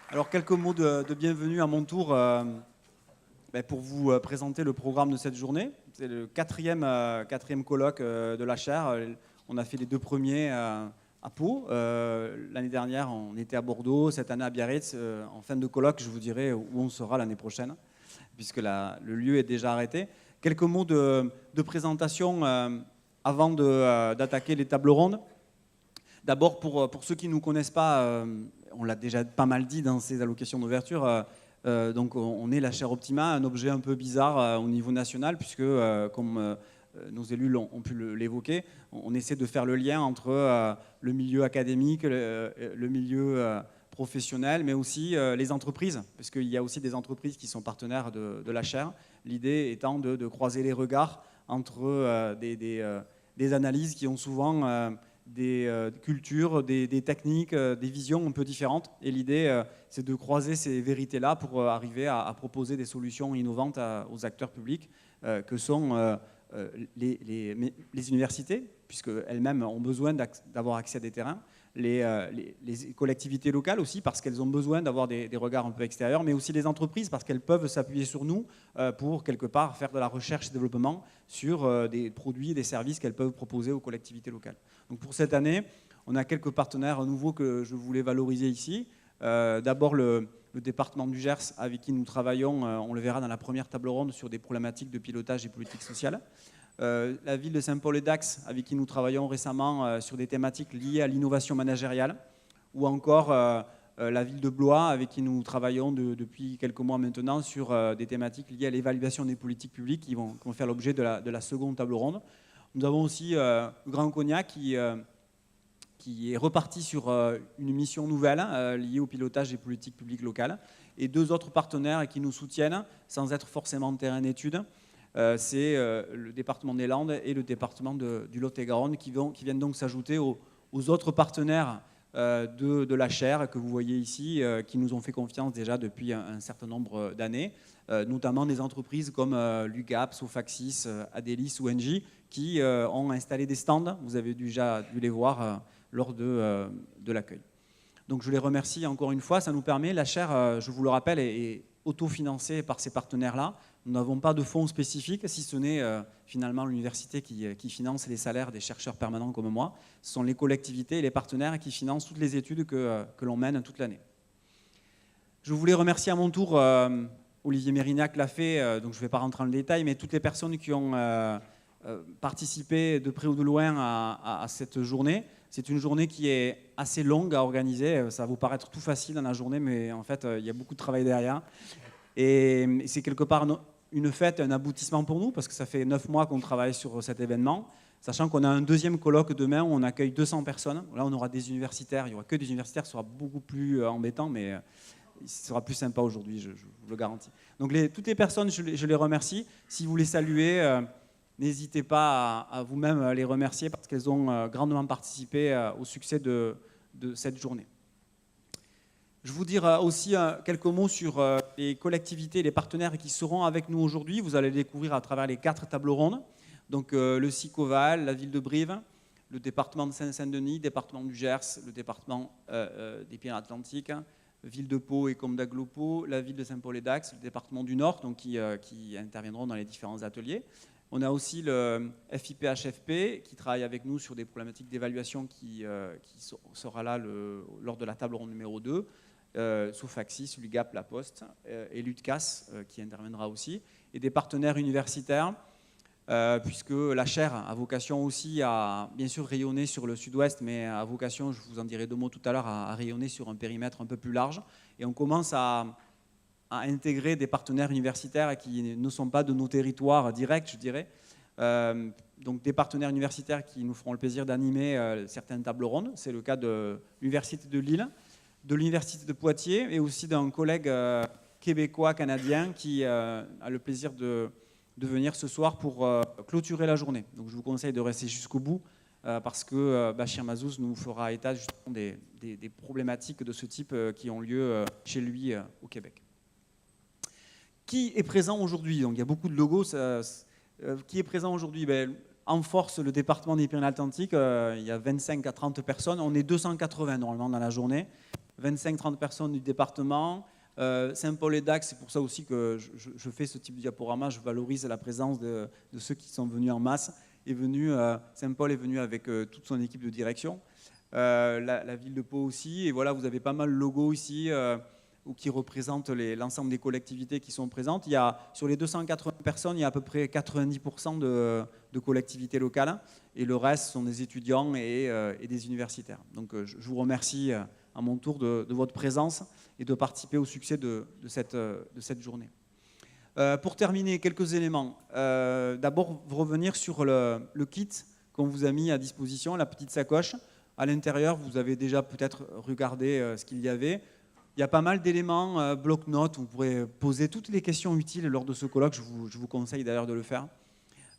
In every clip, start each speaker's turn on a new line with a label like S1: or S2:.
S1: Alors, quelques mots de bienvenue à mon tour pour vous présenter le programme de cette journée. C'est le quatrième colloque de la chaire. On a fait les deux premiers à Pau. L'année dernière, on était à Bordeaux. Cette année, à Biarritz. En fin de colloque, je vous dirai où on sera l'année prochaine, puisque le lieu est déjà arrêté. Quelques mots de présentation avant d'attaquer les tables rondes. D'abord, pour ceux qui ne nous connaissent pas, on l'a déjà pas mal dit dans ces allocations d'ouverture, donc on est la chaire Optima, un objet un peu bizarre au niveau national, puisque comme nos élus ont pu l'évoquer, on essaie de faire le lien entre le milieu académique, le milieu professionnel, mais aussi les entreprises, parce qu'il y a aussi des entreprises qui sont partenaires de la chaire, l'idée étant de croiser les regards entre des analyses qui ont souvent des cultures, des techniques, des visions un peu différentes. Et l'idée, c'est de croiser ces vérités-là pour arriver à proposer des solutions innovantes aux acteurs publics que sont les universités, puisqu'elles-mêmes ont besoin d'avoir accès à des terrains, les collectivités locales aussi, parce qu'elles ont besoin d'avoir des regards un peu extérieurs, mais aussi les entreprises, parce qu'elles peuvent s'appuyer sur nous pour, quelque part, faire de la recherche et développement sur des produits et des services qu'elles peuvent proposer aux collectivités locales. Donc pour cette année, on a quelques partenaires nouveaux que je voulais valoriser ici. D'abord le département du Gers, avec qui nous travaillons, on le verra dans la première table ronde, sur des problématiques de pilotage et politique sociale. La ville de Saint-Paul-et-Dax, avec qui nous travaillons récemment sur des thématiques liées à l'innovation managériale, ou encore la ville de Blois, avec qui nous travaillons depuis quelques mois maintenant sur des thématiques liées à l'évaluation des politiques publiques qui vont faire l'objet de la seconde table ronde. Nous avons aussi le Grand Cognac qui est reparti sur une mission nouvelle liée au pilotage des politiques publiques locales, et deux autres partenaires qui nous soutiennent sans être forcément en terrain d'études. C'est le département des Landes et le département du Lot-et-Garonne qui viennent donc s'ajouter aux autres partenaires de la chaire que vous voyez ici, qui nous ont fait confiance déjà depuis un certain nombre d'années, notamment des entreprises comme l'UGAP, Sofaxis, Adélis ou Engie, qui ont installé des stands. Vous avez déjà dû les voir lors de l'accueil. Donc je les remercie encore une fois. Ça nous permet, la chaire, je vous le rappelle, est autofinancée par ces partenaires-là. Nous n'avons pas de fonds spécifiques, si ce n'est finalement l'université qui finance les salaires des chercheurs permanents comme moi. Ce sont les collectivités et les partenaires qui financent toutes les études que l'on mène toute l'année. Je voulais remercier à mon tour, Olivier Mérignac l'a fait, donc je ne vais pas rentrer dans le détail, mais toutes les personnes qui ont participé de près ou de loin à cette journée. C'est une journée qui est assez longue à organiser. Ça va vous paraître tout facile dans la journée, mais en fait, il y a beaucoup de travail derrière. Et c'est quelque part une fête, un aboutissement pour nous, parce que ça fait 9 mois qu'on travaille sur cet événement, sachant qu'on a un deuxième colloque demain où on accueille 200 personnes. Là, on aura des universitaires. Il n'y aura que des universitaires, ce sera beaucoup plus embêtant, mais ce sera plus sympa aujourd'hui, je vous le garantis. Donc toutes les personnes, je les remercie. Si vous les saluez, n'hésitez pas à vous-même les remercier, parce qu'elles ont grandement participé au succès de cette journée. Je vous dirai aussi quelques mots sur les collectivités et les partenaires qui seront avec nous aujourd'hui. Vous allez les découvrir à travers les 4 tables rondes. Donc le SICOVAL, la ville de Brive, le département de Seine-Saint-Denis, le département du Gers, le département des Pyrénées-Atlantiques, ville de Pau et Combe d'Aglopo, la ville de Saint-Paul-et-Dax, le département du Nord, donc qui interviendront dans les différents ateliers. On a aussi le FIPHFP qui travaille avec nous sur des problématiques d'évaluation qui sera là lors de la table ronde numéro 2. Sofaxis, l'UGAP, La Poste et l'UTCAS qui interviendra aussi, et des partenaires universitaires, puisque la chaire a vocation aussi à, bien sûr, rayonner sur le sud-ouest, mais a vocation, je vous en dirai 2 mots tout à l'heure, à rayonner sur un périmètre un peu plus large. Et on commence à intégrer des partenaires universitaires qui ne sont pas de nos territoires directs, je dirais. Donc des partenaires universitaires qui nous feront le plaisir d'animer certaines tables rondes. C'est le cas de l'Université de Lille, de l'Université de Poitiers, et aussi d'un collègue québécois-canadien qui a le plaisir de venir ce soir pour clôturer la journée. Donc je vous conseille de rester jusqu'au bout, parce que Bachir Mazouz nous fera état justement des problématiques de ce type qui ont lieu chez lui au Québec. Qui est présent aujourd'hui? Donc il y a beaucoup de logos. Qui est présent aujourd'hui? En force, le département des Pyrénées-Atlantiques, il y a 25 à 30 personnes. On est 280 normalement dans la journée. 25-30 personnes du département. Saint-Paul-et-Dax, c'est pour ça aussi que je fais ce type de diaporama, je valorise la présence de ceux qui sont venus en masse. Saint-Paul est venu avec toute son équipe de direction, la ville de Pau aussi, et voilà, vous avez pas mal de logos ici qui représentent l'ensemble des collectivités qui sont présentes. Sur les 280 personnes, il y a à peu près 90% de collectivités locales, et le reste sont des étudiants et des universitaires. Donc je vous remercie à mon tour de votre présence et de participer au succès de cette journée. Pour terminer, quelques éléments. D'abord, revenir sur le kit qu'on vous a mis à disposition, la petite sacoche. À l'intérieur, vous avez déjà peut-être regardé ce qu'il y avait. Il y a pas mal d'éléments, bloc-notes, vous pourrez poser toutes les questions utiles lors de ce colloque, je vous conseille d'ailleurs de le faire.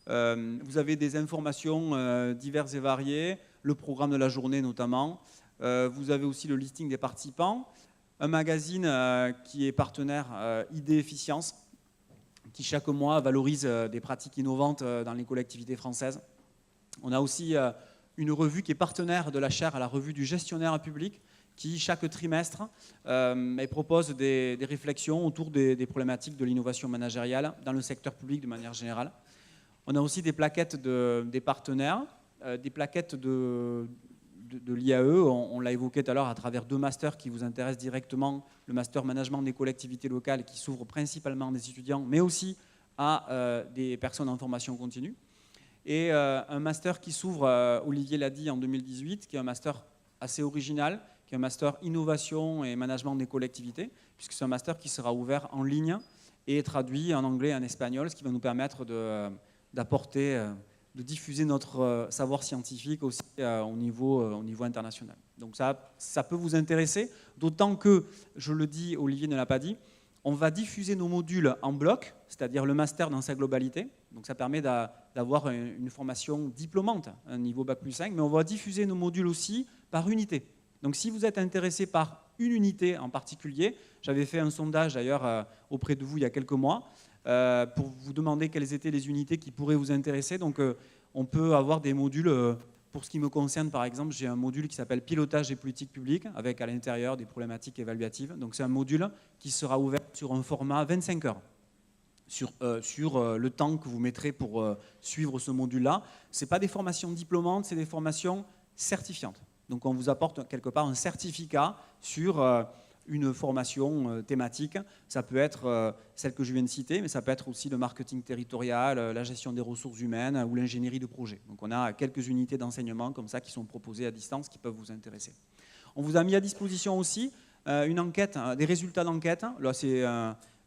S1: Vous avez des informations diverses et variées, le programme de la journée notamment. Vous avez aussi le listing des participants, un magazine qui est partenaire ID Efficience, qui chaque mois valorise des pratiques innovantes dans les collectivités françaises. On a aussi une revue qui est partenaire de la chaire à la revue du gestionnaire public, qui chaque trimestre propose des réflexions autour des problématiques de l'innovation managériale dans le secteur public de manière générale. On a aussi des plaquettes des partenaires, des plaquettes de l'IAE, on l'a évoqué tout à l'heure à travers 2 masters qui vous intéressent directement, le master management des collectivités locales qui s'ouvre principalement des étudiants, mais aussi à des personnes en formation continue. Et un master qui s'ouvre, Olivier l'a dit, en 2018, qui est un master assez original, qui est un master innovation et management des collectivités, puisque c'est un master qui sera ouvert en ligne et traduit en anglais et en espagnol, ce qui va nous permettre d'apporter, de diffuser notre savoir scientifique aussi au niveau international. Donc ça peut vous intéresser, d'autant que, je le dis, Olivier ne l'a pas dit, on va diffuser nos modules en bloc, c'est-à-dire le master dans sa globalité. Donc ça permet d'avoir une formation diplômante, un niveau Bac+5, mais on va diffuser nos modules aussi par unité. Donc si vous êtes intéressé par une unité en particulier, j'avais fait un sondage d'ailleurs auprès de vous il y a quelques mois, pour vous demander quelles étaient les unités qui pourraient vous intéresser. Donc on peut avoir des modules, pour ce qui me concerne par exemple, j'ai un module qui s'appelle pilotage des politiques publiques, avec à l'intérieur des problématiques évaluatives. Donc c'est un module qui sera ouvert sur un format 25 heures. Sur le temps que vous mettrez pour suivre ce module-là. Ce n'est pas des formations diplômantes, c'est des formations certifiantes. Donc on vous apporte quelque part un certificat sur une formation thématique. Ça peut être celle que je viens de citer, mais ça peut être aussi le marketing territorial, la gestion des ressources humaines ou l'ingénierie de projet. Donc on a quelques unités d'enseignement comme ça qui sont proposées à distance qui peuvent vous intéresser. On vous a mis à disposition aussi une enquête, des résultats d'enquête. Là c'est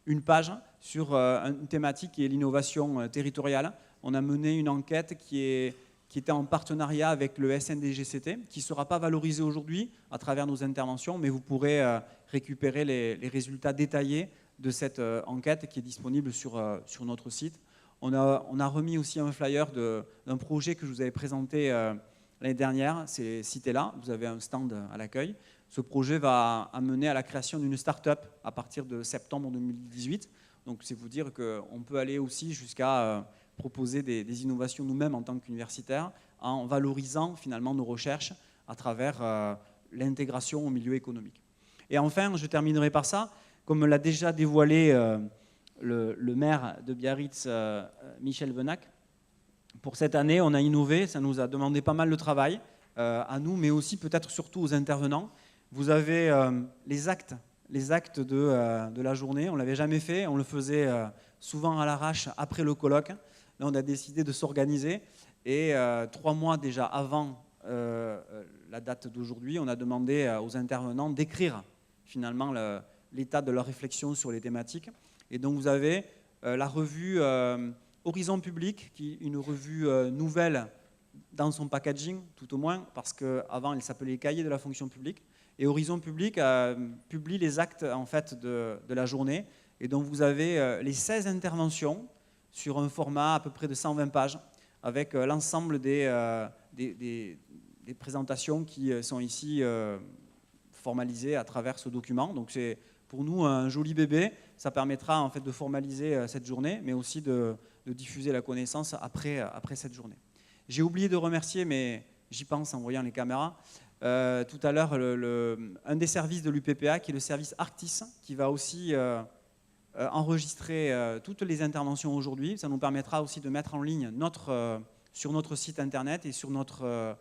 S1: une page sur une thématique qui est l'innovation territoriale. On a mené une enquête qui était en partenariat avec le SNDGCT, qui ne sera pas valorisée aujourd'hui à travers nos interventions, mais vous pourrez récupérer les résultats détaillés de cette enquête qui est disponible sur notre site. On a remis aussi un flyer d'un projet que je vous avais présenté l'année dernière, c'est Citella, vous avez un stand à l'accueil. Ce projet va amener à la création d'une start-up à partir de septembre 2018. Donc c'est vous dire qu'on peut aller aussi jusqu'à proposer des innovations nous-mêmes en tant qu'universitaires en valorisant finalement nos recherches à travers l'intégration au milieu économique. Et enfin, je terminerai par ça, comme l'a déjà dévoilé le maire de Biarritz, Michel Venac, pour cette année, on a innové, ça nous a demandé pas mal de travail à nous, mais aussi peut-être surtout aux intervenants. Vous avez les actes de la journée, on ne l'avait jamais fait, on le faisait souvent à l'arrache après le colloque. Là, on a décidé de s'organiser et 3 mois déjà avant la date d'aujourd'hui, on a demandé aux intervenants d'écrire finalement l'état de leur réflexion sur les thématiques. Et donc vous avez la revue Horizon Public, qui est une revue nouvelle dans son packaging, tout au moins, parce qu'avant, il s'appelait les Cahiers de la fonction publique. Et Horizon Public publie les actes en fait, de la journée. Et donc vous avez les 16 interventions sur un format à peu près de 120 pages, avec l'ensemble des présentations qui sont ici formalisées à travers ce document. Donc c'est pour nous un joli bébé. Ça permettra en fait, de formaliser cette journée, mais aussi de diffuser la connaissance après cette journée. J'ai oublié de remercier, mais j'y pense en voyant les caméras, tout à l'heure un des services de l'UPPA, qui est le service Arctis, qui va aussi enregistrer toutes les interventions aujourd'hui. Ça nous permettra aussi de mettre en ligne sur notre site internet et sur notre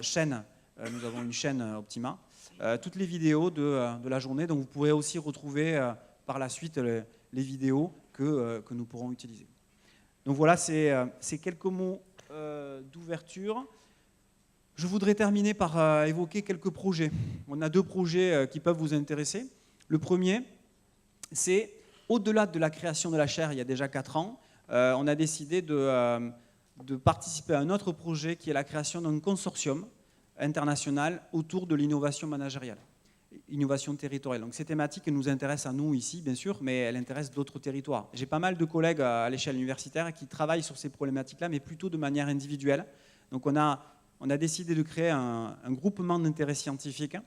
S1: chaîne. Nous avons une chaîne Optima. Toutes les vidéos de la journée, donc vous pourrez aussi retrouver par la suite les vidéos que nous pourrons utiliser. Donc voilà, c'est quelques mots d'ouverture. Je voudrais terminer par évoquer quelques projets. On a 2 projets qui peuvent vous intéresser. Le premier, c'est au-delà de la création de la chaire il y a déjà 4 ans, on a décidé de participer à un autre projet qui est la création d'un consortium international autour de l'innovation managériale, innovation territoriale. Donc ces thématiques nous intéressent à nous ici, bien sûr, mais elles intéressent d'autres territoires. J'ai pas mal de collègues à l'échelle universitaire qui travaillent sur ces problématiques-là, mais plutôt de manière individuelle. Donc on a décidé de créer un groupement d'intérêt scientifique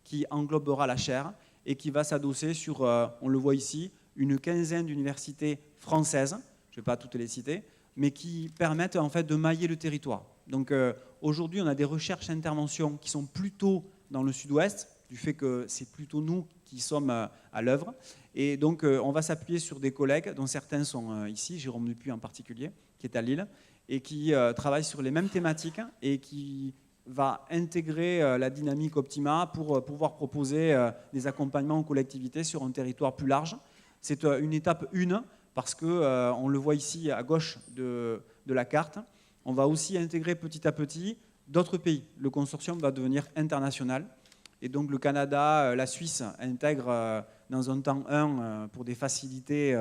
S1: qui englobera la chaire et qui va s'adosser sur, on le voit ici, une quinzaine d'universités françaises, je ne vais pas toutes les citer, mais qui permettent en fait de mailler le territoire. Donc aujourd'hui, on a des recherches et interventions qui sont plutôt dans le sud-ouest, du fait que c'est plutôt nous qui sommes à l'œuvre. Et donc on va s'appuyer sur des collègues, dont certains sont ici, Jérôme Dupuis en particulier, qui est à Lille, et qui travaille sur les mêmes thématiques et qui va intégrer la dynamique Optima pour pouvoir proposer des accompagnements aux collectivités sur un territoire plus large. C'est une étape 1 parce qu'on le voit ici à gauche de la carte. On va aussi intégrer petit à petit d'autres pays. Le consortium va devenir international. Et donc le Canada, la Suisse intègrent dans un temps 1 pour des facilités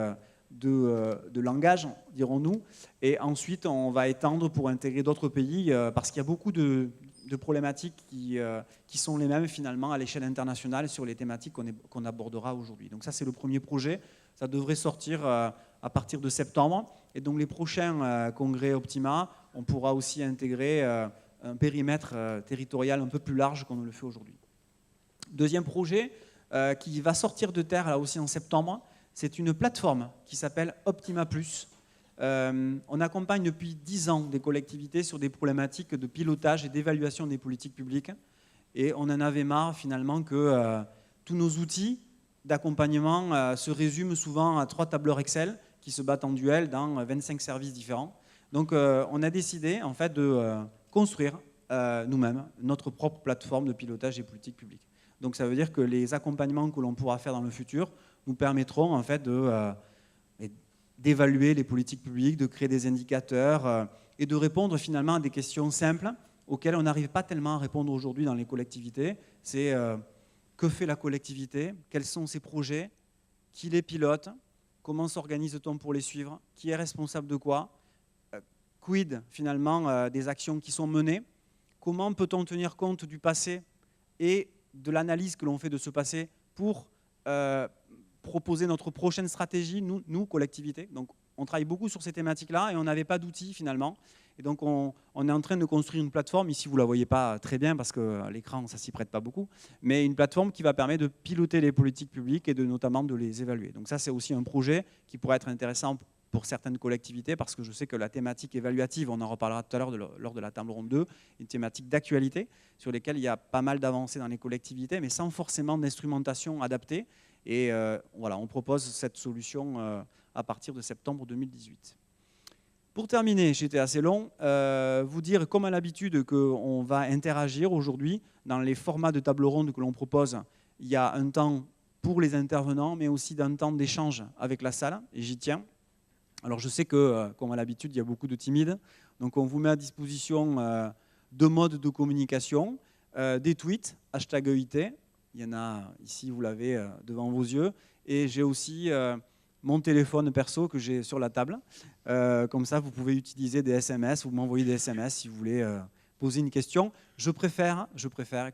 S1: de langage, dirons-nous. Et ensuite, on va étendre pour intégrer d'autres pays parce qu'il y a beaucoup de problématiques qui sont les mêmes finalement à l'échelle internationale sur les thématiques qu'on abordera aujourd'hui. Donc ça, c'est le premier projet. Ça devrait sortir à partir de septembre. Et donc les prochains congrès Optima, on pourra aussi intégrer un périmètre territorial un peu plus large qu'on ne le fait aujourd'hui. Deuxième projet qui va sortir de terre là aussi en septembre, c'est une plateforme qui s'appelle Optima Plus. On accompagne depuis 10 ans des collectivités sur des problématiques de pilotage et d'évaluation des politiques publiques. Et on en avait marre finalement que tous nos outils d'accompagnement se résument souvent à 3 tableurs Excel qui se battent en duel dans 25 services différents. Donc on a décidé en fait de construire nous-mêmes notre propre plateforme de pilotage des politiques publiques. Donc ça veut dire que les accompagnements que l'on pourra faire dans le futur nous permettront en fait d'évaluer les politiques publiques, de créer des indicateurs et de répondre finalement à des questions simples auxquelles on n'arrive pas tellement à répondre aujourd'hui dans les collectivités. C'est que fait la collectivité, quels sont ses projets, qui les pilote, comment s'organise-t-on pour les suivre, qui est responsable de quoi, quid finalement des actions qui sont menées, comment peut-on tenir compte du passé et de l'analyse que l'on fait de ce passé pour proposer notre prochaine stratégie, nous, collectivités. Donc, on travaille beaucoup sur ces thématiques-là et on n'avait pas d'outils finalement. Et donc, on est en train de construire une plateforme. Ici, vous ne la voyez pas très bien parce que l'écran, ça ne s'y prête pas beaucoup. Mais une plateforme qui va permettre de piloter les politiques publiques et notamment de les évaluer. Donc ça, c'est aussi un projet qui pourrait être intéressant pour certaines collectivités parce que je sais que la thématique évaluative, on en reparlera tout à l'heure lors de la table ronde 2, une thématique d'actualité sur lesquelles il y a pas mal d'avancées dans les collectivités, mais sans forcément d'instrumentation adaptée. Et voilà, on propose cette solution à partir de septembre 2018. Pour terminer, j'étais assez long, vous dire comme à l'habitude qu'on va interagir aujourd'hui dans les formats de table ronde que l'on propose. Il y a un temps pour les intervenants, mais aussi un temps d'échange avec la salle, et j'y tiens. Alors je sais que, comme à l'habitude, il y a beaucoup de timides, donc on vous met à disposition 2 modes de communication, des tweets, #EIT, il y en a ici, vous l'avez devant vos yeux, et j'ai aussi mon téléphone perso que j'ai sur la table, comme ça vous pouvez utiliser des SMS, vous m'envoyez des SMS si vous voulez poser une question. Je préfère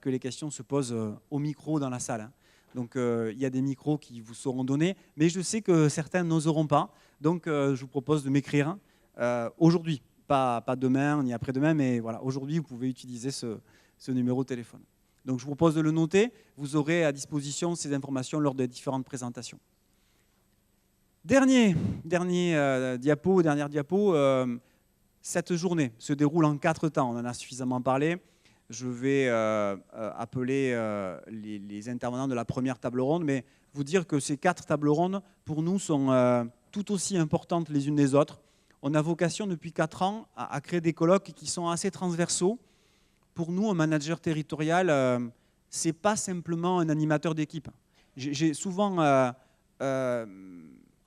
S1: que les questions se posent au micro dans la salle. Donc il y a des micros qui vous seront donnés, mais je sais que certains n'oseront pas. Donc je vous propose de m'écrire aujourd'hui, pas demain ni après-demain, mais voilà, aujourd'hui vous pouvez utiliser ce numéro de téléphone. Donc je vous propose de le noter, vous aurez à disposition ces informations lors des différentes présentations. Dernière diapo, cette journée se déroule en 4 temps, on en a suffisamment parlé. je vais appeler les intervenants de la première table ronde, mais vous dire que ces 4 tables rondes, pour nous, sont tout aussi importantes les unes des autres. On a vocation depuis 4 ans à créer des colloques qui sont assez transversaux. Pour nous, un manager territorial, ce n'est pas simplement un animateur d'équipe. J'ai souvent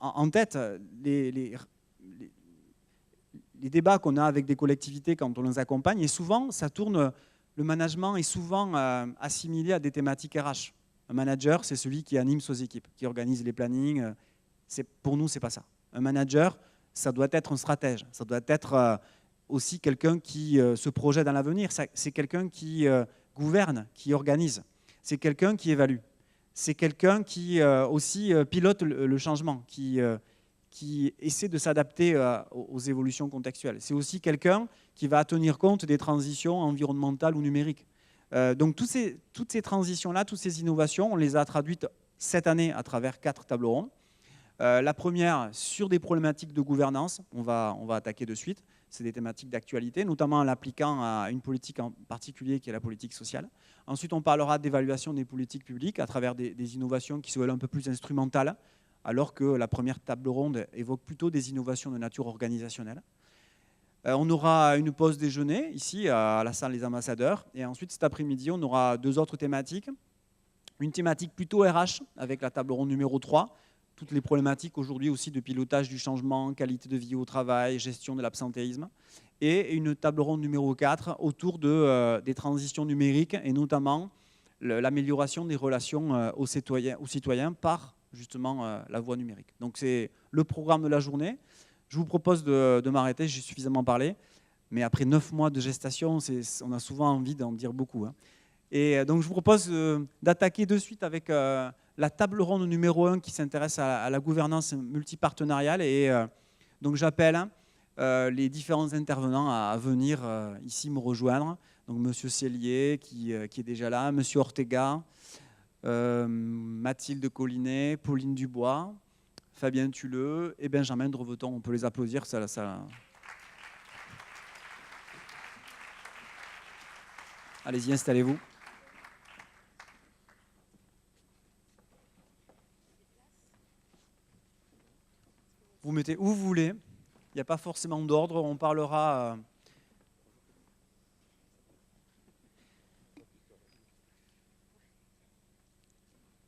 S1: en tête les débats qu'on a avec des collectivités quand on les accompagne, et souvent, ça tourne, le management est souvent assimilé à des thématiques RH. Un manager, c'est celui qui anime ses équipes, qui organise les plannings. Pour nous, ce n'est pas ça. Un manager, ça doit être un stratège, ça doit être aussi quelqu'un qui se projette dans l'avenir, c'est quelqu'un qui gouverne, qui organise, c'est quelqu'un qui évalue, c'est quelqu'un qui aussi pilote le changement, qui essaie de s'adapter aux évolutions contextuelles. C'est aussi quelqu'un qui va tenir compte des transitions environnementales ou numériques. Donc toutes ces transitions-là, toutes ces innovations, on les a traduites cette année à travers 4 tables rondes. La première, sur des problématiques de gouvernance, on va attaquer de suite. C'est des thématiques d'actualité, notamment en l'appliquant à une politique en particulier qui est la politique sociale. Ensuite, on parlera d'évaluation des politiques publiques à travers des innovations qui se veulent un peu plus instrumentales, alors que la première table ronde évoque plutôt des innovations de nature organisationnelle. On aura une pause déjeuner ici à la salle des ambassadeurs. Et ensuite, cet après-midi, on aura 2 autres thématiques. Une thématique plutôt RH avec la table ronde numéro 3. Toutes les problématiques aujourd'hui aussi de pilotage du changement, qualité de vie au travail, gestion de l'absentéisme. Et une table ronde numéro 4 autour des transitions numériques et notamment l'amélioration des relations aux citoyens par justement la voie numérique. Donc c'est le programme de la journée. Je vous propose de m'arrêter, j'ai suffisamment parlé. Mais après 9 mois de gestation, on a souvent envie d'en dire beaucoup. Et donc je vous propose d'attaquer de suite avec la table ronde numéro 1 qui s'intéresse à la gouvernance multipartenariale. Et donc j'appelle les différents intervenants à venir ici me rejoindre. Donc Monsieur Cellier qui est déjà là, Monsieur Ortega, Mathilde Collinet, Pauline Dubois, Fabien Tulleux et Benjamin Dreveton. On peut les applaudir. Allez-y, installez-vous. Vous mettez où vous voulez. Il n'y a pas forcément d'ordre. On parlera...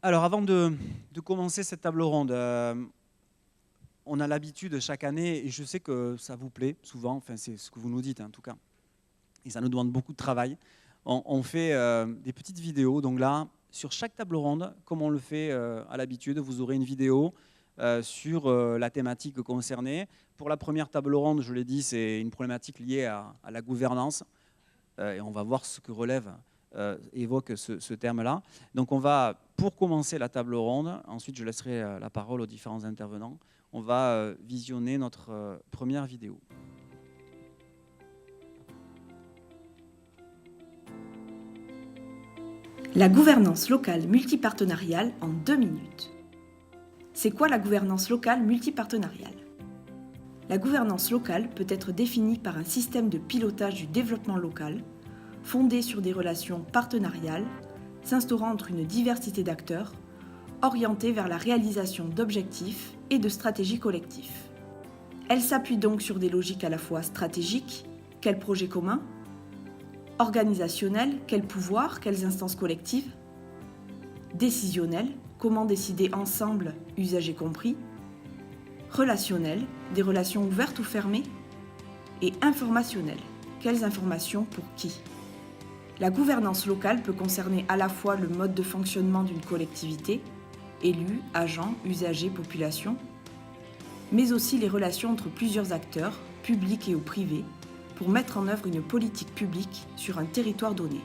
S1: Alors, avant de commencer cette table ronde, on a l'habitude chaque année, et je sais que ça vous plaît souvent, enfin c'est ce que vous nous dites en tout cas, et ça nous demande beaucoup de travail, on fait des petites vidéos. Donc là, sur chaque table ronde, comme on le fait à l'habitude, vous aurez une vidéo sur la thématique concernée. Pour la première table ronde, je l'ai dit, c'est une problématique liée à la gouvernance, et on va voir ce que relève évoque ce terme-là. Donc on va, pour commencer la table ronde, ensuite je laisserai la parole aux différents intervenants, on va visionner notre première vidéo.
S2: La gouvernance locale multipartenariale en 2 minutes. C'est quoi la gouvernance locale multipartenariale ? La gouvernance locale peut être définie par un système de pilotage du développement local fondé sur des relations partenariales, s'instaurant entre une diversité d'acteurs, orientés vers la réalisation d'objectifs et de stratégies collectives. Elle s'appuie donc sur des logiques à la fois stratégiques, quels projets communs, organisationnels, quels pouvoirs, quelles instances collectives, décisionnelles, comment décider ensemble, usagers compris, relationnelles, des relations ouvertes ou fermées, et informationnelles, quelles informations pour qui. La gouvernance locale peut concerner à la fois le mode de fonctionnement d'une collectivité, élus, agents, usagers, population, mais aussi les relations entre plusieurs acteurs, publics et ou privés, pour mettre en œuvre une politique publique sur un territoire donné.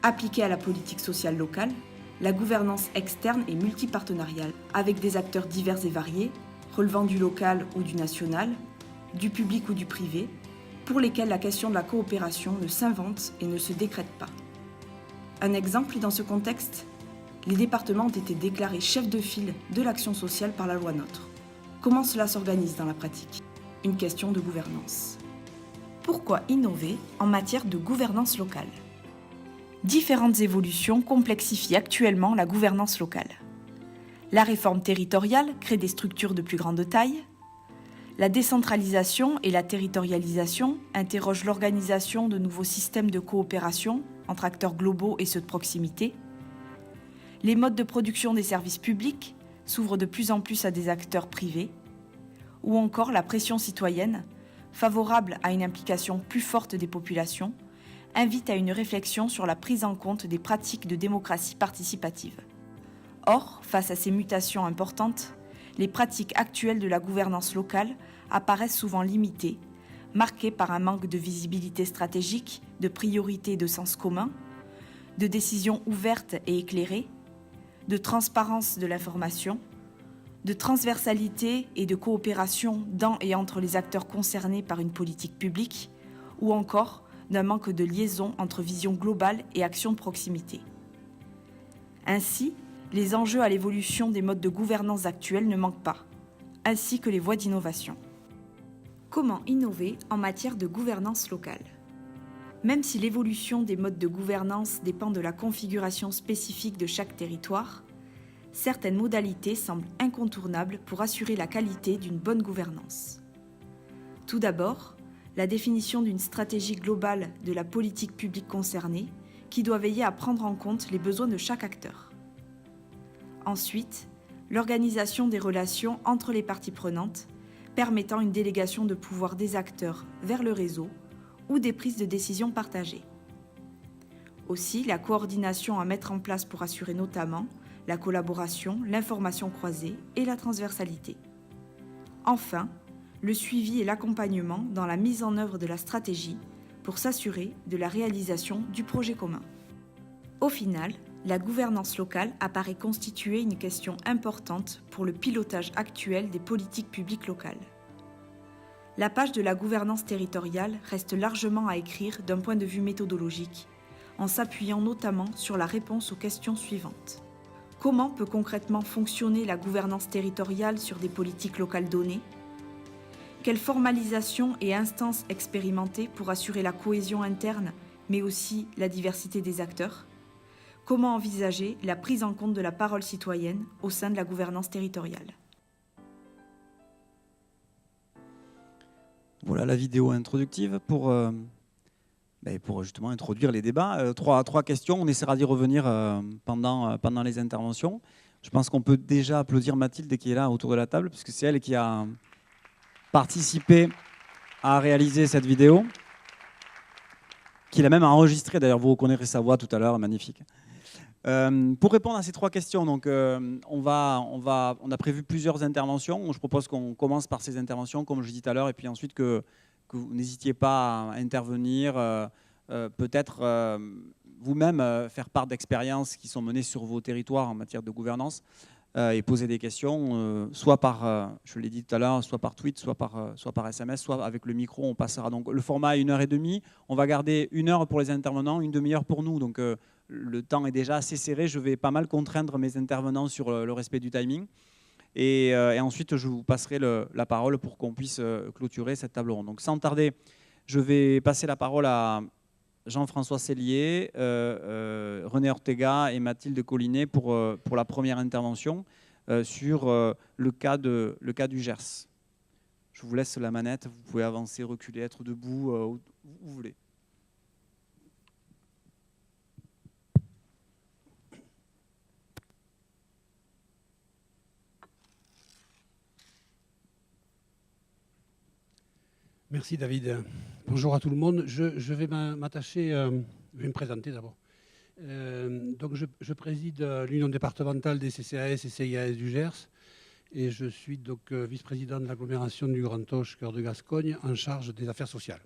S2: Appliquée à la politique sociale locale, la gouvernance externe est multipartenariale, avec des acteurs divers et variés, relevant du local ou du national, du public ou du privé, pour lesquels la question de la coopération ne s'invente et ne se décrète pas. Un exemple dans ce contexte, les départements ont été déclarés chefs de file de l'action sociale par la loi NOTRe. Comment cela s'organise dans la pratique ? Une question de gouvernance. Pourquoi innover en matière de gouvernance locale ? Différentes évolutions complexifient actuellement la gouvernance locale. La réforme territoriale crée des structures de plus grande taille. La décentralisation et la territorialisation interrogent l'organisation de nouveaux systèmes de coopération entre acteurs globaux et ceux de proximité. Les modes de production des services publics s'ouvrent de plus en plus à des acteurs privés. Ou encore la pression citoyenne, favorable à une implication plus forte des populations, invite à une réflexion sur la prise en compte des pratiques de démocratie participative. Or, face à ces mutations importantes, les pratiques actuelles de la gouvernance locale apparaissent souvent limitées, marquées par un manque de visibilité stratégique, de priorité et de sens commun, de décisions ouvertes et éclairées, de transparence de l'information, de transversalité et de coopération dans et entre les acteurs concernés par une politique publique, ou encore d'un manque de liaison entre vision globale et action de proximité. Ainsi, les enjeux à l'évolution des modes de gouvernance actuels ne manquent pas, ainsi que les voies d'innovation. Comment innover en matière de gouvernance locale ? Même si l'évolution des modes de gouvernance dépend de la configuration spécifique de chaque territoire, certaines modalités semblent incontournables pour assurer la qualité d'une bonne gouvernance. Tout d'abord, la définition d'une stratégie globale de la politique publique concernée qui doit veiller à prendre en compte les besoins de chaque acteur. Ensuite, l'organisation des relations entre les parties prenantes, permettant une délégation de pouvoir des acteurs vers le réseau ou des prises de décision partagées. Aussi, la coordination à mettre en place pour assurer notamment la collaboration, l'information croisée et la transversalité. Enfin, le suivi et l'accompagnement dans la mise en œuvre de la stratégie pour s'assurer de la réalisation du projet commun. Au final, la gouvernance locale apparaît constituer une question importante pour le pilotage actuel des politiques publiques locales. La page de la gouvernance territoriale reste largement à écrire d'un point de vue méthodologique, en s'appuyant notamment sur la réponse aux questions suivantes. Comment peut concrètement fonctionner la gouvernance territoriale sur des politiques locales données ? Quelle formalisation et instances expérimentées pour assurer la cohésion interne, mais aussi la diversité des acteurs ? Comment envisager la prise en compte de la parole citoyenne au sein de la gouvernance territoriale ?
S1: Voilà la vidéo introductive pour justement introduire les débats. Trois questions, on essaiera d'y revenir pendant les interventions. Je pense qu'on peut déjà applaudir Mathilde qui est là autour de la table, puisque c'est elle qui a participé à réaliser cette vidéo, qu'il a même enregistrée. D'ailleurs, vous reconnaîtrez sa voix tout à l'heure, magnifique. Pour répondre à ces trois questions, donc, on a prévu plusieurs interventions. Je propose qu'on commence par ces interventions, comme je dis tout à l'heure, et puis ensuite que vous n'hésitiez pas à intervenir, peut-être vous-même faire part d'expériences qui sont menées sur vos territoires en matière de gouvernance et poser des questions, soit par, je l'ai dit tout à l'heure, soit par tweet, soit par SMS, soit avec le micro. On passera donc le format à 1h30. On va garder 1 heure pour les intervenants, une demi-heure pour nous. Donc le temps est déjà assez serré. Je vais pas mal contraindre mes intervenants sur le respect du timing. Et ensuite, je vous passerai la parole pour qu'on puisse clôturer cette table ronde. Donc sans tarder, je vais passer la parole à Jean-François Sellier, René Ortega et Mathilde Collinet pour la première intervention sur le cas du Gers. Je vous laisse la manette, vous pouvez avancer, reculer, être debout, où vous voulez.
S3: Merci David. Bonjour à tout le monde. Je vais m'attacher, je vais me présenter d'abord. Donc je préside l'Union départementale des CCAS et CIAS du Gers et je suis donc vice-président de l'agglomération du Grand Auch, Cœur de Gascogne, en charge des affaires sociales.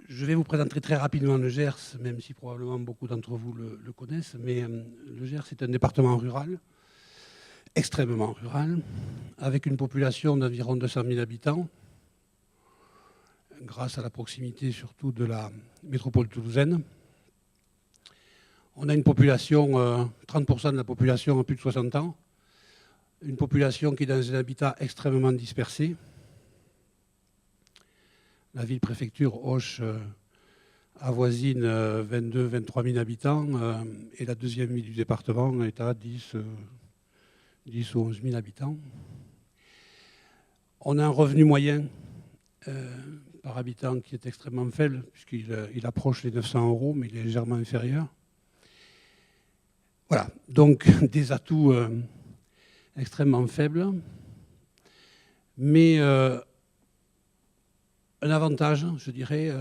S3: Je vais vous présenter très rapidement le Gers, même si probablement beaucoup d'entre vous le connaissent, mais le Gers est un département rural, extrêmement rural, avec une population d'environ 200 000 habitants, grâce à la proximité surtout de la métropole toulousaine. On a une population, 30% de la population a plus de 60 ans, une population qui est dans un habitat extrêmement dispersé. La ville-préfecture Auch avoisine 22-23 000 habitants et la deuxième ville du département est à 10 ou 11 000 habitants. On a un revenu moyen par habitant qui est extrêmement faible, puisqu'il approche les 900 €, mais il est légèrement inférieur. Voilà, donc des atouts extrêmement faibles, mais un avantage, je dirais,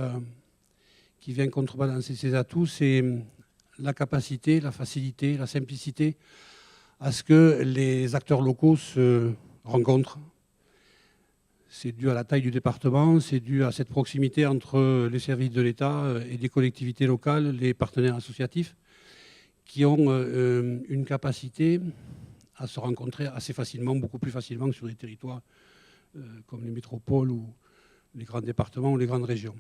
S3: qui vient contrebalancer ces atouts, c'est la capacité, la facilité, la simplicité à ce que les acteurs locaux se rencontrent. C'est dû à la taille du département, c'est dû à cette proximité entre les services de l'État et des collectivités locales, les partenaires associatifs, qui ont une capacité à se rencontrer assez facilement, beaucoup plus facilement que sur des territoires comme les métropoles ou les grands départements ou les grandes régions.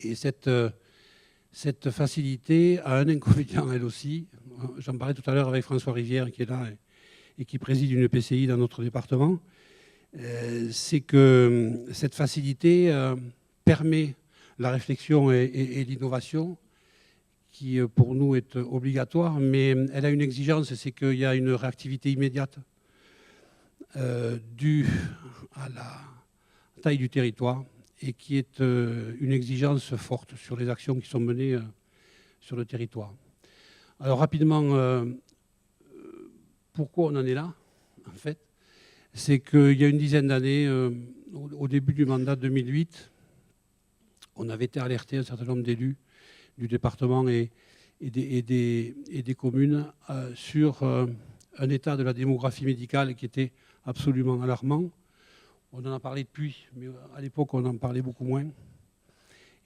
S3: Et cette facilité a un inconvénient, elle aussi. J'en parlais tout à l'heure avec François Rivière, qui est là et qui préside une EPCI dans notre département. C'est que cette facilité permet la réflexion et l'innovation, qui pour nous est obligatoire, mais elle a une exigence, c'est qu'il y a une réactivité immédiate due à la taille du territoire et qui est une exigence forte sur les actions qui sont menées sur le territoire. Alors rapidement, pourquoi on en est là, en fait? C'est qu'il y a une dizaine d'années, au début du mandat 2008, on avait été alerté, un certain nombre d'élus du département et des communes, sur un état de la démographie médicale qui était absolument alarmant. On en a parlé depuis, mais à l'époque, on en parlait beaucoup moins.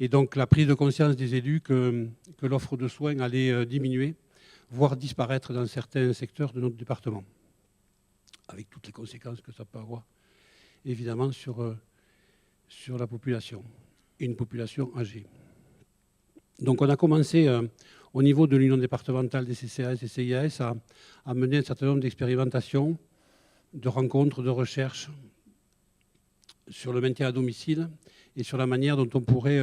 S3: Et donc, la prise de conscience des élus que l'offre de soins allait diminuer, voire disparaître dans certains secteurs de notre département, avec toutes les conséquences que ça peut avoir, évidemment, sur la population, et une population âgée. Donc, on a commencé, au niveau de l'Union départementale des CCAS et CIAS, à mener un certain nombre d'expérimentations, de rencontres, de recherches, sur le maintien à domicile et sur la manière dont on pourrait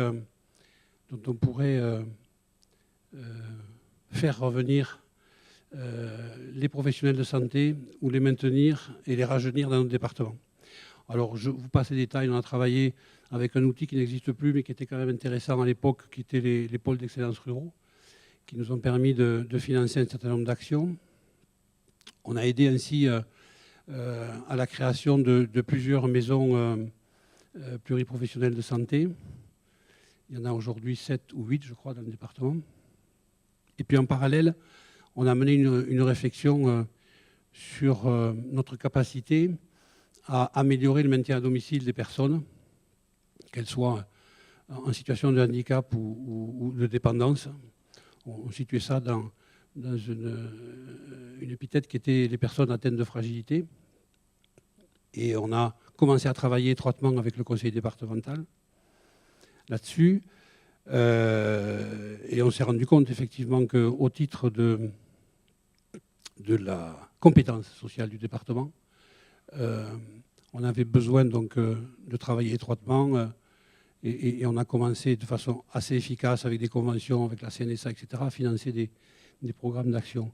S3: faire revenir les professionnels de santé ou les maintenir et les rajeunir dans notre département. Alors, je vous passe les détails. On a travaillé avec un outil qui n'existe plus, mais qui était quand même intéressant à l'époque, qui était les pôles d'excellence ruraux, qui nous ont permis de financer un certain nombre d'actions. On a aidé ainsi à la création de plusieurs maisons pluriprofessionnelles de santé. Il y en a aujourd'hui 7 ou 8, je crois, dans le département. Et puis en parallèle, on a mené une réflexion sur notre capacité à améliorer le maintien à domicile des personnes, qu'elles soient en situation de handicap ou de dépendance. On situait ça dans une épithète qui était les personnes atteintes de fragilité. Et on a commencé à travailler étroitement avec le conseil départemental là-dessus. Et on s'est rendu compte effectivement qu'au titre de la compétence sociale du département, on avait besoin donc de travailler étroitement et on a commencé de façon assez efficace avec des conventions avec la CNSA, etc., à financer des programmes d'action.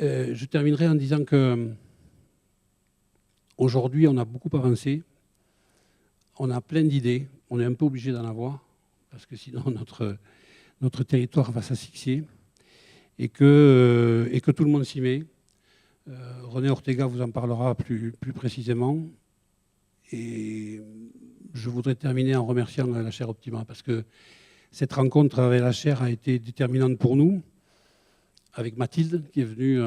S3: Je terminerai en disant que aujourd'hui, on a beaucoup avancé, on a plein d'idées, on est un peu obligé d'en avoir, parce que sinon notre territoire va s'asphyxier, et que tout le monde s'y met. René Ortega vous en parlera plus précisément. Et je voudrais terminer en remerciant la chaire Optima, parce que cette rencontre avec la chaire a été déterminante pour nous, avec Mathilde, qui est venue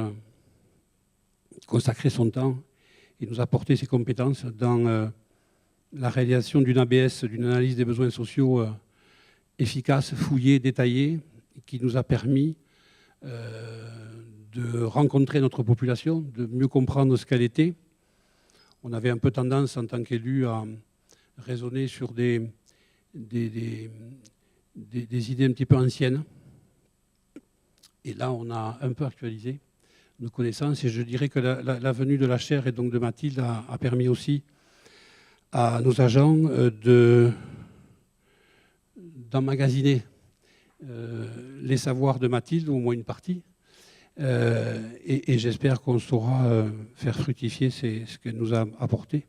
S3: consacrer son temps et nous apporter ses compétences dans la réalisation d'une ABS, d'une analyse des besoins sociaux efficace, fouillée, détaillée, qui nous a permis de rencontrer notre population, de mieux comprendre ce qu'elle était. On avait un peu tendance, en tant qu'élu, à raisonner sur des idées un petit peu anciennes. Et là, on a un peu actualisé nos connaissances. Et je dirais que la venue de la chaire et donc de Mathilde a permis aussi à nos agents d'emmagasiner les savoirs de Mathilde, ou au moins une partie. Et j'espère qu'on saura faire fructifier ce qu'elle nous a apporté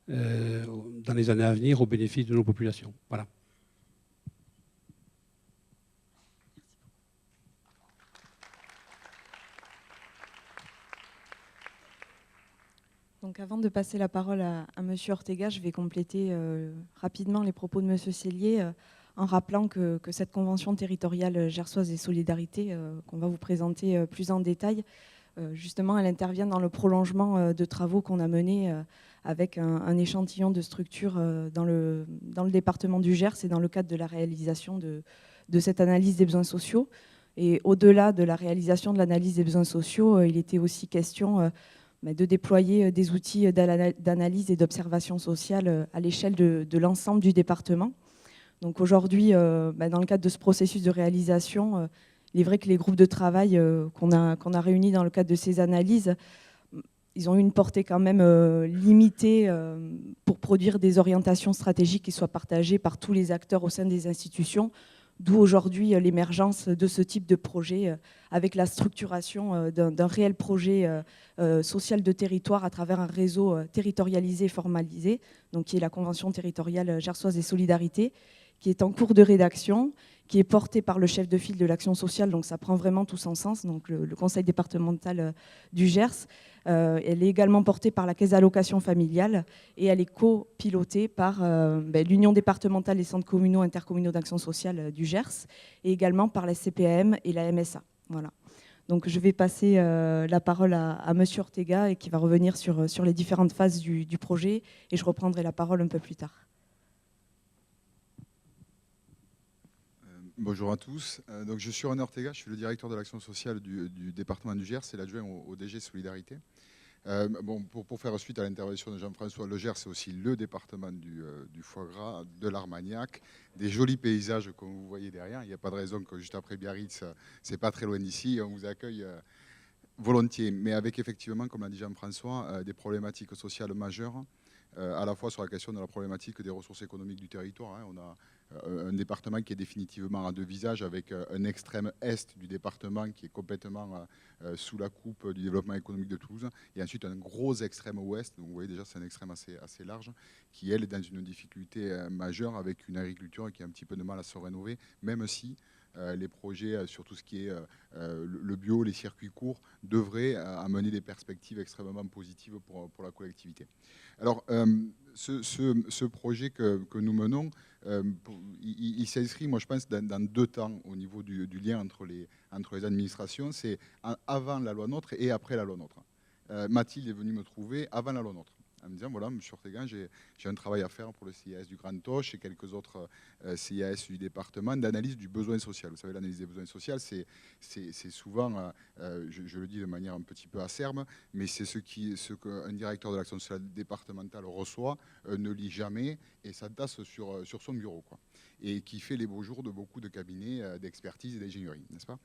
S3: dans les années à venir au bénéfice de nos populations. Voilà.
S4: Donc avant de passer la parole à M. Ortega, je vais compléter rapidement les propos de M. Cellier en rappelant que cette convention territoriale gersoise et solidarité qu'on va vous présenter plus en détail, justement, elle intervient dans le prolongement de travaux qu'on a menés avec un échantillon de structures dans le département du Gers et dans le cadre de la réalisation de cette analyse des besoins sociaux. Et au-delà de la réalisation de l'analyse des besoins sociaux, il était aussi question de déployer des outils d'analyse et d'observation sociale à l'échelle de l'ensemble du département. Donc aujourd'hui, dans le cadre de ce processus de réalisation, il est vrai que les groupes de travail qu'on a réunis dans le cadre de ces analyses, ils ont eu une portée quand même limitée pour produire des orientations stratégiques qui soient partagées par tous les acteurs au sein des institutions, d'où aujourd'hui l'émergence de ce type de projet avec la structuration d'un réel projet social de territoire à travers un réseau territorialisé et formalisé, donc qui est la Convention territoriale gersoise et solidarité, qui est en cours de rédaction, qui est portée par le chef de file de l'action sociale, donc ça prend vraiment tout son sens, donc le conseil départemental du Gers. Elle est également portée par la caisse d'allocation familiale et elle est copilotée par l'Union départementale des centres communaux intercommunaux d'action sociale du Gers et également par la CPAM et la MSA. Voilà. Donc je vais passer la parole à M. Ortega et qui va revenir sur les différentes phases du projet et je reprendrai la parole un peu plus tard.
S5: Bonjour à tous. Donc, je suis René Ortega, je suis le directeur de l'action sociale du département du Gers et l'adjoint au DG Solidarité. Pour faire suite à l'intervention de Jean-François, le Gers, c'est aussi le département du foie gras, de l'Armagnac, des jolis paysages comme vous voyez derrière. Il n'y a pas de raison que juste après Biarritz, c'est pas très loin d'ici, on vous accueille volontiers. Mais avec effectivement, comme l'a dit Jean-François, des problématiques sociales majeures, à la fois sur la question de la problématique des ressources économiques du territoire. On a un département qui est définitivement à deux visages, avec un extrême est du département qui est complètement sous la coupe du développement économique de Toulouse, et ensuite un gros extrême ouest, donc vous voyez déjà c'est un extrême assez large, qui elle est dans une difficulté majeure, avec une agriculture qui a un petit peu de mal à se rénover, même si les projets sur tout ce qui est le bio, les circuits courts, devraient amener des perspectives extrêmement positives pour la collectivité. Alors, ce projet que nous menons, il s'inscrit, moi je pense, dans deux temps au niveau du lien entre les administrations. C'est avant la loi NOTRe et après la loi NOTRe. Mathilde est venue me trouver avant la loi NOTRe, en me disant, voilà, M. Ortega, j'ai un travail à faire pour le CIAS du Grand Auch et quelques autres CIAS du département d'analyse du besoin social. Vous savez, l'analyse des besoins sociaux, c'est souvent, je le dis de manière un petit peu acerbe, mais c'est ce qu'un directeur de l'action sociale départementale reçoit, ne lit jamais, et ça tasse sur son bureau, quoi. Et qui fait les beaux jours de beaucoup de cabinets d'expertise et d'ingénierie, n'est-ce pas?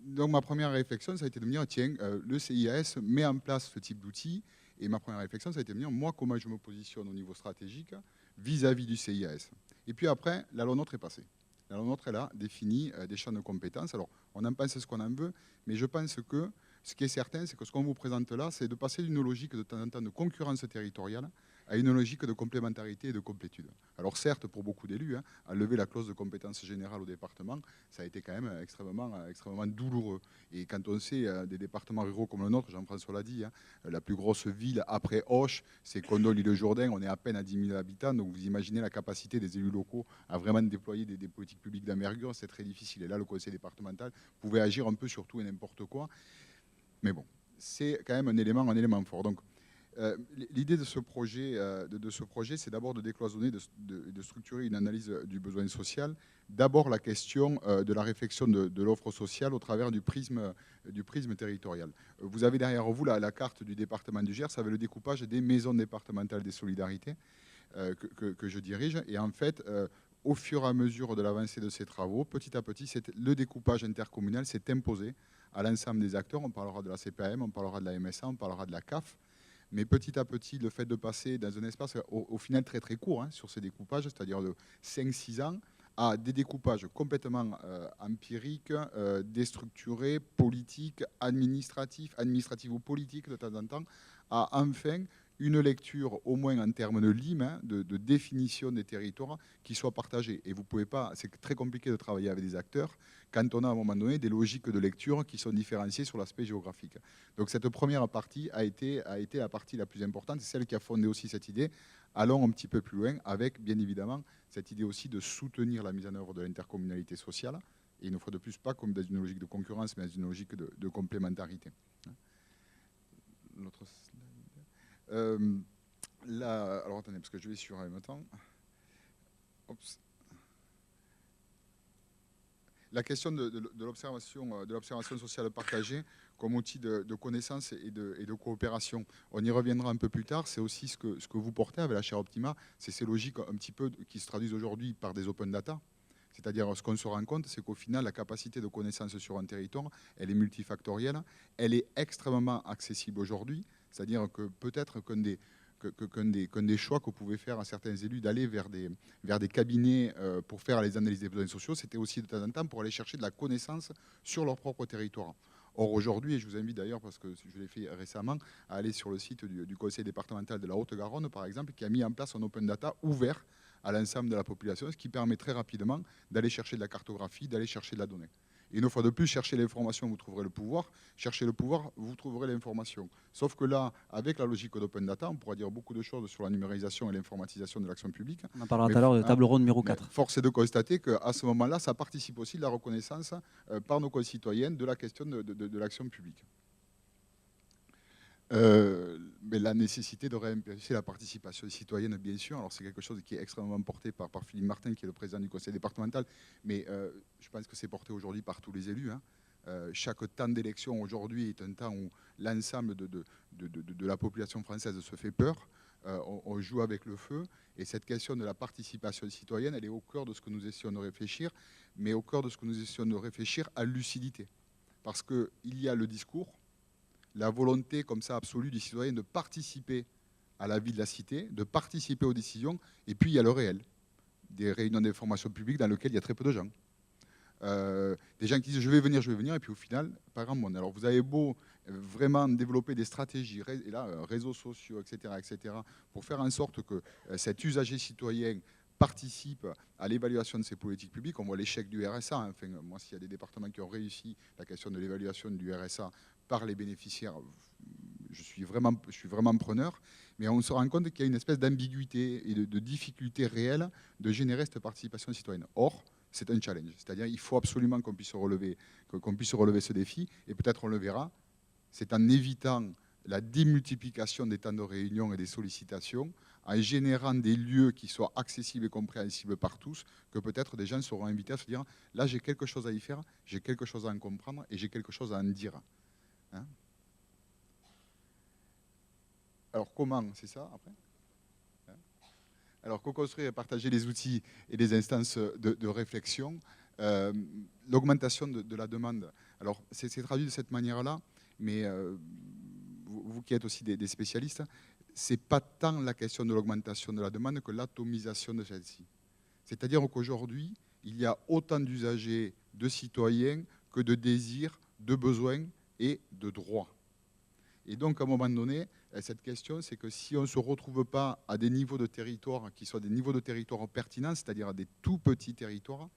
S5: Donc ma première réflexion, ça a été de me dire, tiens, le CIAS met en place ce type d'outils. Et ma première réflexion, ça a été de me dire, moi, comment je me positionne au niveau stratégique vis-à-vis du CIAS. Et puis après, la loi NOTRe est passée. La loi NOTRe, elle a défini des champs de compétences. Alors, on en pense ce qu'on en veut, mais je pense que ce qui est certain, c'est que ce qu'on vous présente là, c'est de passer d'une logique de temps en temps de concurrence territoriale à une logique de complémentarité et de complétude. Alors certes, pour beaucoup d'élus, enlever la clause de compétence générale au département, ça a été quand même extrêmement douloureux. Et quand on sait des départements ruraux comme le nôtre, Jean-François l'a dit, la plus grosse ville après Auch, c'est Condol-Île-Jourdain, on est à peine à 10 000 habitants, donc vous imaginez la capacité des élus locaux à vraiment déployer des politiques publiques d'envergure, c'est très difficile. Et là, le conseil départemental pouvait agir un peu sur tout et n'importe quoi. Mais bon, c'est quand même un élément fort. Donc, l'idée de ce projet, c'est d'abord de décloisonner, de structurer une analyse du besoin social. D'abord la question de la réflexion de l'offre sociale au travers du prisme territorial. Vous avez derrière vous la carte du département du Gers avec le découpage des maisons départementales des solidarités que je dirige. Et en fait, au fur et à mesure de l'avancée de ces travaux, petit à petit, le découpage intercommunal s'est imposé à l'ensemble des acteurs. On parlera de la CPAM, on parlera de la MSA, on parlera de la CAF. Mais petit à petit, le fait de passer dans un espace au final très très court sur ces découpages, c'est-à-dire de 5-6 ans, à des découpages complètement empiriques, déstructurés, politiques, administratifs ou politiques de temps en temps, à enfin une lecture, au moins en termes de LIM, de définition des territoires, qui soit partagée. Et vous pouvez pas, c'est très compliqué de travailler avec des acteurs quand on a à un moment donné des logiques de lecture qui sont différenciées sur l'aspect géographique. Donc cette première partie a été la partie la plus importante, c'est celle qui a fondé aussi cette idée. Allons un petit peu plus loin avec, bien évidemment, cette idée aussi de soutenir la mise en œuvre de l'intercommunalité sociale, et une fois de plus, pas comme dans une logique de concurrence, mais dans une logique de complémentarité. L'autre slide. Alors attendez, parce que je vais sur en même temps. Oups. La question de l'observation sociale partagée comme outil de connaissance et de coopération, on y reviendra un peu plus tard. C'est aussi ce que vous portez avec la chaire Optima, c'est ces logiques un petit peu qui se traduisent aujourd'hui par des open data. C'est-à-dire, ce qu'on se rend compte, c'est qu'au final, la capacité de connaissance sur un territoire, elle est multifactorielle, elle est extrêmement accessible aujourd'hui. C'est-à-dire que peut-être qu'un des choix que vous pouvez faire à certains élus d'aller vers des cabinets pour faire les analyses des besoins sociaux, c'était aussi de temps en temps pour aller chercher de la connaissance sur leur propre territoire. Or aujourd'hui, et je vous invite d'ailleurs, parce que je l'ai fait récemment, à aller sur le site du conseil départemental de la Haute-Garonne, par exemple, qui a mis en place un open data ouvert à l'ensemble de la population, ce qui permet très rapidement d'aller chercher de la cartographie, d'aller chercher de la donnée. Et une fois de plus, cherchez l'information, vous trouverez le pouvoir. Cherchez le pouvoir, vous trouverez l'information. Sauf que là, avec la logique d'open data, on pourra dire beaucoup de choses sur la numérisation et l'informatisation de l'action publique.
S1: On en parlera tout à l'heure de table ronde numéro 4.
S5: Force est de constater qu'à ce moment-là, ça participe aussi de la reconnaissance par nos concitoyens de la question de l'action publique. Mais la nécessité de réimpulser la participation citoyenne, bien sûr. Alors c'est quelque chose qui est extrêmement porté par Philippe Martin, qui est le président du conseil départemental, mais je pense que c'est porté aujourd'hui par tous les élus. Chaque temps d'élection aujourd'hui est un temps où l'ensemble de la population française se fait peur. On joue avec le feu, et cette question de la participation citoyenne, elle est au cœur de ce que nous essayons de réfléchir, mais au cœur de ce que nous essayons de réfléchir à lucidité. Parce qu'il y a le discours, la volonté comme ça absolue du citoyen de participer à la vie de la cité, de participer aux décisions, et puis il y a le réel, des réunions d'information publique dans lesquelles il y a très peu de gens. Des gens qui disent je vais venir, et puis au final, pas grand monde. Alors vous avez beau vraiment développer des stratégies, et là, réseaux sociaux, etc., pour faire en sorte que cet usager citoyen participe à l'évaluation de ces politiques publiques. On voit l'échec du RSA. Enfin, moi, s'il y a des départements qui ont réussi la question de l'évaluation du RSA par les bénéficiaires, je suis vraiment preneur. Mais on se rend compte qu'il y a une espèce d'ambiguïté et de difficulté réelle de générer cette participation citoyenne. Or, c'est un challenge. C'est-à-dire qu'il faut absolument qu'on puisse relever ce défi. Et peut-être on le verra. C'est en évitant la démultiplication des temps de réunion et des sollicitations, en générant des lieux qui soient accessibles et compréhensibles par tous, que peut-être des gens seront invités à se dire « là, j'ai quelque chose à y faire, j'ai quelque chose à en comprendre et j'ai quelque chose à en dire ». Alors comment, c'est ça après ? Alors co-construire et partager les outils et les instances de réflexion, l'augmentation de la demande. Alors c'est traduit de cette manière-là, mais vous qui êtes aussi des spécialistes, c'est pas tant la question de l'augmentation de la demande que l'atomisation de celle-ci. C'est-à-dire qu'aujourd'hui, il y a autant d'usagers, de citoyens que de désirs, de besoins et de droits. Et donc, à un moment donné, cette question, c'est que si on ne se retrouve pas à des niveaux de territoire qui soient des niveaux de territoire pertinents, c'est-à-dire à des tout petits territoires,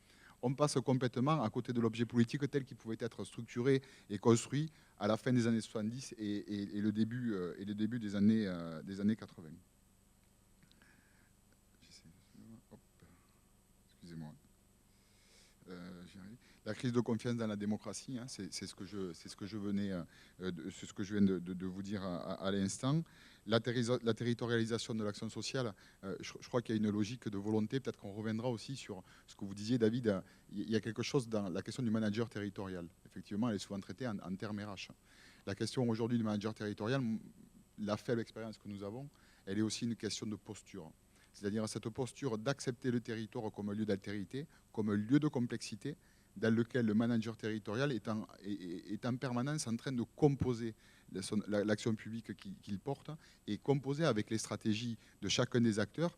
S5: on passe complètement à côté de l'objet politique tel qu'il pouvait être structuré et construit à la fin des années 70 et le début des années 80. Excusez-moi. La crise de confiance dans la démocratie, c'est ce que je viens de vous dire à l'instant. La territorialisation de l'action sociale, je crois qu'il y a une logique de volonté. Peut-être qu'on reviendra aussi sur ce que vous disiez, David. Il y a quelque chose dans la question du manager territorial. Effectivement, elle est souvent traitée en termes RH. La question aujourd'hui du manager territorial, la faible expérience que nous avons, elle est aussi une question de posture. C'est-à-dire cette posture d'accepter le territoire comme un lieu d'altérité, comme un lieu de complexité, dans lequel le manager territorial est en permanence en train de composer l'action publique qu'il porte et composer avec les stratégies de chacun des acteurs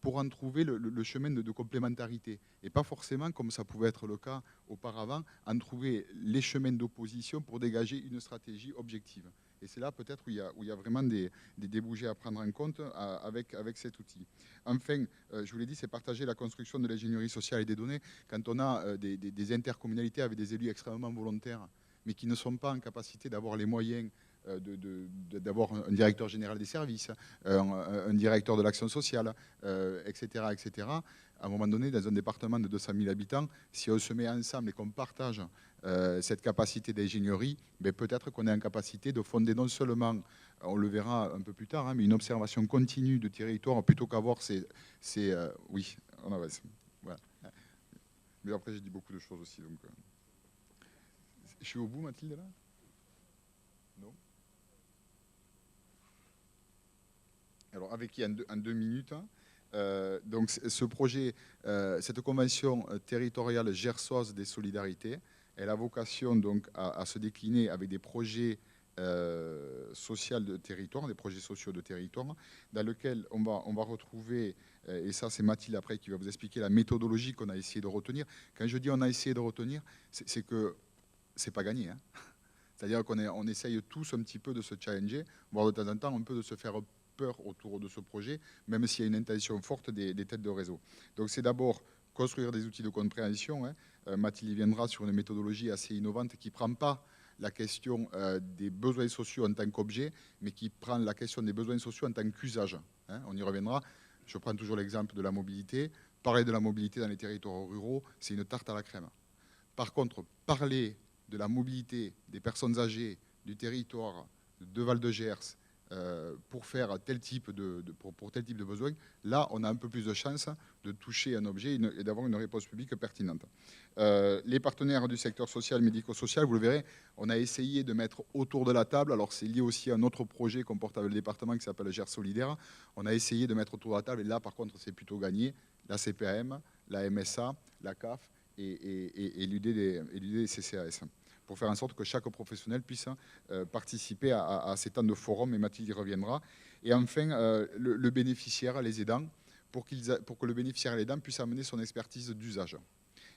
S5: pour en trouver le chemin de complémentarité. Et pas forcément, comme ça pouvait être le cas auparavant, en trouver les chemins d'opposition pour dégager une stratégie objective. Et c'est là peut-être où il y a vraiment des débouchés à prendre en compte avec cet outil. Enfin, je vous l'ai dit, c'est partager la construction de l'ingénierie sociale et des données. Quand on a des intercommunalités avec des élus extrêmement volontaires, mais qui ne sont pas en capacité d'avoir les moyens d'avoir un directeur général des services, un directeur de l'action sociale, etc., etc. À un moment donné, dans un département de 200 000 habitants, si on se met ensemble et qu'on partage cette capacité d'ingénierie, ben peut-être qu'on est en capacité de fonder non seulement, on le verra un peu plus tard, mais une observation continue de territoire plutôt qu'avoir oui, on avance. Voilà. Mais après, j'ai dit beaucoup de choses aussi. Donc, je suis au bout, Mathilde, là ? Non ? Alors, avec en 2 minutes, donc ce projet, cette convention territoriale gersoise des solidarités, elle a vocation donc à se décliner avec des projets sociaux de territoire, des projets sociaux de territoire, dans lesquels on va retrouver, et ça c'est Mathilde après qui va vous expliquer la méthodologie qu'on a essayé de retenir. Quand je dis on a essayé de retenir, c'est que c'est pas gagné, hein. C'est-à-dire qu'on essaye tous un petit peu de se challenger, voire de temps en temps un peu de se faire peur autour de ce projet, même s'il y a une intention forte des têtes de réseau. Donc c'est d'abord construire des outils de compréhension. Mathilde viendra sur une méthodologie assez innovante qui ne prend pas la question des besoins sociaux en tant qu'objet, mais qui prend la question des besoins sociaux en tant qu'usage. On y reviendra. Je prends toujours l'exemple de la mobilité. Parler de la mobilité dans les territoires ruraux, c'est une tarte à la crème. Par contre, parler de la mobilité des personnes âgées du territoire de Val-de-Gers pour faire tel type pour tel type de besoin, là, on a un peu plus de chance de toucher un objet et d'avoir une réponse publique pertinente. Les partenaires du secteur social, médico-social, vous le verrez, on a essayé de mettre autour de la table, alors c'est lié aussi à un autre projet qu'on porte avec le département qui s'appelle Gers Solidaire, on a essayé de mettre autour de la table, et là, par contre, c'est plutôt gagné, la CPAM, la MSA, la CAF et l'UD des CCAS, pour faire en sorte que chaque professionnel puisse participer à ces temps de forum, et Mathilde y reviendra. Et enfin, le bénéficiaire, les aidants, pour que le bénéficiaire et l'aidant puisse amener son expertise d'usage.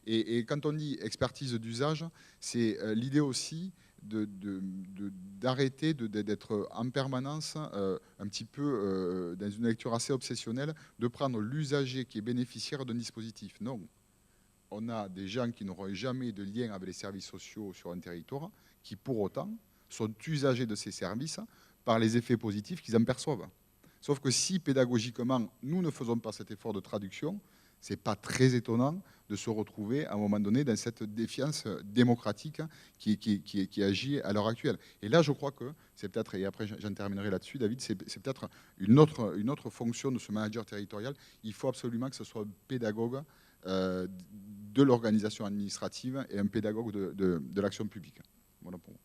S5: Et quand on dit expertise d'usage, c'est l'idée aussi d'arrêter d'être en permanence un petit peu dans une lecture assez obsessionnelle, de prendre l'usager qui est bénéficiaire d'un dispositif. Non. On a des gens qui n'auront jamais de lien avec les services sociaux sur un territoire, qui pour autant sont usagers de ces services par les effets positifs qu'ils en perçoivent. Sauf que si pédagogiquement, nous ne faisons pas cet effort de traduction, ce n'est pas très étonnant de se retrouver à un moment donné dans cette défiance démocratique qui agit à l'heure actuelle. Et là, je crois que c'est peut-être, et après j'en terminerai là-dessus, David, c'est peut-être une autre fonction de ce manager territorial. Il faut absolument que ce soit un pédagogue de l'organisation administrative et un pédagogue de l'action publique. Voilà pour moi.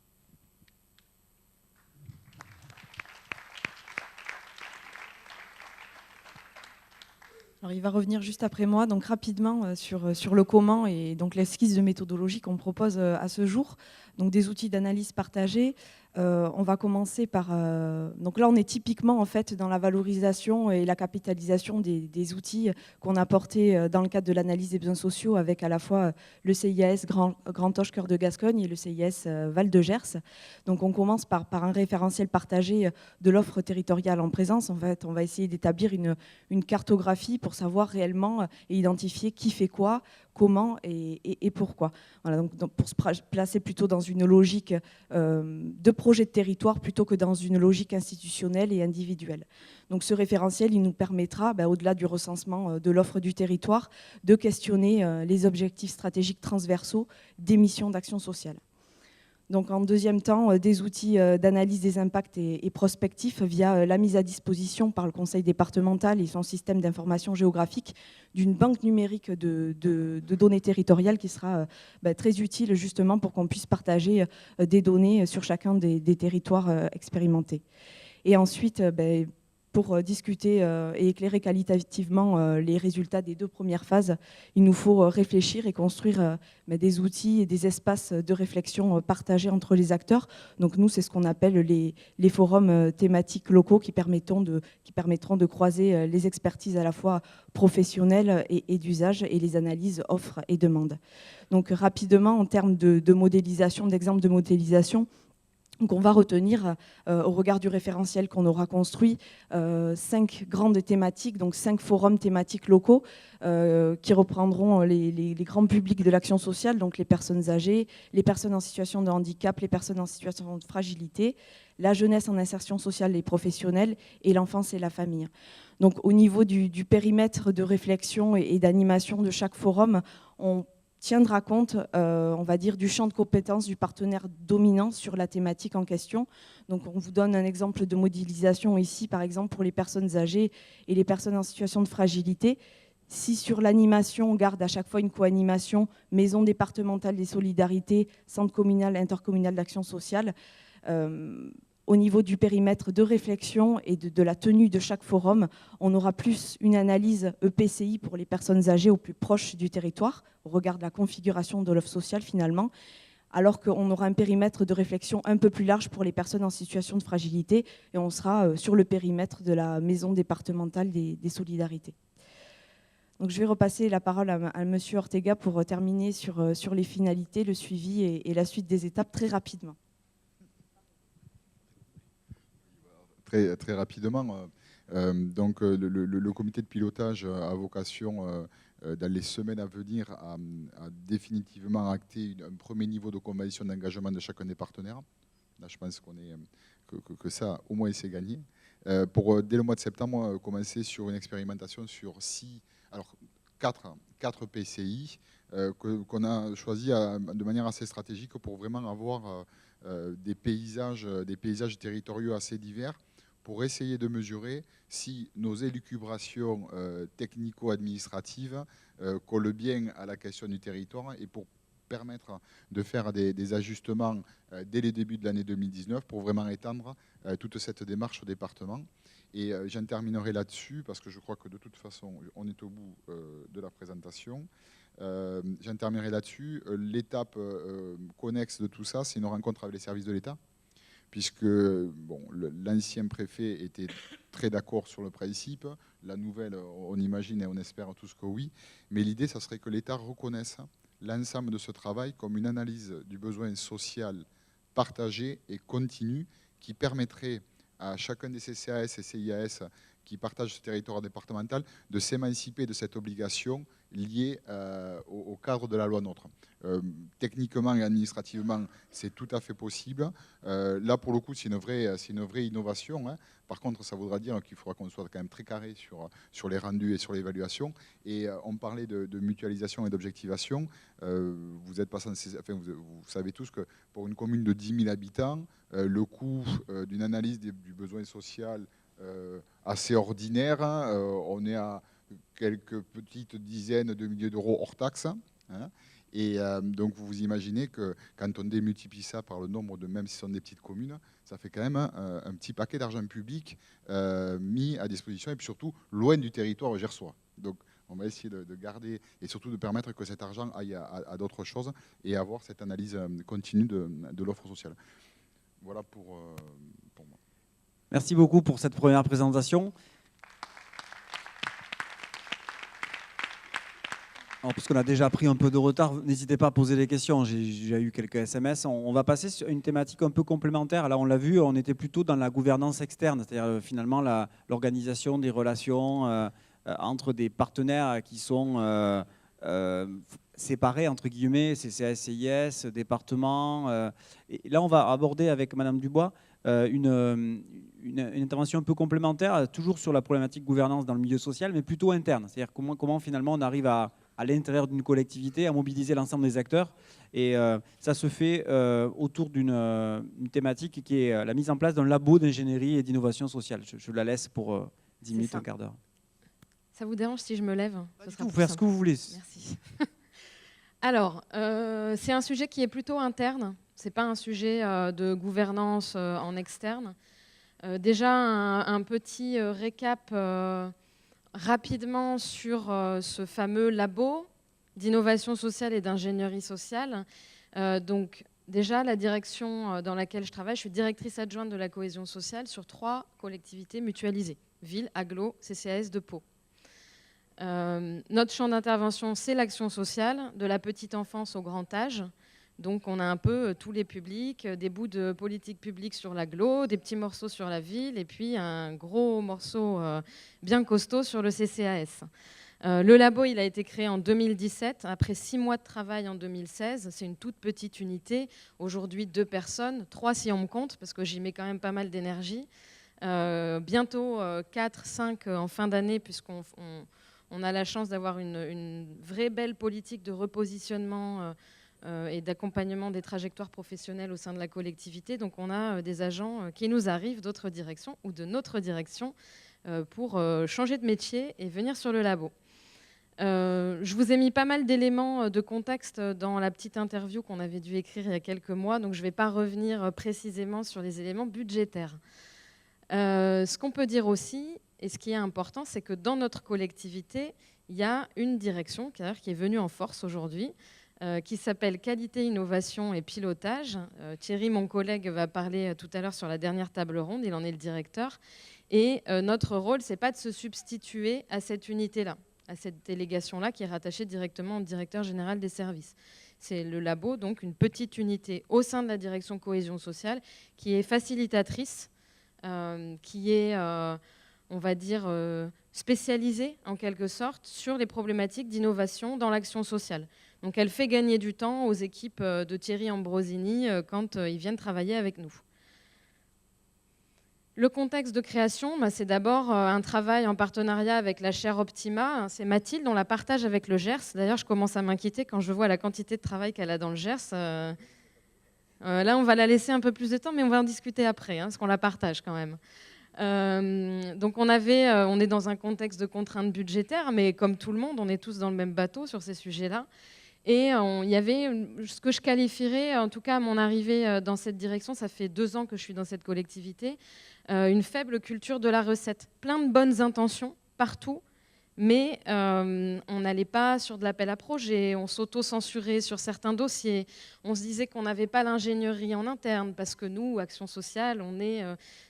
S4: Alors, il va revenir juste après moi, donc rapidement sur le comment et donc l'esquisse de méthodologie qu'on propose à ce jour. Donc des outils d'analyse partagés. On va commencer par... donc là, on est typiquement en fait dans la valorisation et la capitalisation des outils qu'on a apportés dans le cadre de l'analyse des besoins sociaux avec à la fois le CIAS Grand Auch Cœur de Gascogne et le CIAS Val-de-Gers. Donc on commence par un référentiel partagé de l'offre territoriale en présence. En fait, on va essayer d'établir une cartographie pour savoir réellement et identifier qui fait quoi, comment et pourquoi. Voilà, donc pour se placer plutôt dans une logique de projet de territoire plutôt que dans une logique institutionnelle et individuelle. Donc ce référentiel, il nous permettra, au-delà du recensement de l'offre du territoire, de questionner les objectifs stratégiques transversaux des missions d'action sociale. Donc en deuxième temps, des outils d'analyse des impacts et prospectifs via la mise à disposition par le conseil départemental et son système d'information géographique d'une banque numérique de données territoriales qui sera très utile justement pour qu'on puisse partager des données sur chacun des territoires expérimentés. Et ensuite, pour discuter et éclairer qualitativement les résultats des 2 premières phases, il nous faut réfléchir et construire des outils et des espaces de réflexion partagés entre les acteurs. Donc nous, c'est ce qu'on appelle les forums thématiques locaux qui permettront de croiser les expertises à la fois professionnelles et d'usage et les analyses offres et demandes. Donc rapidement, en termes de modélisation, d'exemples de modélisation, donc on va retenir, au regard du référentiel qu'on aura construit, 5 grandes thématiques, donc 5 forums thématiques locaux qui reprendront les grands publics de l'action sociale, donc les personnes âgées, les personnes en situation de handicap, les personnes en situation de fragilité, la jeunesse en insertion sociale et professionnelle et l'enfance et la famille. Donc au niveau du périmètre de réflexion et d'animation de chaque forum, on tiendra compte, on va dire, du champ de compétences du partenaire dominant sur la thématique en question. Donc on vous donne un exemple de modélisation ici, par exemple, pour les personnes âgées et les personnes en situation de fragilité. Si sur l'animation, on garde à chaque fois une co-animation, maison départementale des solidarités, centre communal, intercommunal d'action sociale, au niveau du périmètre de réflexion et de la tenue de chaque forum, on aura plus une analyse EPCI pour les personnes âgées au plus proche du territoire, au regard de la configuration de l'offre sociale finalement, alors qu'on aura un périmètre de réflexion un peu plus large pour les personnes en situation de fragilité, et on sera sur le périmètre de la maison départementale des solidarités. Donc je vais repasser la parole à M. Ortega pour terminer sur les finalités, le suivi et la suite des étapes très rapidement.
S5: Très rapidement, donc le comité de pilotage a vocation, dans les semaines à venir, à définitivement acter un premier niveau de convention d'engagement de chacun des partenaires. Là, je pense que ça, au moins, c'est gagné. Pour, dès le mois de septembre, commencer sur une expérimentation sur 4 PCI qu'on a choisi de manière assez stratégique pour vraiment avoir des paysages territoriaux assez divers, pour essayer de mesurer si nos élucubrations technico-administratives collent bien à la question du territoire, et pour permettre de faire des ajustements dès les débuts de l'année 2019 pour vraiment étendre toute cette démarche au département. Et j'en terminerai là-dessus parce que je crois que de toute façon, on est au bout de la présentation. J'en terminerai là-dessus. L'étape connexe de tout ça, c'est une rencontre avec les services de l'État, puisque l'ancien préfet était très d'accord sur le principe. La nouvelle, on imagine et on espère tous que oui. Mais l'idée, ça serait que l'État reconnaisse l'ensemble de ce travail comme une analyse du besoin social partagé et continu qui permettrait à chacun des CCAS et CIAS qui partagent ce territoire départemental de s'émanciper de cette obligation liée au cadre de la loi NOTRe. Techniquement et administrativement, c'est tout à fait possible. Là, pour le coup, c'est une vraie innovation, hein. Par contre, ça voudra dire qu'il faudra qu'on soit quand même très carré sur les rendus et sur l'évaluation. Et on parlait de mutualisation et d'objectivation. Vous êtes pas censé, enfin, vous savez tous que pour une commune de 10 000 habitants, le coût d'une analyse du besoin social assez ordinaire, hein, on est à quelques petites dizaines de milliers d'euros hors taxe, hein. Et donc vous imaginez que quand on démultiplie ça par le nombre de, même si ce sont des petites communes, ça fait quand même un petit paquet d'argent public mis à disposition, et puis surtout loin du territoire gersois. Donc on va essayer de garder et surtout de permettre que cet argent aille à d'autres choses et avoir cette analyse continue de l'offre sociale. Voilà pour moi.
S1: Merci beaucoup pour cette première présentation. Alors, puisqu'on a déjà pris un peu de retard, n'hésitez pas à poser des questions. J'ai déjà eu quelques SMS. On va passer sur une thématique un peu complémentaire. Là, on l'a vu, on était plutôt dans la gouvernance externe, c'est-à-dire finalement l'organisation des relations entre des partenaires qui sont séparés, entre guillemets, CCAS, CIS, départements. Et là, on va aborder avec Madame Dubois une intervention un peu complémentaire, toujours sur la problématique gouvernance dans le milieu social, mais plutôt interne. C'est-à-dire comment finalement on arrive à l'intérieur d'une collectivité, à mobiliser l'ensemble des acteurs. Et ça se fait autour d'une thématique qui est la mise en place d'un labo d'ingénierie et d'innovation sociale. Je la laisse pour 10 minutes, un quart d'heure.
S6: Ça vous dérange si je me lève?
S1: Vous faire ce que vous voulez.
S6: Merci. Alors, c'est un sujet qui est plutôt interne. Ce n'est pas un sujet de gouvernance en externe. Déjà, un petit récap rapidement sur ce fameux labo d'innovation sociale et d'ingénierie sociale. Donc, déjà, la direction dans laquelle je travaille, je suis directrice adjointe de la cohésion sociale sur 3 collectivités mutualisées, ville, agglo, CCAS de Pau. Notre champ d'intervention, c'est l'action sociale, de la petite enfance au grand âge. Donc on a un peu tous les publics, des bouts de politique publique sur l'agglo, des petits morceaux sur la ville et puis un gros morceau bien costaud sur le CCAS. Le labo, il a été créé en 2017, après 6 mois de travail en 2016. C'est une toute petite unité. Aujourd'hui, 2 personnes, 3 si on me compte, parce que j'y mets quand même pas mal d'énergie. Bientôt 4, 5 en fin d'année, puisqu'on a la chance d'avoir une vraie belle politique de repositionnement et d'accompagnement des trajectoires professionnelles au sein de la collectivité. Donc on a des agents qui nous arrivent d'autres directions ou de notre direction pour changer de métier et venir sur le labo. Je vous ai mis pas mal d'éléments de contexte dans la petite interview qu'on avait dû écrire il y a quelques mois, donc je ne vais pas revenir précisément sur les éléments budgétaires. Ce qu'on peut dire aussi, et ce qui est important, c'est que dans notre collectivité, il y a une direction qui est venue en force aujourd'hui, qui s'appelle Qualité, Innovation et Pilotage. Thierry, mon collègue, va parler tout à l'heure sur la dernière table ronde, il en est le directeur. Et notre rôle, ce n'est pas de se substituer à cette unité-là, à cette délégation-là qui est rattachée directement au directeur général des services. C'est le labo, donc une petite unité au sein de la direction cohésion sociale qui est facilitatrice, qui est, on va dire, spécialisée en quelque sorte sur les problématiques d'innovation dans l'action sociale. Donc elle fait gagner du temps aux équipes de Thierry Ambrosini quand ils viennent travailler avec nous. Le contexte de création, c'est d'abord un travail en partenariat avec la chaire Optima. C'est Mathilde, on la partage avec le Gers. D'ailleurs, je commence à m'inquiéter quand je vois la quantité de travail qu'elle a dans le Gers. Là, on va la laisser un peu plus de temps, mais on va en discuter après, parce qu'on la partage quand même. Donc on est dans un contexte de contraintes budgétaires, mais comme tout le monde, on est tous dans le même bateau sur ces sujets-là. Et il y avait ce que je qualifierais, en tout cas à mon arrivée dans cette direction, ça fait 2 ans que je suis dans cette collectivité, une faible culture de la recette. Plein de bonnes intentions partout, mais on n'allait pas sur de l'appel à projet, on s'auto-censurait sur certains dossiers, on se disait qu'on n'avait pas l'ingénierie en interne, parce que nous, Action sociale, on est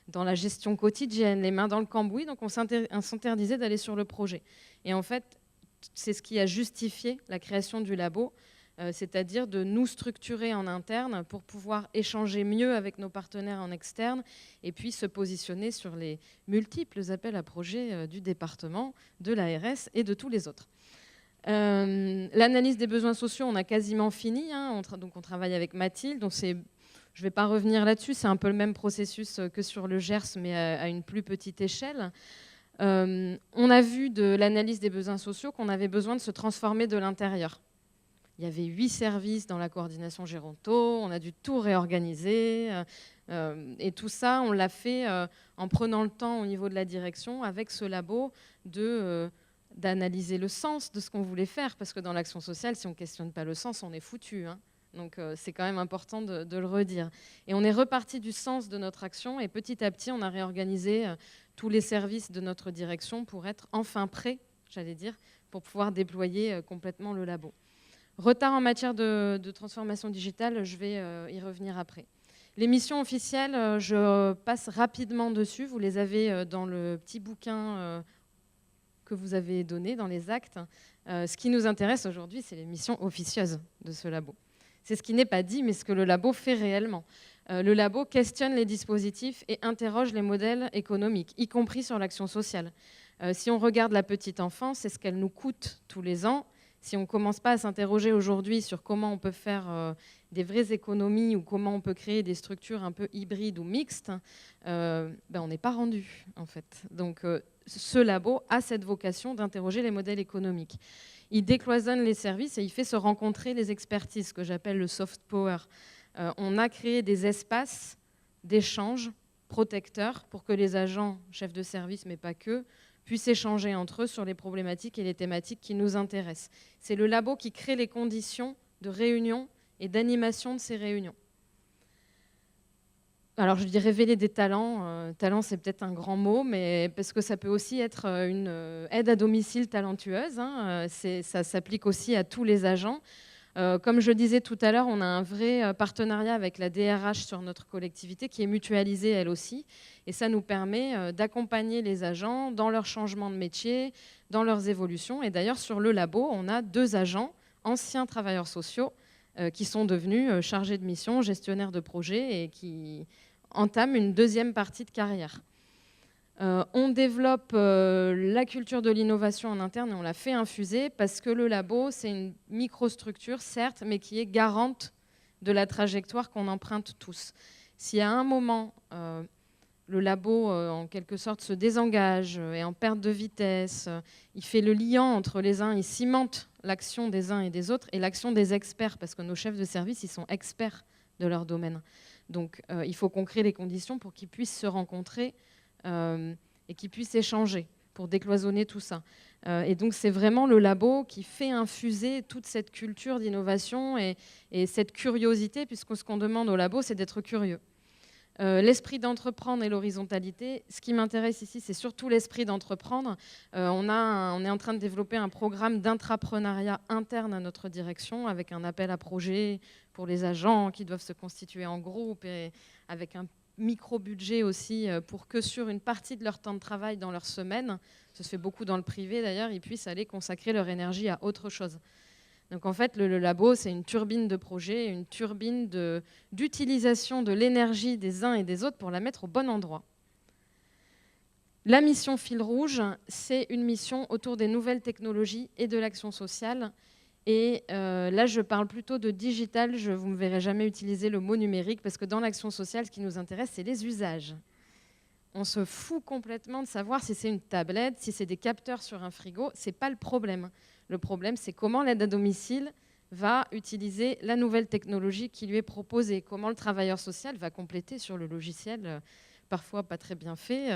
S6: dans la gestion quotidienne, les mains dans le cambouis, donc on s'interdisait d'aller sur le projet. Et en fait, c'est ce qui a justifié la création du labo, c'est-à-dire de nous structurer en interne pour pouvoir échanger mieux avec nos partenaires en externe et puis se positionner sur les multiples appels à projets du département, de l'ARS et de tous les autres. L'analyse des besoins sociaux, on a quasiment fini, donc on travaille avec Mathilde, donc je ne vais pas revenir là-dessus, c'est un peu le même processus que sur le Gers, mais à une plus petite échelle. On a vu de l'analyse des besoins sociaux qu'on avait besoin de se transformer de l'intérieur. Il y avait 8 services dans la coordination Géronto, on a dû tout réorganiser. Et tout ça, on l'a fait en prenant le temps au niveau de la direction, avec ce labo, d'analyser le sens de ce qu'on voulait faire. Parce que dans l'action sociale, si on ne questionne pas le sens, on est foutu. Donc c'est quand même important de le redire. Et on est reparti du sens de notre action et petit à petit, on a réorganisé tous les services de notre direction pour être enfin prêts, j'allais dire, pour pouvoir déployer complètement le labo. Retard en matière de transformation digitale, je vais y revenir après. Les missions officielles, je passe rapidement dessus. Vous les avez dans le petit bouquin que vous avez donné, dans les actes. Ce qui nous intéresse aujourd'hui, c'est les missions officieuses de ce labo. C'est ce qui n'est pas dit, mais ce que le labo fait réellement. Le labo questionne les dispositifs et interroge les modèles économiques, y compris sur l'action sociale. Si on regarde la petite enfance, c'est ce qu'elle nous coûte tous les ans. Si on ne commence pas à s'interroger aujourd'hui sur comment on peut faire des vraies économies ou comment on peut créer des structures un peu hybrides ou mixtes, on n'est pas rendu, en fait. Donc, ce labo a cette vocation d'interroger les modèles économiques. Il décloisonne les services et il fait se rencontrer les expertises, ce que j'appelle le soft power. On a créé des espaces d'échange protecteurs pour que les agents, chefs de service, mais pas que, puissent échanger entre eux sur les problématiques et les thématiques qui nous intéressent. C'est le labo qui crée les conditions de réunion et d'animation de ces réunions. Alors je dis révéler des talents. Talent, c'est peut-être un grand mot, mais parce que ça peut aussi être une aide à domicile talentueuse. Ça s'applique aussi à tous les agents. Comme je disais tout à l'heure, on a un vrai partenariat avec la DRH sur notre collectivité qui est mutualisée elle aussi. Et ça nous permet d'accompagner les agents dans leur changement de métier, dans leurs évolutions. Et d'ailleurs, sur le labo, on a 2 agents, anciens travailleurs sociaux, qui sont devenus chargés de mission, gestionnaires de projet et qui entament une 2e partie de carrière. On développe la culture de l'innovation en interne et on la fait infuser parce que le labo, c'est une microstructure, certes, mais qui est garante de la trajectoire qu'on emprunte tous. Si à un moment, le labo, en quelque sorte, se désengage, est en perte de vitesse, il fait le liant entre les uns, il cimente l'action des uns et des autres et l'action des experts, parce que nos chefs de service, ils sont experts de leur domaine. Donc, il faut qu'on crée les conditions pour qu'ils puissent se rencontrer et qu'ils puissent échanger pour décloisonner tout ça. Et donc, c'est vraiment le labo qui fait infuser toute cette culture d'innovation et cette curiosité, puisque ce qu'on demande au labo, c'est d'être curieux. L'esprit d'entreprendre et l'horizontalité, ce qui m'intéresse ici, c'est surtout l'esprit d'entreprendre. On est en train de développer un programme d'intrapreneuriat interne à notre direction avec un appel à projet pour les agents qui doivent se constituer en groupe et avec un micro-budget aussi pour que sur une partie de leur temps de travail dans leur semaine, ça se fait beaucoup dans le privé d'ailleurs, ils puissent aller consacrer leur énergie à autre chose. Donc en fait, le labo, c'est une turbine de projet, une turbine d'utilisation de l'énergie des uns et des autres pour la mettre au bon endroit. La mission fil rouge, c'est une mission autour des nouvelles technologies et de l'action sociale. Et là, je parle plutôt de digital. Vous ne me verrez jamais utiliser le mot numérique parce que dans l'action sociale, ce qui nous intéresse, c'est les usages. On se fout complètement de savoir si c'est une tablette, si c'est des capteurs sur un frigo. Ce n'est pas le problème. Le problème, c'est comment l'aide à domicile va utiliser la nouvelle technologie qui lui est proposée, comment le travailleur social va compléter sur le logiciel, parfois pas très bien fait,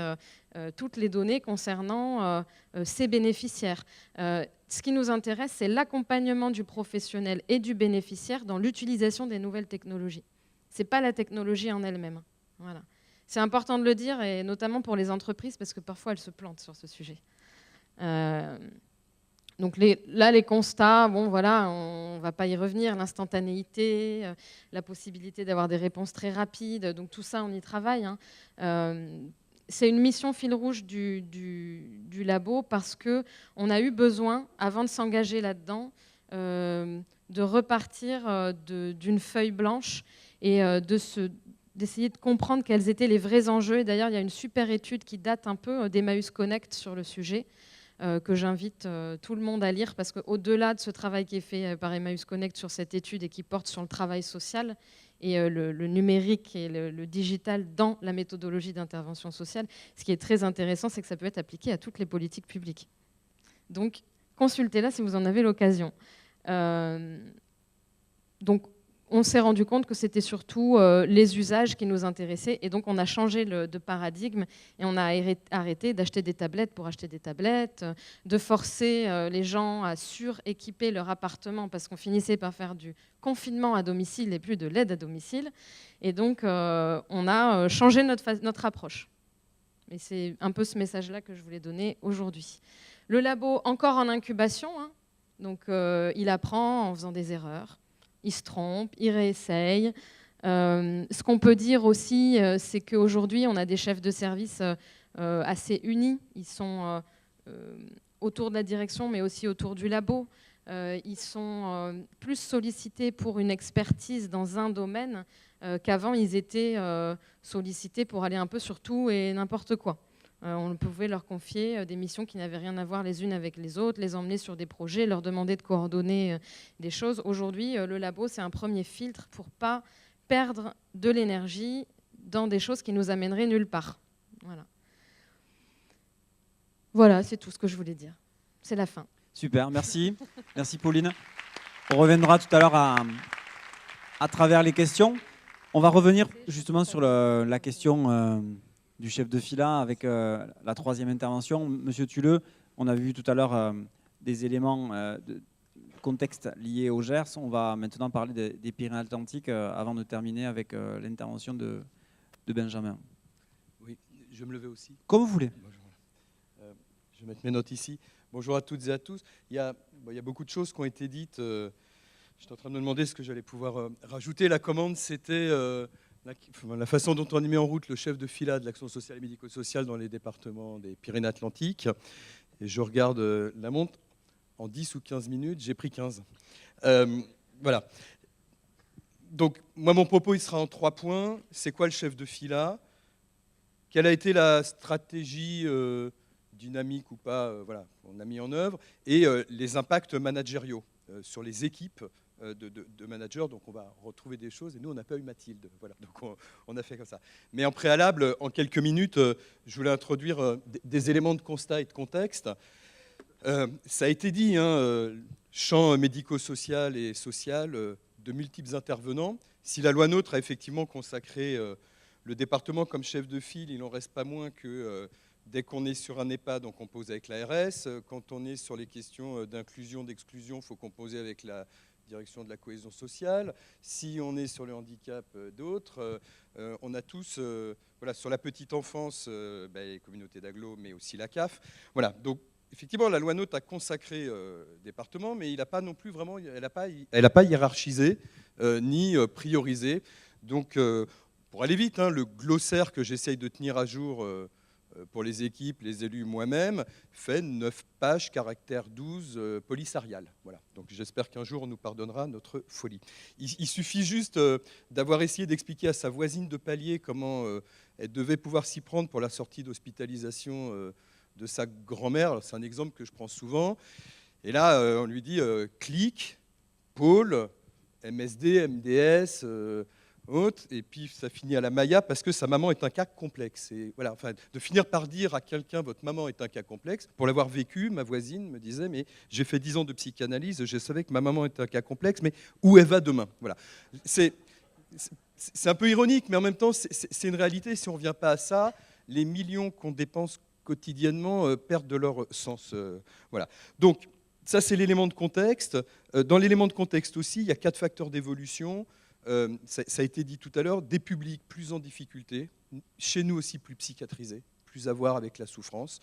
S6: toutes les données concernant ses bénéficiaires. Ce qui nous intéresse, c'est l'accompagnement du professionnel et du bénéficiaire dans l'utilisation des nouvelles technologies. Ce n'est pas la technologie en elle-même. Voilà. C'est important de le dire, et notamment pour les entreprises, parce que parfois elles se plantent sur ce sujet. Donc là, les constats, bon voilà, on ne va pas y revenir, l'instantanéité, la possibilité d'avoir des réponses très rapides, donc tout ça, on y travaille. C'est une mission fil rouge du labo parce qu'on a eu besoin, avant de s'engager là-dedans, de repartir d'une feuille blanche et d'essayer de comprendre quels étaient les vrais enjeux. Et d'ailleurs, il y a une super étude qui date un peu d'Emmaüs Connect sur le sujet, que j'invite tout le monde à lire, parce qu'au-delà de ce travail qui est fait par Emmaüs Connect sur cette étude et qui porte sur le travail social et le numérique et le digital dans la méthodologie d'intervention sociale, ce qui est très intéressant, c'est que ça peut être appliqué à toutes les politiques publiques. Donc, consultez-la si vous en avez l'occasion. Donc, on s'est rendu compte que c'était surtout les usages qui nous intéressaient. Et donc, on a changé de paradigme et on a arrêté d'acheter des tablettes pour acheter des tablettes, de forcer les gens à suréquiper leur appartement parce qu'on finissait par faire du confinement à domicile et plus de l'aide à domicile. Et donc, on a changé notre approche. Et c'est un peu ce message-là que je voulais donner aujourd'hui. Le labo, encore en incubation, hein, donc il apprend en faisant des erreurs. Il se trompe, il réessaye. Ce qu'on peut dire aussi, c'est qu'aujourd'hui, on a des chefs de service assez unis. Ils sont autour de la direction, mais aussi autour du labo. Ils sont plus sollicités pour une expertise dans un domaine qu'avant, ils étaient sollicités pour aller un peu sur tout et n'importe quoi. On pouvait leur confier des missions qui n'avaient rien à voir les unes avec les autres, les emmener sur des projets, leur demander de coordonner des choses. Aujourd'hui, le labo, c'est un premier filtre pour ne pas perdre de l'énergie dans des choses qui nous amèneraient nulle part. Voilà, c'est tout ce que je voulais dire. C'est la fin.
S1: Super, merci. Merci Pauline. On reviendra tout à l'heure à travers les questions. On va revenir justement sur la question du chef de fila avec la troisième intervention. Monsieur Tulleux, on a vu tout à l'heure des éléments de contexte liés au Gers. On va maintenant parler des Pyrénées-Atlantiques avant de terminer avec l'intervention de de Benjamin.
S7: Oui, je vais me lever aussi.
S1: Comme vous voulez.
S7: Bonjour. Je vais mettre mes notes ici. Bonjour à toutes et à tous. Il y a beaucoup de choses qui ont été dites. J'étais en train de me demander ce que j'allais pouvoir rajouter. La commande, c'était la façon dont on y met en route le chef de fila de l'action sociale et médico-sociale dans les départements des Pyrénées-Atlantiques. Et je regarde la montre. En 10 ou 15 minutes, j'ai pris 15. Voilà. Donc, moi, mon propos, il sera en 3 points. C'est quoi le chef de fila? Quelle a été la stratégie dynamique ou pas voilà, qu'on a mis en œuvre? Et les impacts managériaux sur les équipes de managers. Donc, on va retrouver des choses. Et nous, on n'a pas eu Mathilde. Voilà. Donc, on a fait comme ça. Mais en préalable, en quelques minutes, je voulais introduire des éléments de constat et de contexte. Ça a été dit, champ médico-social et social, de multiples intervenants. Si la loi NOTRe a effectivement consacré le département comme chef de file, il n'en reste pas moins que dès qu'on est sur un EHPAD, on compose avec l'ARS. Quand on est sur les questions d'inclusion, d'exclusion, il faut composer avec la direction de la cohésion sociale. Si on est sur le handicap, d'autres. On a tous, voilà, sur la petite enfance, les communautés d'agglo, mais aussi la CAF. Voilà, donc effectivement, la loi NOTRe a consacré département, mais il n'a pas non plus vraiment, elle n'a pas hiérarchisé ni priorisé. Donc, pour aller vite, le glossaire que j'essaye de tenir à jour pour les équipes, les élus, moi-même, fait 9 pages, caractère 12, polysarial. Voilà. Donc j'espère qu'un jour on nous pardonnera notre folie. Il suffit juste d'avoir essayé d'expliquer à sa voisine de palier comment elle devait pouvoir s'y prendre pour la sortie d'hospitalisation de sa grand-mère. C'est un exemple que je prends souvent. Et là, on lui dit clic, pôle, MSD, MDS, autre, et puis ça finit à la Maya parce que sa maman est un cas complexe. Et voilà, enfin, de finir par dire à quelqu'un votre maman est un cas complexe, pour l'avoir vécu, ma voisine me disait mais j'ai fait 10 ans de psychanalyse, je savais que ma maman est un cas complexe, mais où elle va demain? Voilà. C'est un peu ironique, mais en même temps c'est une réalité. Si on ne revient pas à ça, les millions qu'on dépense quotidiennement perdent de leur sens. Voilà. Donc ça c'est l'élément de contexte. Dans l'élément de contexte aussi, il y a 4 facteurs d'évolution. Ça a été dit tout à l'heure, des publics plus en difficulté, chez nous aussi plus psychiatrisés, plus à voir avec la souffrance.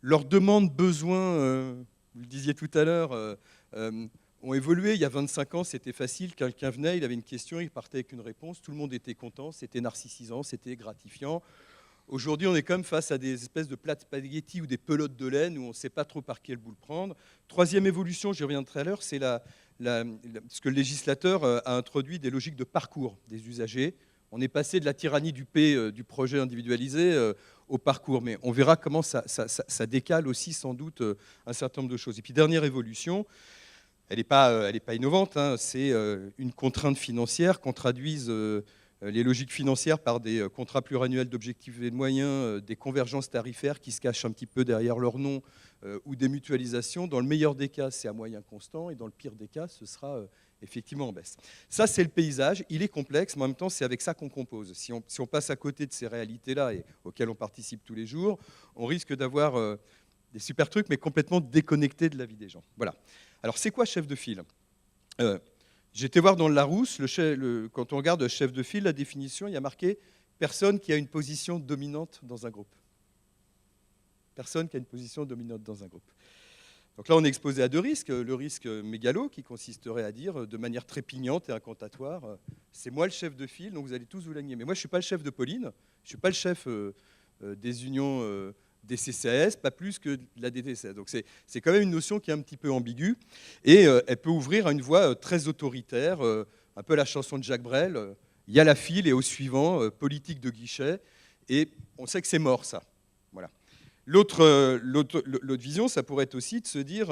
S7: Leurs demandes, besoins, vous le disiez tout à l'heure, ont évolué. Il y a 25 ans, c'était facile. Quelqu'un venait, il avait une question, il partait avec une réponse. Tout le monde était content, c'était narcissisant, c'était gratifiant. Aujourd'hui, on est quand même face à des espèces de plats de spaghettis ou des pelotes de laine où on ne sait pas trop par quel bout le prendre. Troisième évolution, j'y reviendrai à l'heure, c'est ce que le législateur a introduit des logiques de parcours des usagers. On est passé de la tyrannie du P, du projet individualisé, au parcours. Mais on verra comment ça décale aussi sans doute un certain nombre de choses. Et puis dernière évolution, elle n'est pas innovante, c'est une contrainte financière qu'on traduise les logiques financières par des contrats pluriannuels d'objectifs et de moyens, des convergences tarifaires qui se cachent un petit peu derrière leur nom, ou des mutualisations. Dans le meilleur des cas, c'est à moyen constant, et dans le pire des cas, ce sera effectivement en baisse. Ça, c'est le paysage. Il est complexe, mais en même temps, c'est avec ça qu'on compose. Si on passe à côté de ces réalités-là, et auxquelles on participe tous les jours, on risque d'avoir des super trucs, mais complètement déconnectés de la vie des gens. Voilà. Alors, c'est quoi chef de file? J'ai été voir dans le Larousse, quand on regarde chef de file, la définition, il y a marqué « personne qui a une position dominante dans un groupe ». Personne qui a une position dominante dans un groupe. Donc là, on est exposé à 2 risques. Le risque mégalo, qui consisterait à dire de manière trépignante et incantatoire « c'est moi le chef de file, donc vous allez tous vous lagner ». Mais moi, je ne suis pas le chef de Pauline, je ne suis pas le chef des unions des CCAS, pas plus que de la DTCS. Donc c'est quand même une notion qui est un petit peu ambiguë, et elle peut ouvrir à une voie très autoritaire, un peu la chanson de Jacques Brel, il y a la file et au suivant, politique de guichet, et on sait que c'est mort ça. Voilà. L'autre vision, ça pourrait être aussi de se dire,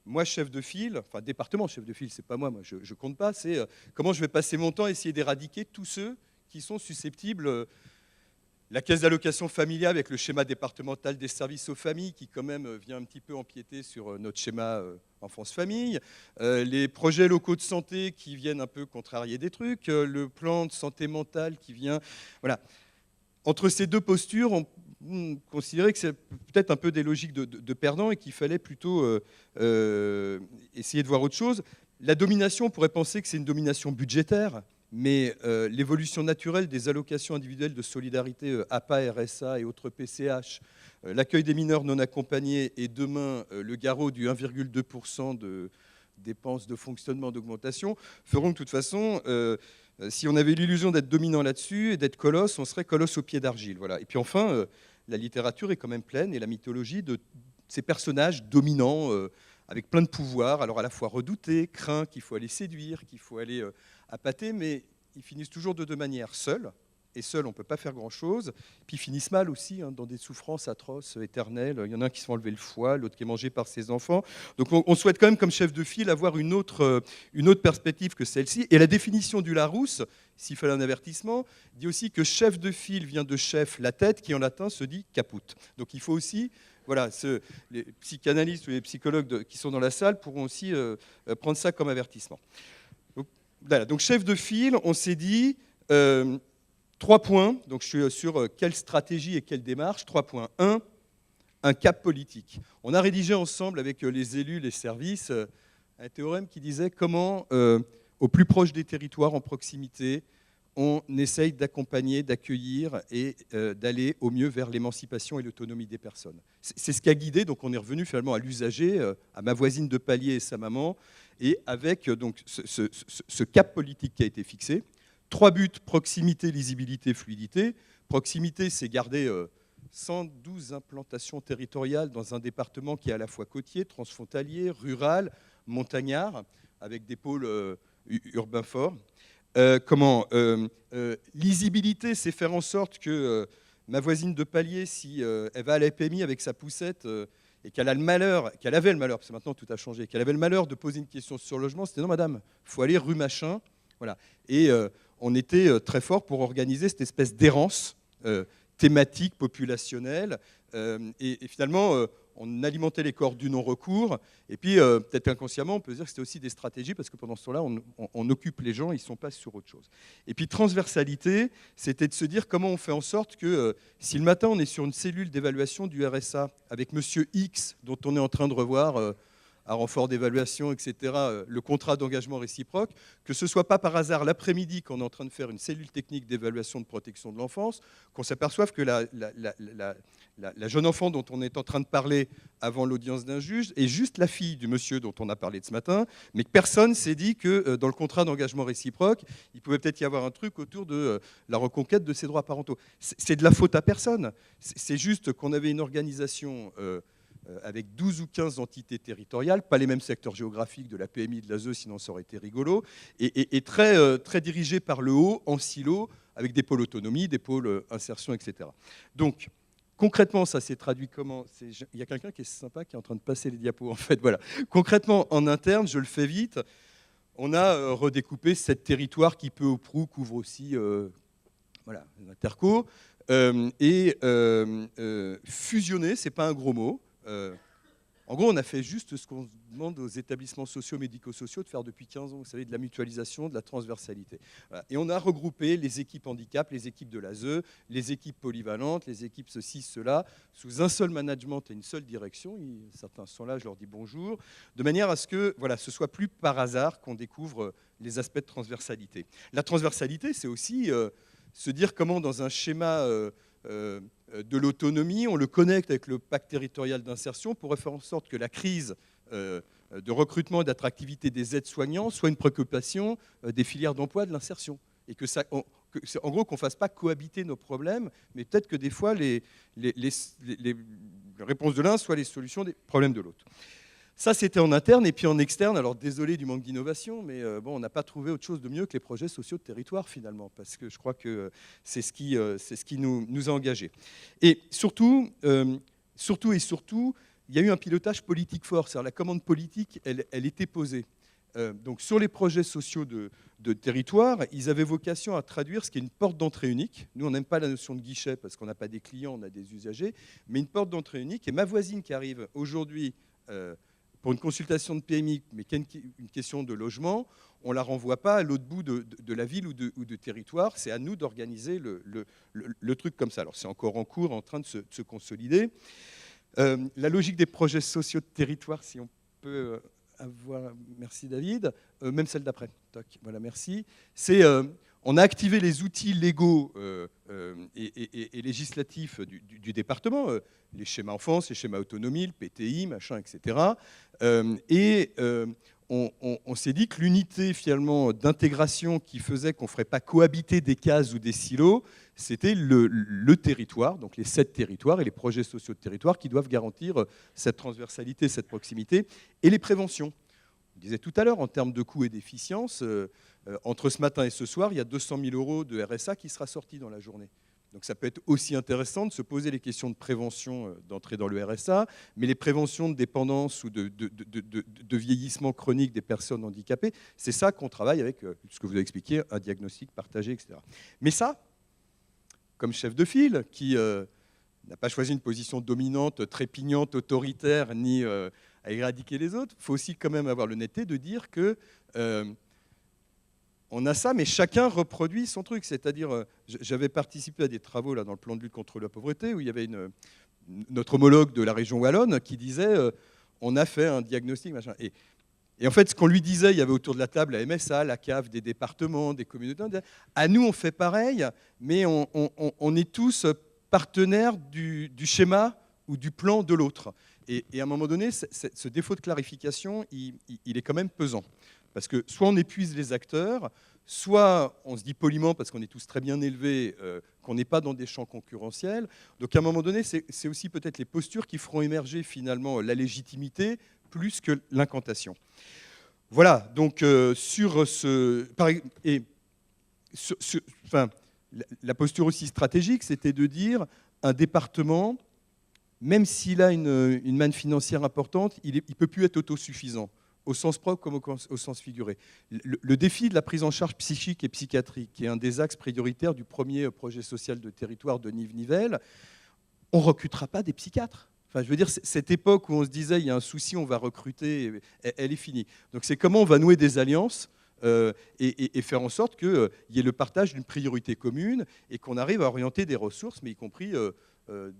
S7: moi chef de file, enfin département chef de file, c'est pas moi je ne compte pas, c'est comment je vais passer mon temps à essayer d'éradiquer tous ceux qui sont susceptibles. La caisse d'allocation familiale avec le schéma départemental des services aux familles qui quand même vient un petit peu empiéter sur notre schéma enfance-famille, les projets locaux de santé qui viennent un peu contrarier des trucs, le plan de santé mentale qui vient... Voilà. Entre ces 2 postures, on considérait que c'est peut-être un peu des logiques de perdants et qu'il fallait plutôt essayer de voir autre chose. La domination, on pourrait penser que c'est une domination budgétaire, mais l'évolution naturelle des allocations individuelles de solidarité, APA, RSA et autres PCH, l'accueil des mineurs non accompagnés et demain le garrot du 1,2% de dépenses de fonctionnement d'augmentation, feront que de toute façon, si on avait l'illusion d'être dominant là-dessus et d'être colosse, on serait colosse au pied d'argile. Voilà. Et puis enfin, la littérature est quand même pleine, et la mythologie, de ces personnages dominants, avec plein de pouvoirs, alors à la fois redoutés, craints, qu'il faut aller séduire, qu'il faut aller appâter, mais ils finissent toujours de deux manières, seuls, et seuls on ne peut pas faire grand-chose, puis ils finissent mal aussi, dans des souffrances atroces, éternelles. Il y en a un qui se fait enlever le foie, l'autre qui est mangé par ses enfants. Donc on souhaite quand même, comme chef de file, avoir une autre perspective que celle-ci. Et la définition du Larousse, s'il fallait un avertissement, dit aussi que chef de file vient de chef, la tête, qui en latin se dit caput. Donc il faut aussi... Voilà, les psychanalystes ou les psychologues qui sont dans la salle pourront aussi prendre ça comme avertissement. Donc, voilà, donc chef de file, on s'est dit 3 points. Donc je suis sur quelle stratégie et quelle démarche. 3 points. 1, un cap politique. On a rédigé ensemble avec les élus, les services, un théorème qui disait comment, au plus proche des territoires, en proximité, on essaye d'accompagner, d'accueillir et d'aller au mieux vers l'émancipation et l'autonomie des personnes. C'est ce qui a guidé, donc on est revenu finalement à l'usager, à ma voisine de palier et sa maman, et avec donc ce cap politique qui a été fixé. 3 buts, proximité, lisibilité, fluidité. Proximité, c'est garder 112 implantations territoriales dans un département qui est à la fois côtier, transfrontalier, rural, montagnard, avec des pôles urbains forts. Lisibilité, c'est faire en sorte que ma voisine de palier, si elle va à la PMI avec sa poussette et qu'elle avait le malheur, parce que maintenant tout a changé, qu'elle avait le malheur de poser une question sur le logement, c'était non madame, il faut aller rue machin. Voilà. Et on était très fort pour organiser cette espèce d'errance thématique, populationnelle. Et finalement, on alimentait les corps du non-recours. Et puis, peut-être inconsciemment, on peut dire que c'était aussi des stratégies, parce que pendant ce temps-là, on occupe les gens, ils ne sont pas sur autre chose. Et puis, transversalité, c'était de se dire comment on fait en sorte que, si le matin, on est sur une cellule d'évaluation du RSA, avec monsieur X, dont on est en train de revoir... à renfort d'évaluation, etc., le contrat d'engagement réciproque, que ce ne soit pas par hasard l'après-midi qu'on est en train de faire une cellule technique d'évaluation de protection de l'enfance, qu'on s'aperçoive que la jeune enfant dont on est en train de parler avant l'audience d'un juge est juste la fille du monsieur dont on a parlé de ce matin, mais que personne ne s'est dit que dans le contrat d'engagement réciproque, il pouvait peut-être y avoir un truc autour de la reconquête de ses droits parentaux. C'est de la faute à personne. C'est juste qu'on avait une organisation... avec 12 ou 15 entités territoriales, pas les mêmes secteurs géographiques de la PMI, de l'ASE, sinon ça aurait été rigolo, et très dirigé par le haut, en silo, avec des pôles autonomie, des pôles insertion, etc. Donc, concrètement, ça s'est traduit comment ? Il y a quelqu'un qui est sympa, qui est en train de passer les diapos, en fait. Voilà. Concrètement, en interne, je le fais vite, on a redécoupé 7 territoires qui, peu ou prou, couvrent aussi voilà, l'interco, et fusionner, ce n'est pas un gros mot. En gros, on a fait juste ce qu'on demande aux établissements sociaux, médico-sociaux de faire depuis 15 ans, vous savez, de la mutualisation, de la transversalité. Voilà. Et on a regroupé les équipes handicap, les équipes de l'ASE, les équipes polyvalentes, les équipes ceci, cela, sous un seul management et une seule direction. Certains sont là, je leur dis bonjour, de manière à ce que voilà, ce soit plus par hasard qu'on découvre les aspects de transversalité. La transversalité, c'est aussi se dire comment, dans un schéma... de l'autonomie, on le connecte avec le pacte territorial d'insertion pour faire en sorte que la crise de recrutement et d'attractivité des aides-soignants soit une préoccupation des filières d'emploi de l'insertion. Et que ça, en gros, qu'on ne fasse pas cohabiter nos problèmes, mais peut-être que des fois, les réponses de l'un soient les solutions des problèmes de l'autre. Ça, c'était en interne. Et puis en externe, alors désolé du manque d'innovation, mais bon, on n'a pas trouvé autre chose de mieux que les projets sociaux de territoire, finalement, parce que je crois que c'est ce qui nous a engagés. Et surtout, il y a eu un pilotage politique fort. C'est-à-dire la commande politique, elle était posée. Donc sur les projets sociaux de territoire, ils avaient vocation à traduire ce qui est une porte d'entrée unique. Nous, on n'aime pas la notion de guichet parce qu'on n'a pas des clients, on a des usagers, mais une porte d'entrée unique. Et ma voisine qui arrive aujourd'hui... pour une consultation de PMI, mais une question de logement, on ne la renvoie pas à l'autre bout de la ville ou de territoire. C'est à nous d'organiser le truc comme ça. Alors c'est encore en cours, en train de se consolider. La logique des projets sociaux de territoire, si on peut avoir... Merci David. Même celle d'après. Voilà, merci. On a activé les outils légaux et législatifs du département, les schémas enfance, les schémas autonomie, le PTI, machin, etc. On s'est dit que l'unité finalement d'intégration qui faisait qu'on ne ferait pas cohabiter des cases ou des silos, c'était le territoire, donc les 7 territoires et les projets sociaux de territoire qui doivent garantir cette transversalité, cette proximité et les préventions. On disait tout à l'heure, en termes de coûts et d'efficience, entre ce matin et ce soir, il y a 200 000 € de RSA qui sera sorti dans la journée. Donc ça peut être aussi intéressant de se poser les questions de prévention d'entrée dans le RSA, mais les préventions de dépendance ou de vieillissement chronique des personnes handicapées, c'est ça qu'on travaille avec, ce que vous avez expliqué, un diagnostic partagé, etc. Mais ça, comme chef de file, qui n'a pas choisi une position dominante, trépignante, autoritaire, ni à éradiquer les autres, il faut aussi quand même avoir l'honnêteté de dire que on a ça, mais chacun reproduit son truc. C'est-à-dire, j'avais participé à des travaux là, dans le plan de lutte contre la pauvreté, où il y avait notre homologue de la région wallonne qui disait on a fait un diagnostic, machin. Et en fait, ce qu'on lui disait, il y avait autour de la table la MSA, la CAF, des départements, des communautés. À nous, on fait pareil, mais on est tous partenaires du schéma ou du plan de l'autre. Et à un moment donné, ce défaut de clarification, il est quand même pesant. Parce que soit on épuise les acteurs, soit on se dit poliment, parce qu'on est tous très bien élevés, qu'on n'est pas dans des champs concurrentiels. Donc à un moment donné, c'est aussi peut-être les postures qui feront émerger finalement la légitimité plus que l'incantation. Voilà, donc la posture aussi stratégique, c'était de dire un département, même s'il a une manne financière importante, il ne peut plus être autosuffisant, au sens propre comme au sens figuré. Le défi de la prise en charge psychique et psychiatrique, qui est un des axes prioritaires du premier projet social de territoire de Nive-Nivelle, on ne recrutera pas des psychiatres. Enfin, je veux dire, cette époque où on se disait il y a un souci, on va recruter, elle est finie. Donc c'est comment on va nouer des alliances et faire en sorte qu'il y ait le partage d'une priorité commune et qu'on arrive à orienter des ressources, mais y compris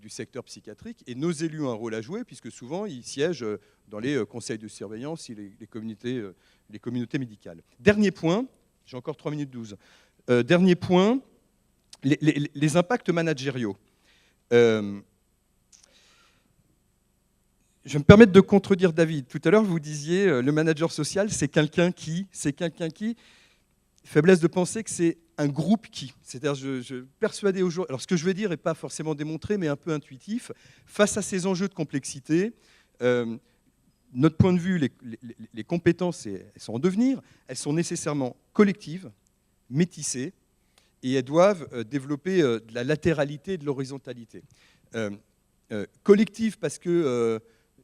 S7: du secteur psychiatrique. Et nos élus ont un rôle à jouer, puisque souvent ils siègent dans les conseils de surveillance et les communautés médicales. Dernier point, j'ai encore 3 minutes 12. Dernier point, les impacts managériaux. Je vais me permettre de contredire David. Tout à l'heure, vous disiez le manager social, c'est quelqu'un qui, faiblesse de penser que c'est un groupe qui. C'est-à-dire, je persuadé aujourd'hui. Alors, ce que je veux dire n'est pas forcément démontré, mais un peu intuitif. Face à ces enjeux de complexité, notre point de vue, les compétences, elles sont en devenir. Elles sont nécessairement collectives, métissées, et elles doivent développer de la latéralité et de l'horizontalité. Collective parce que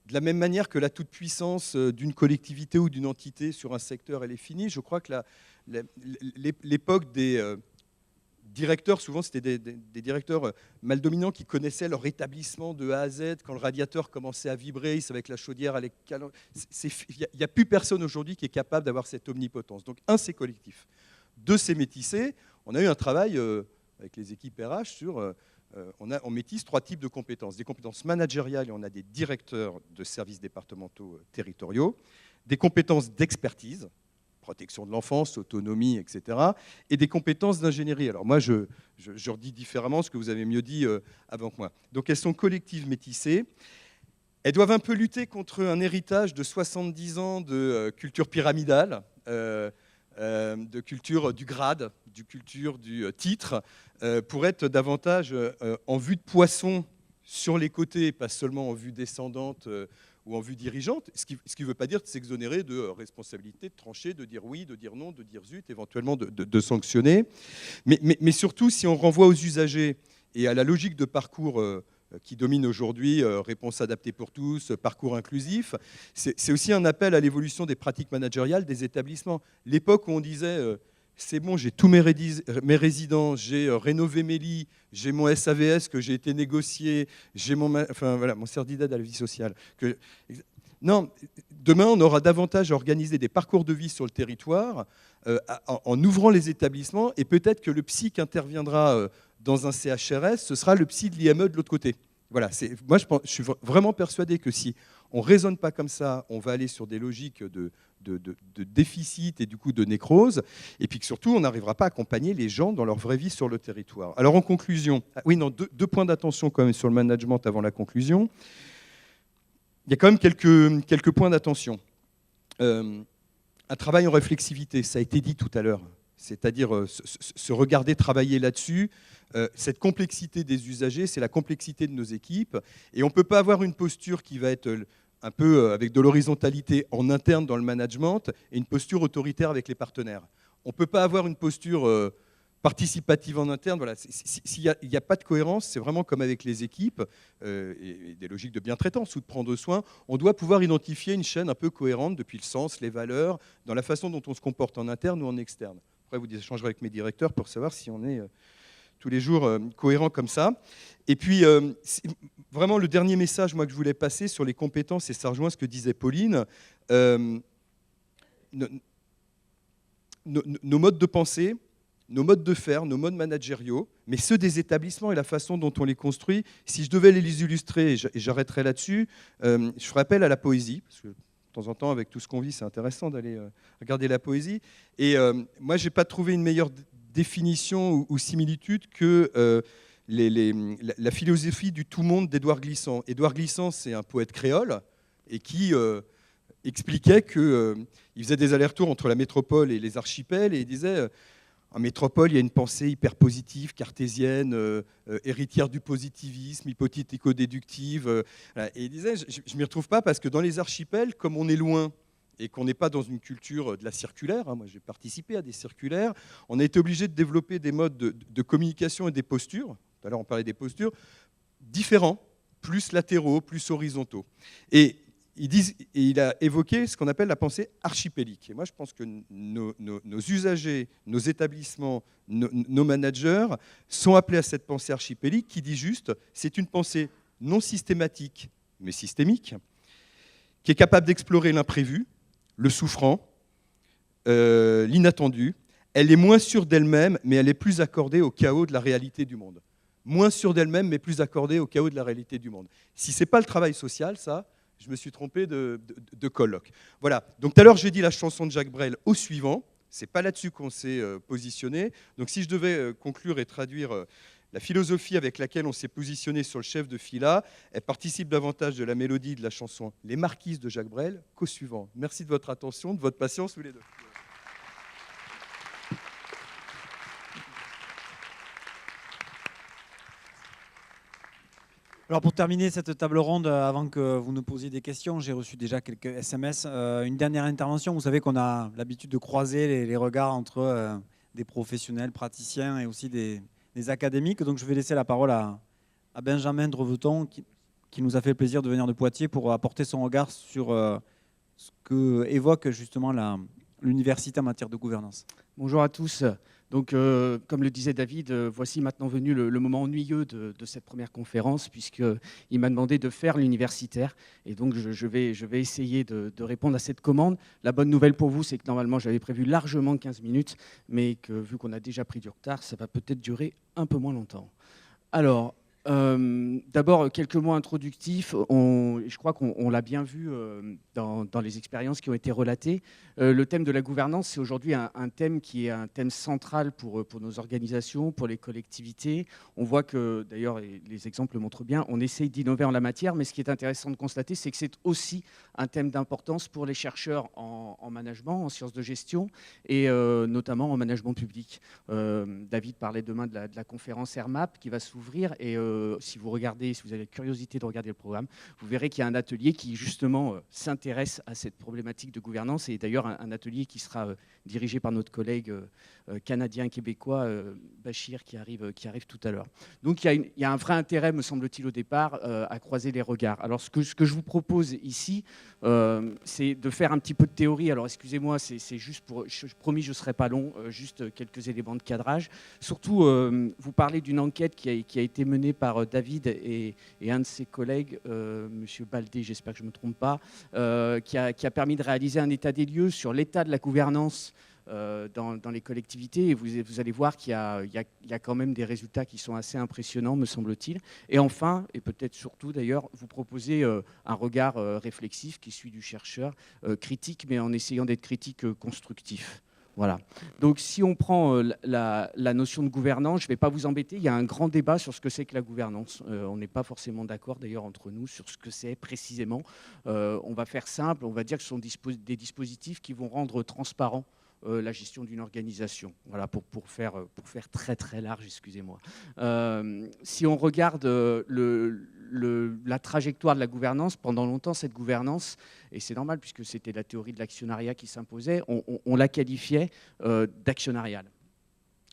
S7: de la même manière que la toute-puissance d'une collectivité ou d'une entité sur un secteur, elle est finie, je crois que l'époque des directeurs, souvent c'était des directeurs mal dominants qui connaissaient leur établissement de A à Z. Quand le radiateur commençait à vibrer, ils savaient que la chaudière allait... Il n'y a plus personne aujourd'hui qui est capable d'avoir cette omnipotence. Donc un, c'est collectif. Deux, c'est métissé. On a eu un travail avec les équipes RH sur... on métisse 3 types de compétences. Des compétences managériales, et on a des directeurs de services départementaux territoriaux, des compétences d'expertise, protection de l'enfance, autonomie, etc., et des compétences d'ingénierie. Alors moi, je redis différemment ce que vous avez mieux dit avant que moi. Donc elles sont collectives, métissées. Elles doivent un peu lutter contre un héritage de 70 ans de culture pyramidale, de culture du grade, de culture du titre, pour être davantage en vue de poisson sur les côtés, pas seulement en vue descendante ou en vue dirigeante, ce qui ne veut pas dire de s'exonérer de responsabilité, de trancher, de dire oui, de dire non, de dire zut, éventuellement de sanctionner. Mais surtout, si on renvoie aux usagers et à la logique de parcours qui domine aujourd'hui, réponse adaptée pour tous, parcours inclusif, c'est aussi un appel à l'évolution des pratiques managériales des établissements. L'époque où on disait c'est bon, j'ai tous mes résidents, j'ai rénové mes lits, j'ai mon SAVS que j'ai été négocié, j'ai mon CERDI d'aide à la vie sociale. Non, demain, on aura davantage à organiser des parcours de vie sur le territoire en ouvrant les établissements, et peut-être que le psy qui interviendra dans un CHRS, ce sera le psy de l'IME de l'autre côté. Voilà, moi je suis vraiment persuadé que si on ne raisonne pas comme ça, on va aller sur des logiques de déficit et du coup de nécrose, et puis que surtout, on n'arrivera pas à accompagner les gens dans leur vraie vie sur le territoire. Alors en conclusion, deux points d'attention quand même sur le management avant la conclusion. Il y a quand même quelques points d'attention. Un travail en réflexivité, ça a été dit tout à l'heure, c'est-à-dire se regarder travailler là-dessus. Cette complexité des usagers, c'est la complexité de nos équipes, et on ne peut pas avoir une posture qui va être un peu avec de l'horizontalité en interne dans le management et une posture autoritaire avec les partenaires. On ne peut pas avoir une posture participative en interne. Voilà. S'il n'y a pas de cohérence, c'est vraiment comme avec les équipes et des logiques de bien-traitance ou de prendre soin. On doit pouvoir identifier une chaîne un peu cohérente depuis le sens, les valeurs, dans la façon dont on se comporte en interne ou en externe. Après, vous échangerez avec mes directeurs pour savoir si on est tous les jours cohérent comme ça. Et puis, vraiment, le dernier message moi, que je voulais passer sur les compétences, et ça rejoint ce que disait Pauline, nos modes de pensée, nos modes de faire, nos modes managériaux, mais ceux des établissements et la façon dont on les construit, si je devais les illustrer, et j'arrêterai là-dessus, je ferai appel à la poésie, parce que de temps en temps, avec tout ce qu'on vit, c'est intéressant d'aller regarder la poésie. Et moi, je n'ai pas trouvé une meilleure définition ou similitude que la philosophie du tout-monde d'Édouard Glissant. Édouard Glissant, c'est un poète créole et qui expliquait qu'il faisait des allers-retours entre la métropole et les archipels, et il disait en métropole, il y a une pensée hyper positive, cartésienne, héritière du positivisme, hypothético-déductive. Et il disait, je ne m'y retrouve pas parce que dans les archipels, comme on est loin et qu'on n'est pas dans une culture de la circulaire, moi j'ai participé à des circulaires, on a été obligé de développer des modes de communication et des postures, tout à l'heure on parlait des postures, différents, plus latéraux, plus horizontaux. Et il a évoqué ce qu'on appelle la pensée archipélique. Et moi, je pense que nos usagers, nos établissements, nos managers sont appelés à cette pensée archipélique qui dit juste, c'est une pensée non systématique, mais systémique, qui est capable d'explorer l'imprévu, le souffrant, l'inattendu. Elle est moins sûre d'elle-même, mais elle est plus accordée au chaos de la réalité du monde. Moins sûre d'elle-même, mais plus accordée au chaos de la réalité du monde. Si ce n'est pas le travail social, ça, je me suis trompé de colloque. Voilà. Donc tout à l'heure, j'ai dit la chanson de Jacques Brel au suivant. Ce n'est pas là-dessus qu'on s'est positionné. Donc si je devais conclure et traduire la philosophie avec laquelle on s'est positionné sur le chef de fila, elle participe davantage de la mélodie de la chanson Les Marquises de Jacques Brel qu'au suivant. Merci de votre attention, de votre patience, vous les deux.
S1: Alors pour terminer cette table ronde, avant que vous nous posiez des questions, j'ai reçu déjà quelques SMS. Une dernière intervention, vous savez qu'on a l'habitude de croiser les regards entre des professionnels, praticiens et aussi des académiques. Donc je vais laisser la parole à Benjamin Dreveton qui nous a fait le plaisir de venir de Poitiers pour apporter son regard sur ce que évoque justement l'université en matière de gouvernance.
S8: Bonjour à tous. Donc, comme le disait David, voici maintenant venu le moment ennuyeux de cette première conférence, puisqu'il m'a demandé de faire l'universitaire. Et donc, je vais essayer de répondre à cette commande. La bonne nouvelle pour vous, c'est que normalement, j'avais prévu largement 15 minutes, mais que vu qu'on a déjà pris du retard, ça va peut-être durer un peu moins longtemps. Alors, d'abord, quelques mots introductifs. Je crois qu'on l'a bien vu dans les expériences qui ont été relatées. Le thème de la gouvernance, c'est aujourd'hui un thème qui est un thème central pour nos organisations, pour les collectivités. On voit que, d'ailleurs, les exemples le montrent bien, on essaye d'innover en la matière, mais ce qui est intéressant de constater, c'est que c'est aussi un thème d'importance pour les chercheurs en management, en sciences de gestion, et notamment en management public. David parlait demain de la conférence RMAP qui va s'ouvrir, et si vous avez la curiosité de regarder le programme, vous verrez qu'il y a un atelier qui justement s'intéresse à cette problématique de gouvernance, et d'ailleurs un atelier qui sera dirigé par notre collègue canadien-québécois Bachir qui arrive tout à l'heure. Donc il y a un vrai intérêt, me semble-t-il au départ, à croiser les regards. Alors ce que je vous propose ici, c'est de faire un petit peu de théorie. Alors excusez-moi, c'est juste pour... Promis, je ne serai pas long, juste quelques éléments de cadrage. Surtout, vous parlez d'une enquête qui a été menée par David et un de ses collègues, Monsieur Baldé, j'espère que je ne me trompe pas, qui a permis de réaliser un état des lieux sur l'état de la gouvernance dans les collectivités, et vous allez voir qu'il y a quand même des résultats qui sont assez impressionnants, me semble-t-il. Et enfin, et peut-être surtout d'ailleurs, vous proposez un regard réflexif qui suit du chercheur, critique, mais en essayant d'être critique constructif. Voilà. Donc si on prend la notion de gouvernance, je ne vais pas vous embêter, il y a un grand débat sur ce que c'est que la gouvernance. On n'est pas forcément d'accord d'ailleurs entre nous sur ce que c'est précisément. On va faire simple, on va dire que ce sont des dispositifs qui vont rendre transparent la gestion d'une organisation. Voilà, pour faire très très large, excusez-moi. Si on regarde la trajectoire de la gouvernance, pendant longtemps, cette gouvernance, et c'est normal puisque c'était la théorie de l'actionnariat qui s'imposait, on la qualifiait d'actionnariale.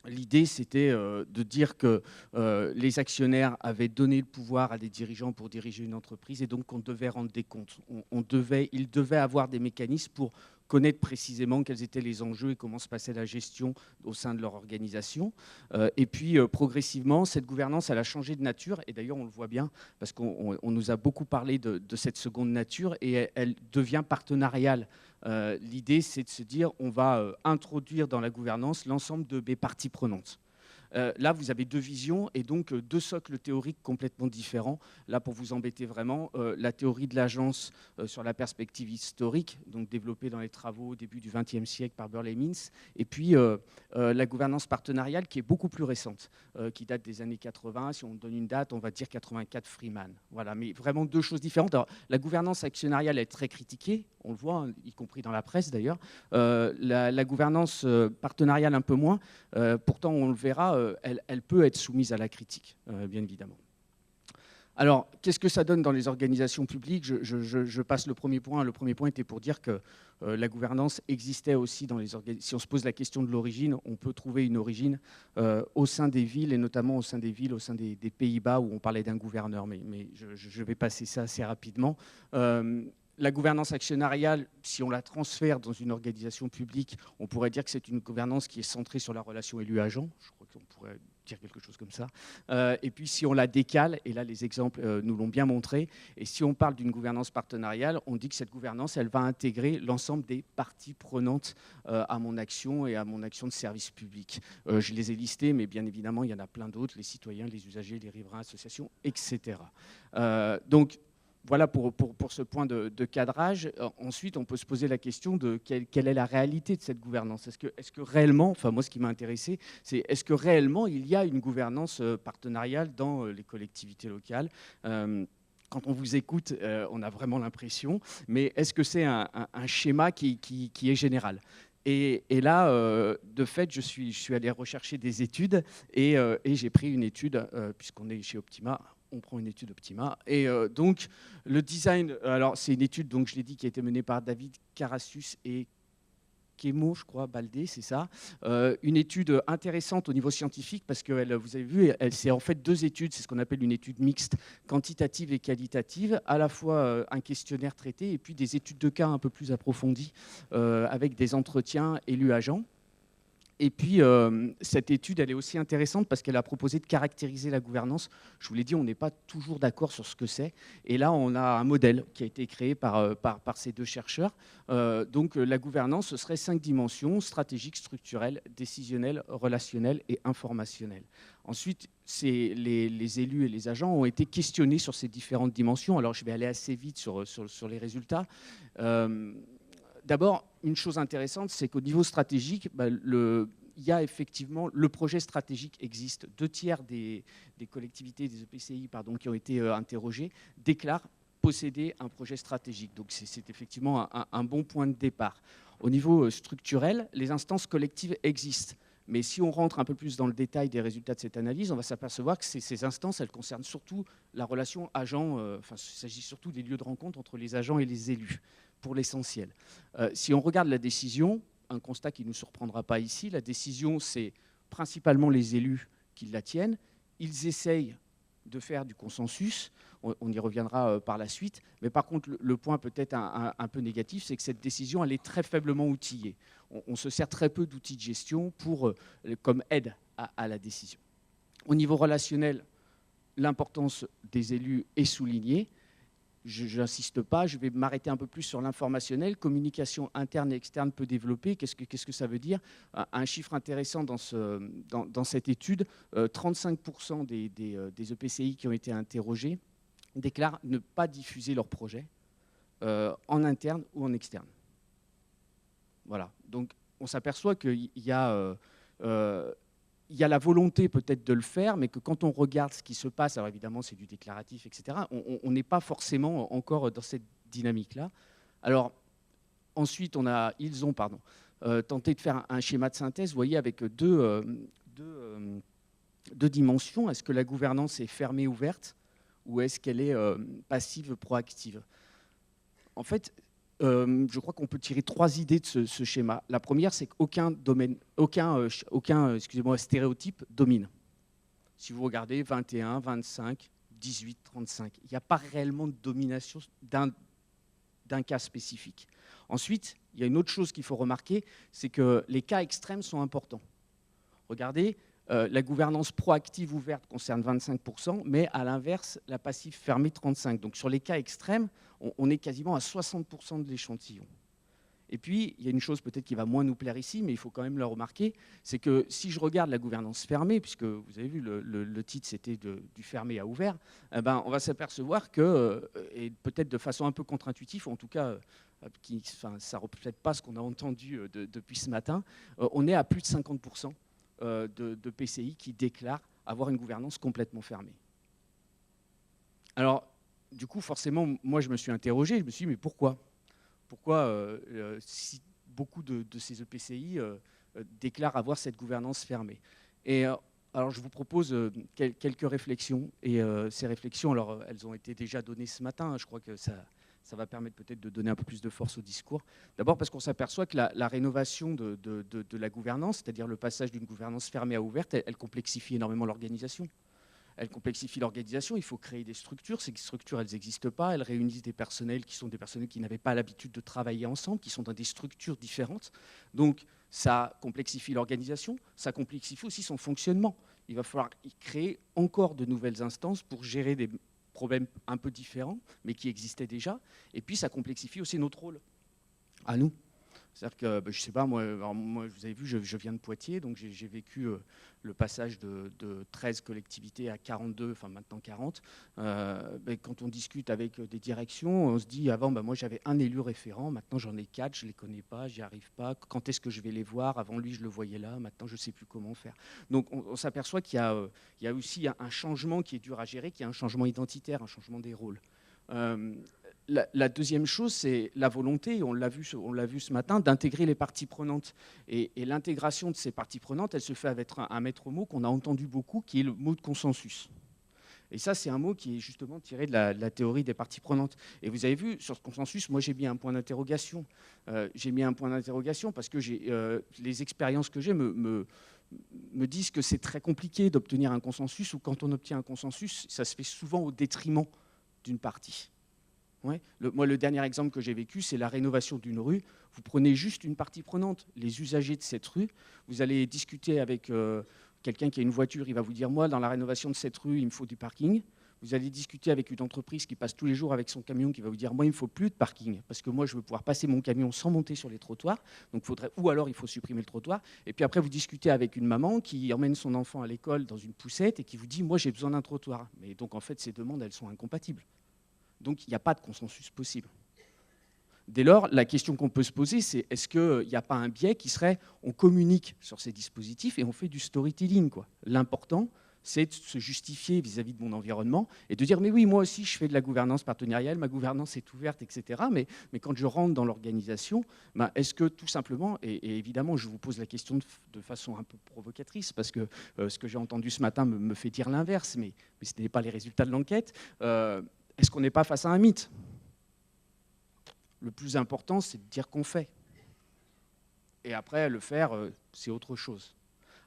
S8: L'idée, c'était de dire que les actionnaires avaient donné le pouvoir à des dirigeants pour diriger une entreprise et donc qu'on devait rendre des comptes. Ils devaient avoir des mécanismes pour connaître précisément quels étaient les enjeux et comment se passait la gestion au sein de leur organisation. Et puis, progressivement, cette gouvernance, elle a changé de nature. Et d'ailleurs, on le voit bien, parce qu'on nous a beaucoup parlé de cette seconde nature, et elle devient partenariale. L'idée, c'est de se dire, on va introduire dans la gouvernance l'ensemble des parties prenantes. Là, vous avez deux visions et donc deux socles théoriques complètement différents. Là, pour vous embêter vraiment, la théorie de l'agence sur la perspective historique, donc développée dans les travaux au début du XXe siècle par Burley-Mintz, et puis la gouvernance partenariale qui est beaucoup plus récente, qui date des années 80. Si on donne une date, on va dire 84 Freeman. Voilà, mais vraiment deux choses différentes. Alors, la gouvernance actionnariale est très critiquée, on le voit, hein, y compris dans la presse d'ailleurs. La gouvernance partenariale un peu moins. Pourtant, on le verra, elle peut être soumise à la critique, bien évidemment. Alors, qu'est-ce que ça donne dans les organisations publiques ? Je passe le premier point. Le premier point était pour dire que la gouvernance existait aussi dans les organisations. Si on se pose la question de l'origine, on peut trouver une origine au sein des villes, et notamment au sein des villes, au sein des Pays-Bas, où on parlait d'un gouverneur. Mais je vais passer ça assez rapidement. La gouvernance actionnariale, si on la transfère dans une organisation publique, on pourrait dire que c'est une gouvernance qui est centrée sur la relation élu-agent. Je crois qu'on pourrait dire quelque chose comme ça. Et puis si on la décale, et là les exemples nous l'ont bien montré, et si on parle d'une gouvernance partenariale, on dit que cette gouvernance, elle va intégrer l'ensemble des parties prenantes à mon action et à mon action de service public. Je les ai listés, mais bien évidemment, il y en a plein d'autres, les citoyens, les usagers, les riverains, associations, etc. Donc, voilà pour ce point de cadrage. Ensuite, on peut se poser la question de quelle est la réalité de cette gouvernance. Est-ce que réellement, enfin moi ce qui m'a intéressé, c'est est-ce que réellement il y a une gouvernance partenariale dans les collectivités locales ? Quand on vous écoute, on a vraiment l'impression, mais est-ce que c'est un schéma qui est général ? Et là, de fait, je suis allé rechercher des études et j'ai pris une étude, puisqu'on est chez Optima. On prend une étude Optima. Et donc, le design, alors c'est une étude, donc je l'ai dit, qui a été menée par David Carassus et Kemo, je crois, Baldé, c'est ça. Une étude intéressante au niveau scientifique, parce que vous avez vu, c'est en fait deux études, c'est ce qu'on appelle une étude mixte, quantitative et qualitative, à la fois un questionnaire traité et puis des études de cas un peu plus approfondies, avec des entretiens élus-agents. Et puis, cette étude, elle est aussi intéressante parce qu'elle a proposé de caractériser la gouvernance. Je vous l'ai dit, on n'est pas toujours d'accord sur ce que c'est. Et là, on a un modèle qui a été créé par ces deux chercheurs. Donc, la gouvernance, ce serait 5 dimensions: stratégique, structurelle, décisionnelle, relationnelle et informationnelle. Ensuite, les élus et les agents ont été questionnés sur ces différentes dimensions. Alors, je vais aller assez vite sur les résultats. D'abord, une chose intéressante, c'est qu'au niveau stratégique, il y a effectivement, le projet stratégique existe. 2/3 des collectivités, des EPCI, qui ont été interrogées, déclarent posséder un projet stratégique. Donc c'est effectivement un bon point de départ. Au niveau structurel, les instances collectives existent. Mais si on rentre un peu plus dans le détail des résultats de cette analyse, on va s'apercevoir que ces instances, elles concernent surtout la relation agent, il s'agit surtout des lieux de rencontre entre les agents et les élus, pour l'essentiel. Si on regarde la décision, un constat qui ne nous surprendra pas ici, la décision, c'est principalement les élus qui la tiennent. Ils essayent de faire du consensus, on y reviendra par la suite, mais par contre, le point peut-être un peu négatif, c'est que cette décision, elle est très faiblement outillée. On se sert très peu d'outils de gestion comme aide à la décision. Au niveau relationnel, l'importance des élus est soulignée. je n'insiste pas, je vais m'arrêter un peu plus sur l'informationnel. Communication interne et externe peu développée, qu'est-ce que ça veut dire? Un chiffre intéressant dans cette étude, 35% des EPCI qui ont été interrogés déclarent ne pas diffuser leur projet en interne ou en externe. Voilà, donc on s'aperçoit qu'il y a la volonté peut-être de le faire, mais que quand on regarde ce qui se passe, alors évidemment c'est du déclaratif, etc., on n'est pas forcément encore dans cette dynamique-là. Alors ensuite, ils ont tenté de faire un schéma de synthèse, vous voyez, avec deux dimensions. Est-ce que la gouvernance est fermée, ouverte, ou est-ce qu'elle est passive, proactive? En fait, je crois qu'on peut tirer 3 idées de ce schéma. La première, c'est qu'aucun stéréotype domine. Si vous regardez 21, 25, 18, 35, il n'y a pas réellement de domination d'un cas spécifique. Ensuite, il y a une autre chose qu'il faut remarquer, c'est que les cas extrêmes sont importants. Regardez, la gouvernance proactive ouverte concerne 25%, mais à l'inverse, la passive fermée 35%. Donc sur les cas extrêmes, on est quasiment à 60% de l'échantillon. Et puis, il y a une chose peut-être qui va moins nous plaire ici, mais il faut quand même le remarquer, c'est que si je regarde la gouvernance fermée, puisque vous avez vu, le titre c'était du fermé à ouvert, on va s'apercevoir que, et peut-être de façon un peu contre-intuitive, en tout cas, ça ne reflète pas ce qu'on a entendu depuis ce matin, on est à plus de 50%. De PCI qui déclarent avoir une gouvernance complètement fermée. Alors, du coup, forcément, moi, je me suis interrogé, je me suis dit, mais pourquoi? Pourquoi si beaucoup de ces EPCI déclarent avoir cette gouvernance fermée? Et alors, je vous propose quelques réflexions, et ces réflexions, alors, elles ont été déjà données ce matin, je crois que ça va permettre peut-être de donner un peu plus de force au discours. D'abord parce qu'on s'aperçoit que la rénovation de la gouvernance, c'est-à-dire le passage d'une gouvernance fermée à ouverte, elle complexifie énormément l'organisation. Elle complexifie l'organisation, il faut créer des structures. Ces structures, elles n'existent pas, elles réunissent des personnels qui sont des personnels qui n'avaient pas l'habitude de travailler ensemble, qui sont dans des structures différentes. Donc ça complexifie l'organisation, ça complexifie aussi son fonctionnement. Il va falloir créer encore de nouvelles instances pour gérer des problèmes un peu différents, mais qui existaient déjà. Et puis, ça complexifie aussi notre rôle, à nous. C'est-à-dire que, je ne sais pas, moi, vous avez vu, je viens de Poitiers, donc j'ai vécu le passage de 13 collectivités à 42, enfin maintenant 40. Quand on discute avec des directions, on se dit, avant, moi j'avais un élu référent, maintenant j'en ai 4, je ne les connais pas, j'y arrive pas. Quand est-ce que je vais les voir? Avant lui, je le voyais là, maintenant je ne sais plus comment faire. Donc on s'aperçoit qu'il y a aussi un changement qui est dur à gérer, qui est un changement identitaire, un changement des rôles. La deuxième chose, c'est la volonté, on l'a vu ce matin, d'intégrer les parties prenantes. Et l'intégration de ces parties prenantes, elle se fait avec un maître mot qu'on a entendu beaucoup, qui est le mot de consensus. Et ça, c'est un mot qui est justement tiré de la théorie des parties prenantes. Et vous avez vu, sur ce consensus, moi j'ai mis un point d'interrogation. J'ai mis un point d'interrogation parce que les expériences que j'ai me disent que c'est très compliqué d'obtenir un consensus, ou quand on obtient un consensus, ça se fait souvent au détriment d'une partie. Ouais. Moi, le dernier exemple que j'ai vécu, c'est la rénovation d'une rue. Vous prenez juste une partie prenante, les usagers de cette rue. Vous allez discuter avec quelqu'un qui a une voiture, il va vous dire, moi, dans la rénovation de cette rue, il me faut du parking. Vous allez discuter avec une entreprise qui passe tous les jours avec son camion, qui va vous dire, moi, il ne me faut plus de parking, parce que moi, je veux pouvoir passer mon camion sans monter sur les trottoirs. Donc, ou alors, il faut supprimer le trottoir. Et puis après, vous discutez avec une maman qui emmène son enfant à l'école dans une poussette et qui vous dit, moi, j'ai besoin d'un trottoir. Mais donc, en fait, ces demandes, elles sont incompatibles. Donc, il n'y a pas de consensus possible. Dès lors, la question qu'on peut se poser, c'est est-ce qu'il n'y a pas un biais qui serait, on communique sur ces dispositifs et on fait du storytelling, quoi. L'important, c'est de se justifier vis-à-vis de mon environnement et de dire, mais oui, moi aussi, je fais de la gouvernance partenariale, ma gouvernance est ouverte, etc. Mais quand je rentre dans l'organisation, est-ce que tout simplement, et évidemment, je vous pose la question de façon un peu provocatrice, parce que ce que j'ai entendu ce matin me fait dire l'inverse, mais ce n'est pas les résultats de l'enquête. Est-ce qu'on n'est pas face à un mythe? Le plus important, c'est de dire qu'on fait. Et après, le faire, c'est autre chose.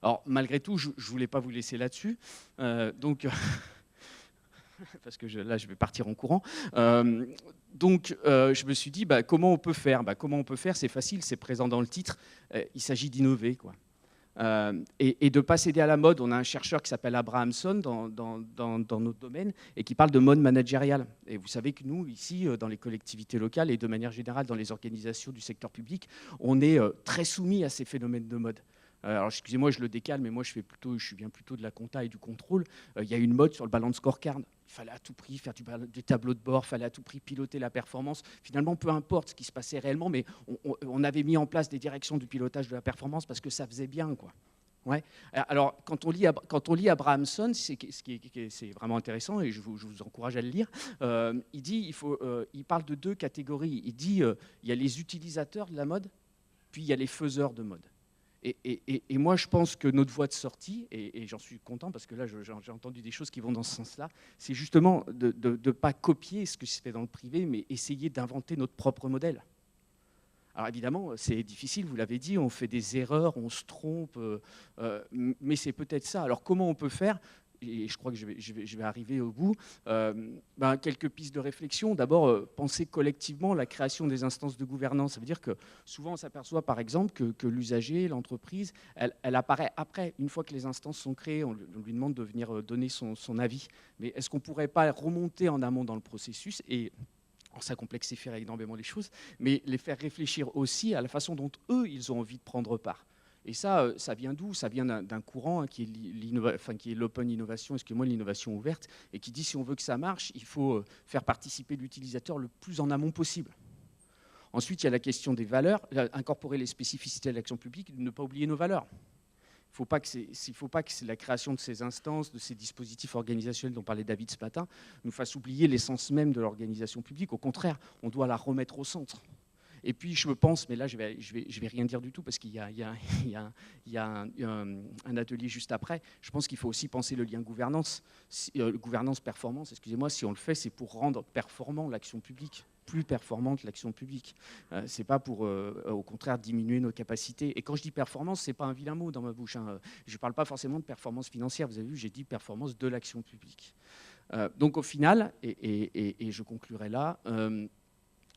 S8: Alors, malgré tout, je ne voulais pas vous laisser là-dessus. Donc, parce que là, je vais partir en courant. Donc, je me suis dit, comment on peut faire? Comment on peut faire? C'est facile, c'est présent dans le titre. Il s'agit d'innover, quoi. Et de ne pas céder à la mode. On a un chercheur qui s'appelle Abrahamson dans notre domaine et qui parle de mode managérial. Et vous savez que nous, ici, dans les collectivités locales et de manière générale dans les organisations du secteur public, on est très soumis à ces phénomènes de mode. Alors, excusez-moi, je le décale, mais moi, je viens plutôt de la compta et du contrôle. Il y a une mode sur le balance scorecard. Il fallait à tout prix faire du tableau de bord, il fallait à tout prix piloter la performance. Finalement, peu importe ce qui se passait réellement, mais on avait mis en place des directions du pilotage de la performance parce que ça faisait bien, quoi. Ouais. Alors, quand on lit Abrahamson, c'est vraiment intéressant et je vous encourage à le lire. Il parle de deux catégories. Il dit il y a les utilisateurs de la mode, puis il y a les faiseurs de mode. Et moi, je pense que notre voie de sortie, et j'en suis content parce que là, j'ai entendu des choses qui vont dans ce sens-là, c'est justement de ne pas copier ce que se fait dans le privé, mais essayer d'inventer notre propre modèle. Alors évidemment, c'est difficile, vous l'avez dit, on fait des erreurs, on se trompe, mais c'est peut-être ça. Alors comment on peut faire ? Et je crois que je vais arriver au bout. Quelques pistes de réflexion. D'abord, penser collectivement la création des instances de gouvernance. Ça veut dire que souvent, on s'aperçoit, par exemple, que l'usager, l'entreprise, elle apparaît après. Une fois que les instances sont créées, on lui demande de venir donner son avis. Mais est-ce qu'on ne pourrait pas remonter en amont dans le processus et ça complexifierait énormément les choses, mais les faire réfléchir aussi à la façon dont eux, ils ont envie de prendre part. Et ça vient d'où ? Ça vient d'un courant qui est l'open innovation, excusez-moi, l'innovation ouverte, et qui dit si on veut que ça marche, il faut faire participer l'utilisateur le plus en amont possible. Ensuite, il y a la question des valeurs, incorporer les spécificités de l'action publique, ne pas oublier nos valeurs. Il ne faut pas que la création de ces instances, de ces dispositifs organisationnels dont parlait David ce matin, nous fasse oublier l'essence même de l'organisation publique. Au contraire, on doit la remettre au centre. Et puis, je pense, mais là, je vais rien dire du tout parce qu'il y a un atelier juste après. Je pense qu'il faut aussi penser le lien gouvernance-performance. Excusez-moi, si on le fait, c'est pour rendre performant l'action publique, plus performante l'action publique. C'est pas pour, au contraire, diminuer nos capacités. Et quand je dis performance, c'est pas un vilain mot dans ma bouche. Hein. Je parle pas forcément de performance financière. Vous avez vu, j'ai dit performance de l'action publique. Donc, au final, et je conclurai là.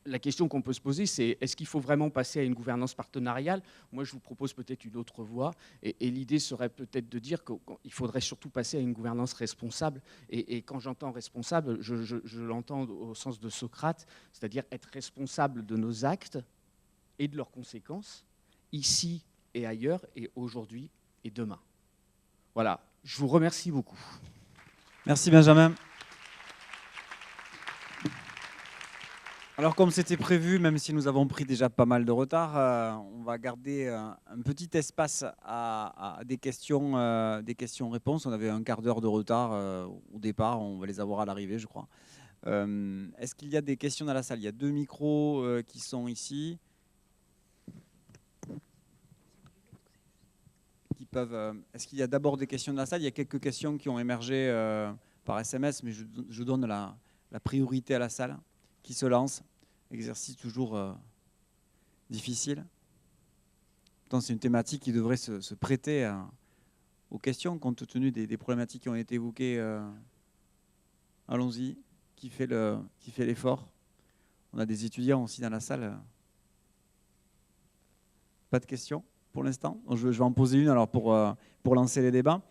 S8: La question qu'on peut se poser, c'est est-ce qu'il faut vraiment passer à une gouvernance partenariale ? Moi, je vous propose peut-être une autre voie. Et l'idée serait peut-être de dire qu'il faudrait surtout passer à une gouvernance responsable. Et quand j'entends responsable, je l'entends au sens de Socrate, c'est-à-dire être responsable de nos actes et de leurs conséquences, ici et ailleurs, et aujourd'hui et demain. Voilà, je vous remercie beaucoup.
S1: Merci Benjamin. Alors comme c'était prévu, même si nous avons pris déjà pas mal de retard, on va garder un petit espace à des questions-réponses. On avait un quart d'heure de retard au départ, on va les avoir à l'arrivée, je crois. Est-ce qu'il y a des questions dans la salle ? Il y a 2 micros qui sont ici. Est-ce qu'il y a d'abord des questions dans la salle ? Il y a quelques questions qui ont émergé par SMS, mais je donne la priorité à la salle qui se lance. Exercice toujours difficile. Pourtant, c'est une thématique qui devrait se prêter aux questions, compte tenu des problématiques qui ont été évoquées. Allons-y. Qui fait l'effort ? On a des étudiants aussi dans la salle. Pas de questions pour l'instant. Je vais en poser une alors pour lancer les débats.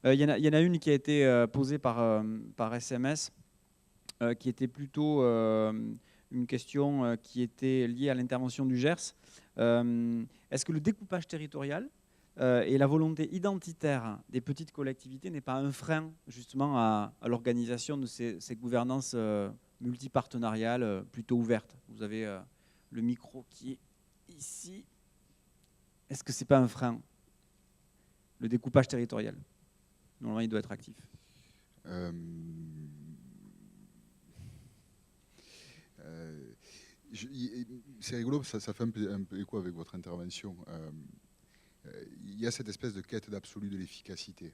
S1: Il y en a une qui a été posée par SMS, qui était plutôt une question qui était liée à l'intervention du GERS. Est-ce que le découpage territorial et la volonté identitaire des petites collectivités n'est pas un frein justement à l'organisation de ces gouvernances multipartenariales plutôt ouvertes ? Vous avez le micro qui est ici. Est-ce que ce n'est pas un frein, le découpage territorial ? Normalement, il doit être actif.
S5: C'est rigolo, ça fait un peu écho avec votre intervention. Il y a cette espèce de quête d'absolu de l'efficacité.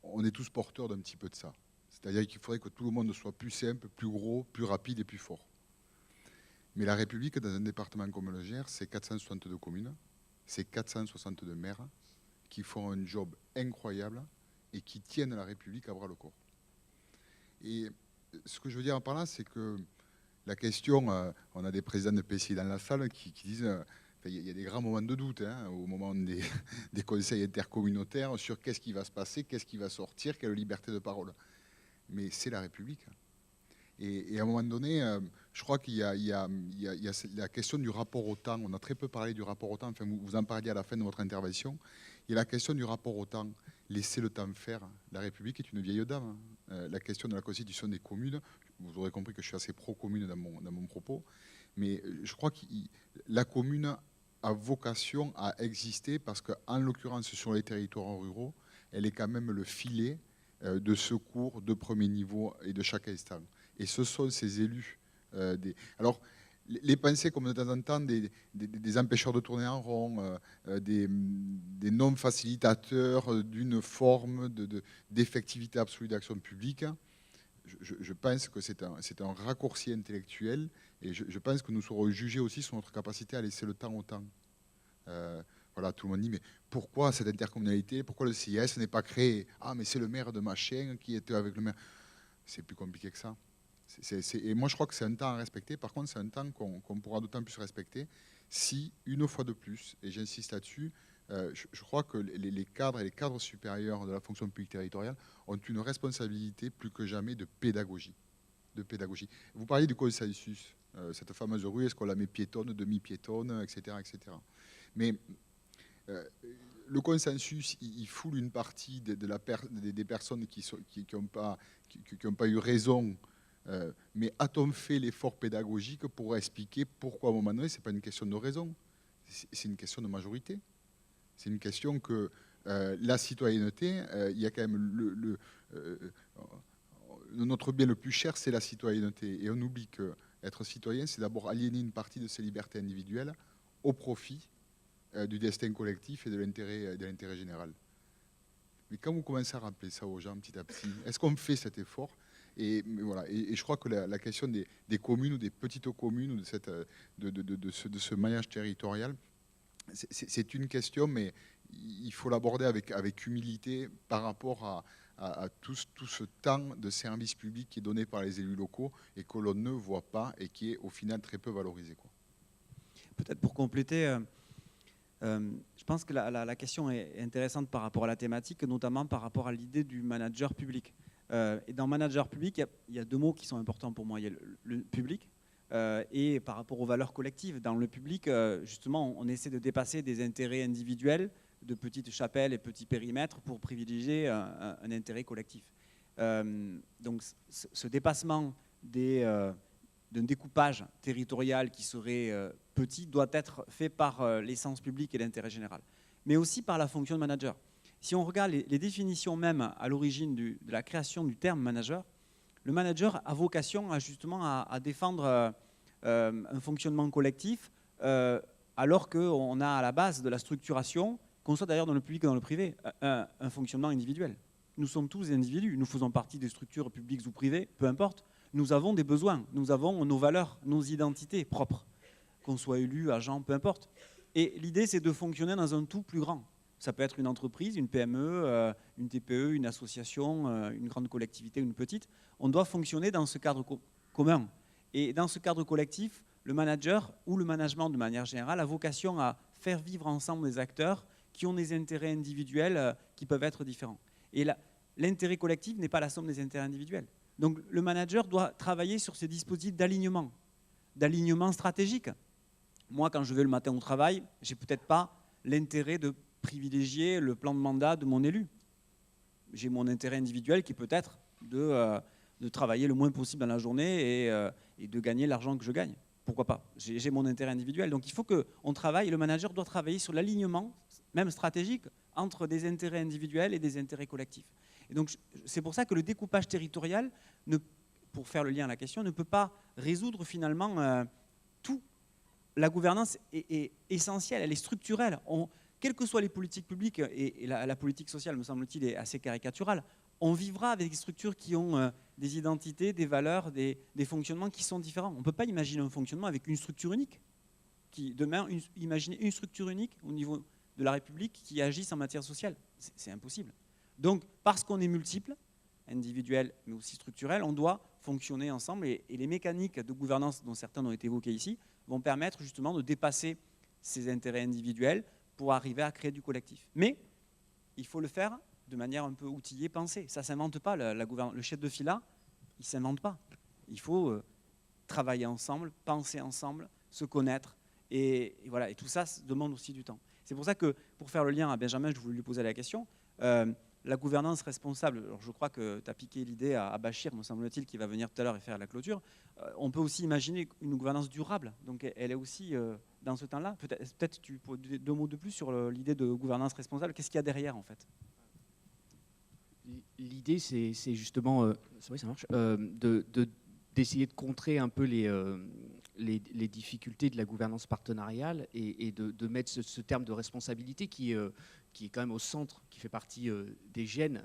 S5: On est tous porteurs d'un petit peu de ça. C'est-à-dire qu'il faudrait que tout le monde soit plus simple, plus gros, plus rapide et plus fort. Mais la République, dans un département comme le Gers, c'est 462 communes, c'est 462 maires qui font un job incroyable et qui tiennent la République à bras le corps. Et ce que je veux dire par là, c'est que la question, on a des présidents de PCI dans la salle qui disent il y a des grands moments de doute au moment des conseils intercommunautaires sur qu'est-ce qui va se passer, qu'est-ce qui va sortir, quelle liberté de parole. Mais c'est la République. Et à un moment donné, je crois qu'il y a la question du rapport au temps. On a très peu parlé du rapport au temps. Enfin, vous en parliez à la fin de votre intervention. Il y a la question du rapport au temps. Laissez le temps faire. La République est une vieille dame. La question de la constitution des communes, vous aurez compris que je suis assez pro-commune dans mon propos, mais je crois que la commune a vocation à exister parce qu'en l'occurrence, sur les territoires ruraux, elle est quand même le filet de secours de premier niveau et de chaque instant. Et ce sont ces élus. Alors, les penser comme de temps en temps des empêcheurs de tourner en rond, des non-facilitateurs d'une forme d'effectivité absolue d'action publique, je pense que c'est un raccourci intellectuel et je pense que nous serons jugés aussi sur notre capacité à laisser le temps au temps. Voilà, tout le monde dit, mais pourquoi cette intercommunalité, pourquoi le CIS n'est pas créé? Ah, mais c'est le maire de machin qui était avec le maire. C'est plus compliqué que ça. Et moi, je crois que c'est un temps à respecter. Par contre, c'est un temps qu'on pourra d'autant plus respecter si, une fois de plus, et j'insiste là-dessus, je crois que les cadres et les cadres supérieurs de la fonction publique territoriale ont une responsabilité plus que jamais de pédagogie. Vous parliez du consensus, cette fameuse rue, est-ce qu'on la met piétonne, demi-piétonne, etc., etc. Mais le consensus, il foule une partie des personnes qui n'ont pas eu raison. Mais a-t-on fait l'effort pédagogique pour expliquer pourquoi à un moment donné, ce n'est pas une question de raison, c'est une question de majorité. C'est une question que la citoyenneté, il y a quand même notre bien le plus cher, c'est la citoyenneté. Et on oublie qu'être citoyen, c'est d'abord aliéner une partie de ses libertés individuelles au profit du destin collectif et de l'intérêt général. Mais quand vous commencez à rappeler ça aux gens petit à petit, est-ce qu'on fait cet effort ? Et voilà. Et je crois que la question des communes ou des petites communes ou de ce maillage territorial, c'est une question, mais il faut l'aborder avec humilité par rapport à tout ce temps de service public qui est donné par les élus locaux et que l'on ne voit pas et qui est au final très peu valorisé.
S1: Peut-être pour compléter, je pense que la question est intéressante par rapport à la thématique, notamment par rapport à l'idée du manager public. Et dans manager public, il y a deux mots qui sont importants pour moi. Il y a le public et par rapport aux valeurs collectives. Dans le public, justement, on essaie de dépasser des intérêts individuels, de petites chapelles et petits périmètres pour privilégier un intérêt collectif. Donc ce dépassement d'un découpage territorial qui serait petit doit être fait par l'essence publique et l'intérêt général, mais aussi par la fonction de manager. Si on regarde les définitions même à l'origine de la création du terme manager, le manager a vocation justement à défendre un fonctionnement collectif, alors qu'on a à la base de la structuration, qu'on soit d'ailleurs dans le public ou dans le privé, un fonctionnement individuel. Nous sommes tous des individus, nous faisons partie des structures publiques ou privées, peu importe. Nous avons des besoins, nous avons nos valeurs, nos identités propres, qu'on soit élu, agent, peu importe. Et l'idée, c'est de fonctionner dans un tout plus grand. Ça peut être une entreprise, une PME, une TPE, une association, une grande collectivité, une petite. On doit fonctionner dans ce cadre commun. Et dans ce cadre collectif, le manager ou le management de manière générale a vocation à faire vivre ensemble des acteurs qui ont des intérêts individuels qui peuvent être différents. Et l'intérêt collectif n'est pas la somme des intérêts individuels. Donc le manager doit travailler sur ces dispositifs d'alignement stratégique. Moi, quand je vais le matin au travail, je n'ai peut-être pas l'intérêt de privilégier le plan de mandat de mon élu. J'ai mon intérêt individuel qui peut être de travailler le moins possible dans la journée et de gagner l'argent que je gagne. Pourquoi pas? J'ai mon intérêt individuel. Donc il faut qu'on travaille, le manager doit travailler sur l'alignement, même stratégique, entre des intérêts individuels et des intérêts collectifs. Et donc c'est pour ça que le découpage territorial, pour faire le lien à la question, ne peut pas résoudre finalement tout. La gouvernance est essentielle, elle est structurelle. Quelles que soient les politiques publiques, et la politique sociale, me semble-t-il, est assez caricaturale, on vivra avec des structures qui ont des identités, des valeurs, des fonctionnements qui sont différents. On ne peut pas imaginer un fonctionnement avec une structure unique. Demain, imaginer une structure unique au niveau de la République qui agisse en matière sociale, c'est impossible. Donc, parce qu'on est multiple, individuel mais aussi structurel, on doit fonctionner ensemble et les mécaniques de gouvernance dont certaines ont été évoquées ici vont permettre justement de dépasser ses intérêts individuels pour arriver à créer du collectif. Mais il faut le faire de manière un peu outillée, pensée. Ça ne s'invente pas. Le chef de fila, il ne s'invente pas. Il faut travailler ensemble, penser ensemble, se connaître. Et voilà. Et tout ça demande aussi du temps. C'est pour ça que, pour faire le lien à Benjamin, je voulais lui poser la question. La gouvernance responsable, alors je crois que tu as piqué l'idée à Bachir, me semble-t-il, qui va venir tout à l'heure et faire la clôture. On peut aussi imaginer une gouvernance durable. Donc elle est aussi dans ce temps-là. Peut-être tu peux dire 2 mots de plus sur l'idée de gouvernance responsable. Qu'est-ce qu'il y a derrière, en fait?
S8: L'idée, c'est justement, oui, ça marche, d'essayer de contrer un peu les difficultés de la gouvernance partenariale et de mettre ce terme de responsabilité qui est quand même au centre, qui fait partie des gènes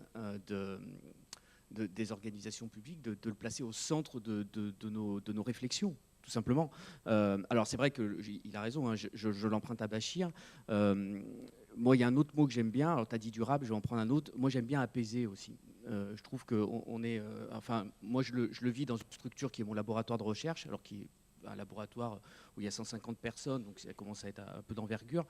S8: des organisations publiques, de le placer au centre de nos réflexions, tout simplement. Alors c'est vrai qu'il a raison, hein, je l'emprunte à Bachir. Moi, il y a un autre mot que j'aime bien. Alors, tu as dit durable, je vais en prendre un autre. Moi, j'aime bien apaiser aussi. Je trouve qu'on est... enfin, moi, je le vis dans une structure qui est mon laboratoire de recherche, alors qui est un laboratoire où il y a 150 personnes, donc ça commence à être un peu d'envergure.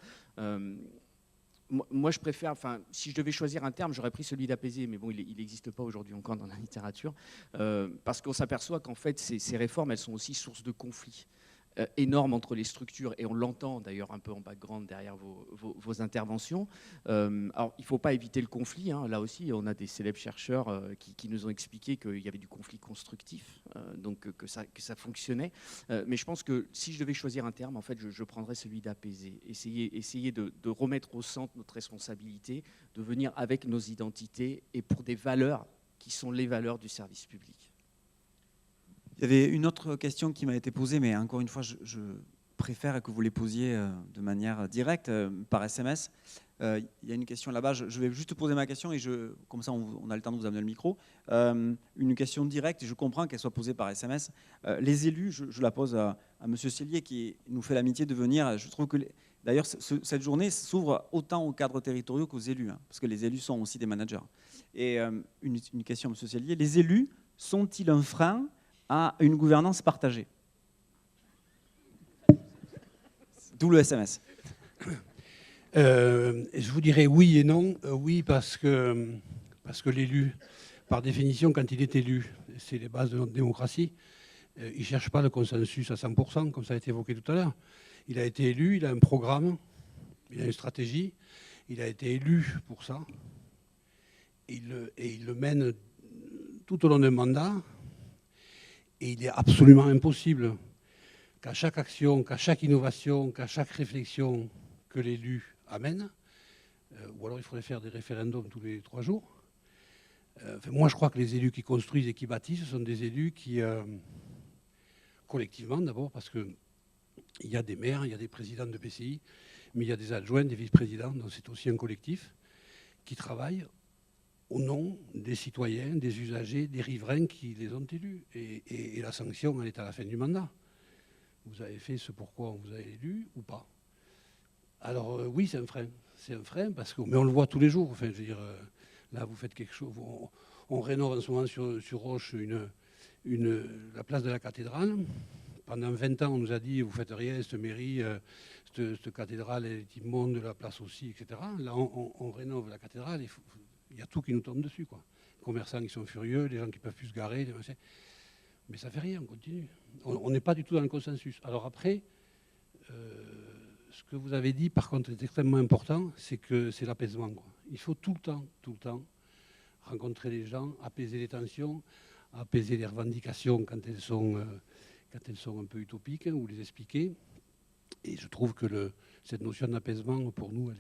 S8: Moi, je préfère... Enfin, si je devais choisir un terme, j'aurais pris celui d'apaiser, mais bon, il n'existe pas aujourd'hui encore dans la littérature, parce qu'on s'aperçoit qu'en fait, ces réformes, elles sont aussi source de conflits énorme entre les structures, et on l'entend d'ailleurs un peu en background derrière vos interventions. Alors, il ne faut pas éviter le conflit, hein. Là aussi, on a des célèbres chercheurs qui nous ont expliqué qu'il y avait du conflit constructif, donc que ça fonctionnait. Mais je pense que si je devais choisir un terme, en fait, je prendrais celui d'apaiser. Essayer de remettre au centre notre responsabilité, de venir avec nos identités et pour des valeurs qui sont les valeurs du service public.
S1: Il y avait une autre question qui m'a été posée, mais encore une fois, je préfère que vous les posiez de manière directe, par SMS. Il y a une question là-bas, je vais juste poser ma question, et comme ça on a le temps de vous amener le micro. Une question directe, et je comprends qu'elle soit posée par SMS. Les élus, je la pose à M. Cellier, qui nous fait l'amitié de venir. Je trouve que, d'ailleurs, cette journée s'ouvre autant aux cadres territoriaux qu'aux élus, hein, parce que les élus sont aussi des managers. Et une question, M. Cellier, les élus sont-ils un frein à une gouvernance partagée? D'où le SMS.
S3: Je vous dirais oui et non. Oui, parce que l'élu, par définition, quand il est élu, c'est les bases de notre démocratie, il ne cherche pas le consensus à 100%, comme ça a été évoqué tout à l'heure. Il a été élu, il a un programme, il a une stratégie, il a été élu pour ça, et il le mène tout au long d'un mandat. Et il est absolument impossible qu'à chaque action, qu'à chaque innovation, qu'à chaque réflexion que l'élu amène, ou alors il faudrait faire des référendums tous les 3 jours. Moi, je crois que les élus qui construisent et qui bâtissent sont des élus qui, collectivement d'abord, parce qu'il y a des maires, il y a des présidents de PCI, mais il y a des adjoints, des vice-présidents, donc c'est aussi un collectif qui travaille au nom des citoyens, des usagers, des riverains qui les ont élus. Et la sanction, elle est à la fin du mandat. Vous avez fait ce pourquoi on vous a élu ou pas? Alors oui, c'est un frein. C'est un frein, mais on le voit tous les jours. Enfin, je veux dire, là, vous faites quelque chose. On rénove en ce moment sur Roche la place de la cathédrale. Pendant 20 ans, on nous a dit, vous faites rien, cette mairie, cette cathédrale est immonde, la place aussi, etc. Là, on rénove la cathédrale. Il y a tout qui nous tombe dessus, quoi. Les commerçants qui sont furieux, les gens qui ne peuvent plus se garer. Mais ça ne fait rien, on continue. On n'est pas du tout dans le consensus. Alors après, ce que vous avez dit, par contre, est extrêmement important, c'est que c'est l'apaisement, quoi. Il faut tout le temps, rencontrer les gens, apaiser les tensions, apaiser les revendications quand elles sont un peu utopiques, ou les expliquer. Et je trouve que cette notion d'apaisement, pour nous,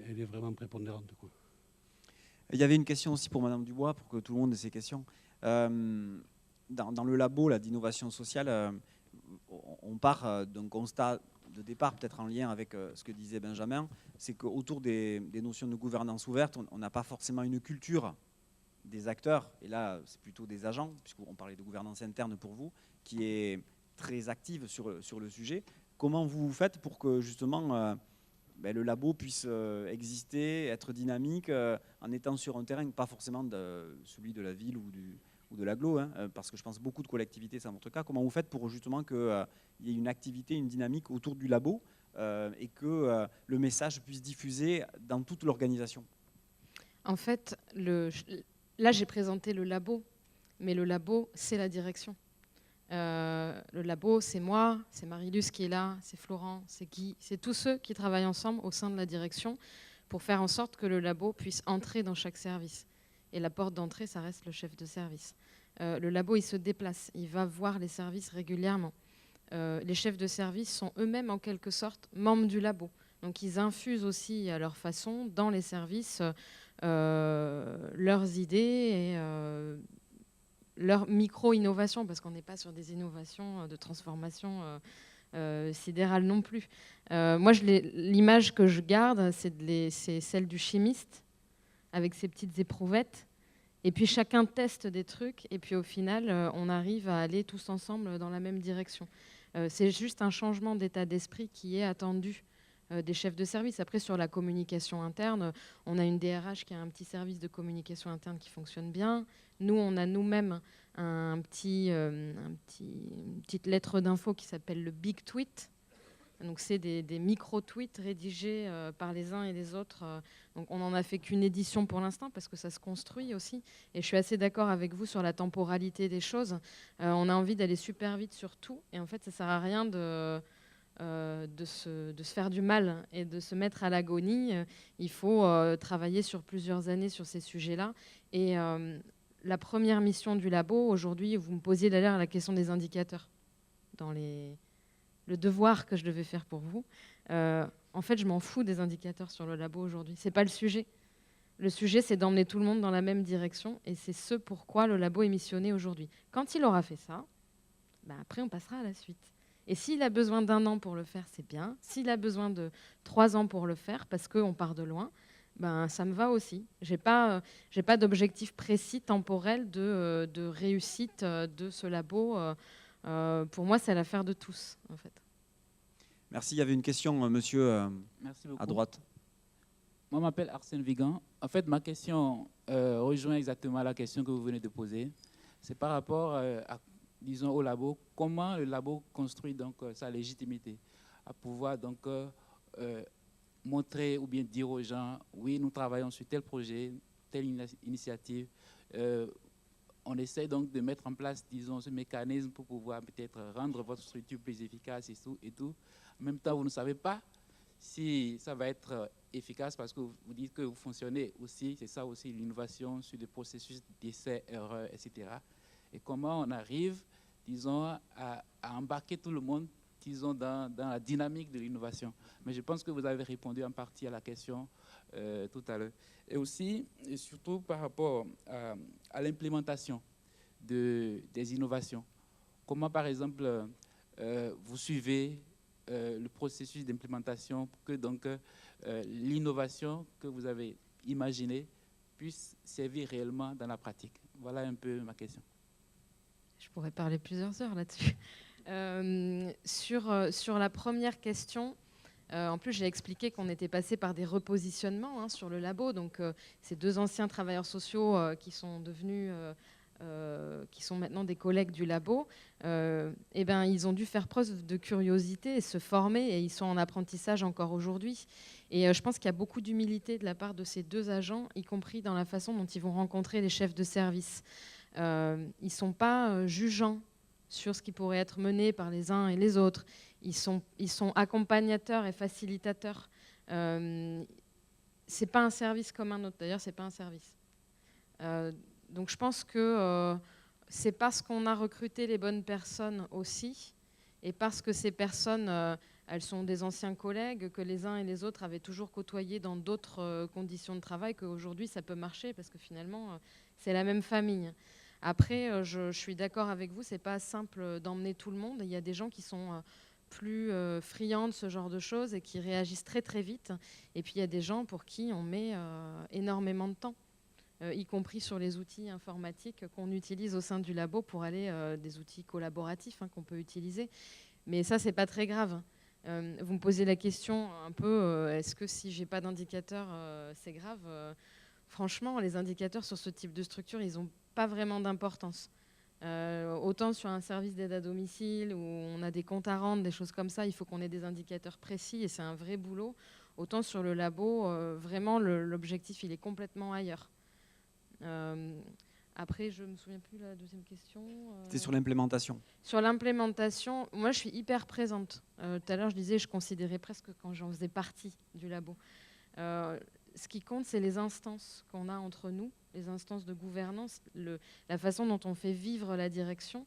S3: elle est vraiment prépondérante, quoi.
S1: Il y avait une question aussi pour Madame Dubois, pour que tout le monde ait ses questions. Dans le labo d'innovation sociale, on part d'un constat de départ, peut-être en lien avec ce que disait Benjamin, c'est qu'autour des notions de gouvernance ouverte, on n'a pas forcément une culture des acteurs, et là c'est plutôt des agents, puisqu'on parlait de gouvernance interne pour vous, qui est très active sur le sujet. Comment vous faites pour que justement le labo puisse exister, être dynamique, en étant sur un terrain, pas forcément celui de la ville ou de l'agglo, hein, parce que je pense beaucoup de collectivités, c'est votre cas. Comment vous faites pour justement qu'il y ait une activité, une dynamique autour du labo, et que le message puisse diffuser dans toute l'organisation?
S6: En fait, là, j'ai présenté le labo, mais le labo, c'est la direction. Le labo, c'est moi, c'est Marie-Luce qui est là, c'est Florent, c'est Guy, c'est tous ceux qui travaillent ensemble au sein de la direction pour faire en sorte que le labo puisse entrer dans chaque service. Et la porte d'entrée, ça reste le chef de service. Le labo, il se déplace, il va voir les services régulièrement. Les chefs de service sont eux-mêmes en quelque sorte membres du labo. Donc ils infusent aussi à leur façon dans les services leurs idées et leur micro-innovation, parce qu'on n'est pas sur des innovations de transformation sidérale non plus. Moi, l'image que je garde, c'est celle du chimiste, avec ses petites éprouvettes. Et puis chacun teste des trucs, et puis au final, on arrive à aller tous ensemble dans la même direction. C'est juste un changement d'état d'esprit qui est attendu des chefs de service. Après, sur la communication interne, on a une DRH qui a un petit service de communication interne qui fonctionne bien. Nous, on a nous-mêmes une petite lettre d'info qui s'appelle le Big Tweet. Donc, c'est des micro-tweets rédigés par les uns et les autres. Donc, on n'en a fait qu'une édition pour l'instant parce que ça se construit aussi. Et je suis assez d'accord avec vous sur la temporalité des choses. On a envie d'aller super vite sur tout. Et en fait, ça ne sert à rien de se faire du mal et de se mettre à l'agonie. Il faut travailler sur plusieurs années sur ces sujets-là. Et la première mission du labo, aujourd'hui, vous me posiez d'ailleurs la question des indicateurs dans le devoir que je devais faire pour vous. En fait, je m'en fous des indicateurs sur le labo aujourd'hui. Ce n'est pas le sujet. Le sujet, c'est d'emmener tout le monde dans la même direction. Et c'est ce pourquoi le labo est missionné aujourd'hui. Quand il aura fait ça, après, on passera à la suite. Et s'il a besoin d'1 an pour le faire, c'est bien. S'il a besoin de 3 ans pour le faire, parce qu'on part de loin, ça me va aussi. J'ai pas d'objectif précis, temporel, de réussite de ce labo. Pour moi, c'est l'affaire de tous, en fait.
S1: Merci. Il y avait une question, monsieur,
S9: Merci beaucoup.
S1: à droite.
S9: Moi, je m'appelle Arsène Vigan. En fait, ma question rejoint exactement la question que vous venez de poser. C'est par rapport disons, au labo. Comment le labo construit donc sa légitimité à pouvoir donc montrer ou bien dire aux gens, oui, nous travaillons sur tel projet, telle initiative. On essaie donc de mettre en place, disons, ce mécanisme pour pouvoir peut-être rendre votre structure plus efficace et tout. En même temps, vous ne savez pas si ça va être efficace parce que vous dites que vous fonctionnez aussi, c'est ça aussi l'innovation sur des processus d'essai, erreur, etc. Et comment on arrive, disons, à embarquer tout le monde, disons, dans la dynamique de l'innovation. Mais je pense que vous avez répondu en partie à la question tout à l'heure. Et aussi, et surtout par rapport à l'implémentation des innovations. Comment, par exemple, vous suivez le processus d'implémentation pour que donc l'innovation que vous avez imaginée puisse servir réellement dans la pratique? Voilà un peu ma question.
S6: Je pourrais parler plusieurs heures là-dessus. Sur la première question, en plus, j'ai expliqué qu'on était passé par des repositionnements sur le labo. Donc, ces 2 anciens travailleurs sociaux qui sont devenus, qui sont maintenant des collègues du labo, ils ont dû faire preuve de curiosité et se former. Et ils sont en apprentissage encore aujourd'hui. Et je pense qu'il y a beaucoup d'humilité de la part de ces 2 agents, y compris dans la façon dont ils vont rencontrer les chefs de service. Ils ne sont pas jugeants sur ce qui pourrait être mené par les uns et les autres. Ils sont accompagnateurs et facilitateurs. C'est pas un service comme un autre. D'ailleurs, c'est pas un service. Donc, je pense que c'est parce qu'on a recruté les bonnes personnes aussi, et parce que ces personnes, elles sont des anciens collègues que les uns et les autres avaient toujours côtoyés dans d'autres conditions de travail, qu'aujourd'hui, ça peut marcher, parce que finalement, c'est la même famille. Après, je suis d'accord avec vous, c'est pas simple d'emmener tout le monde. Il y a des gens qui sont plus friands de ce genre de choses et qui réagissent très très vite. Et puis il y a des gens pour qui on met énormément de temps, y compris sur les outils informatiques qu'on utilise au sein du labo pour aller des outils collaboratifs qu'on peut utiliser. Mais ça, c'est pas très grave. Vous me posez la question un peu, est-ce que si j'ai pas d'indicateur, c'est grave? Franchement, les indicateurs sur ce type de structure, ils n'ont pas vraiment d'importance. Autant sur un service d'aide à domicile où on a des comptes à rendre, des choses comme ça, il faut qu'on ait des indicateurs précis et c'est un vrai boulot. Autant sur le labo, vraiment l'objectif il est complètement ailleurs. Après, je ne me souviens plus la deuxième question.
S1: C'était sur l'implémentation.
S6: Sur l'implémentation, moi je suis hyper présente. Tout à l'heure je disais, je considérais presque quand j'en faisais partie du labo. Ce qui compte, c'est les instances qu'on a entre nous, les instances de gouvernance, la façon dont on fait vivre la direction,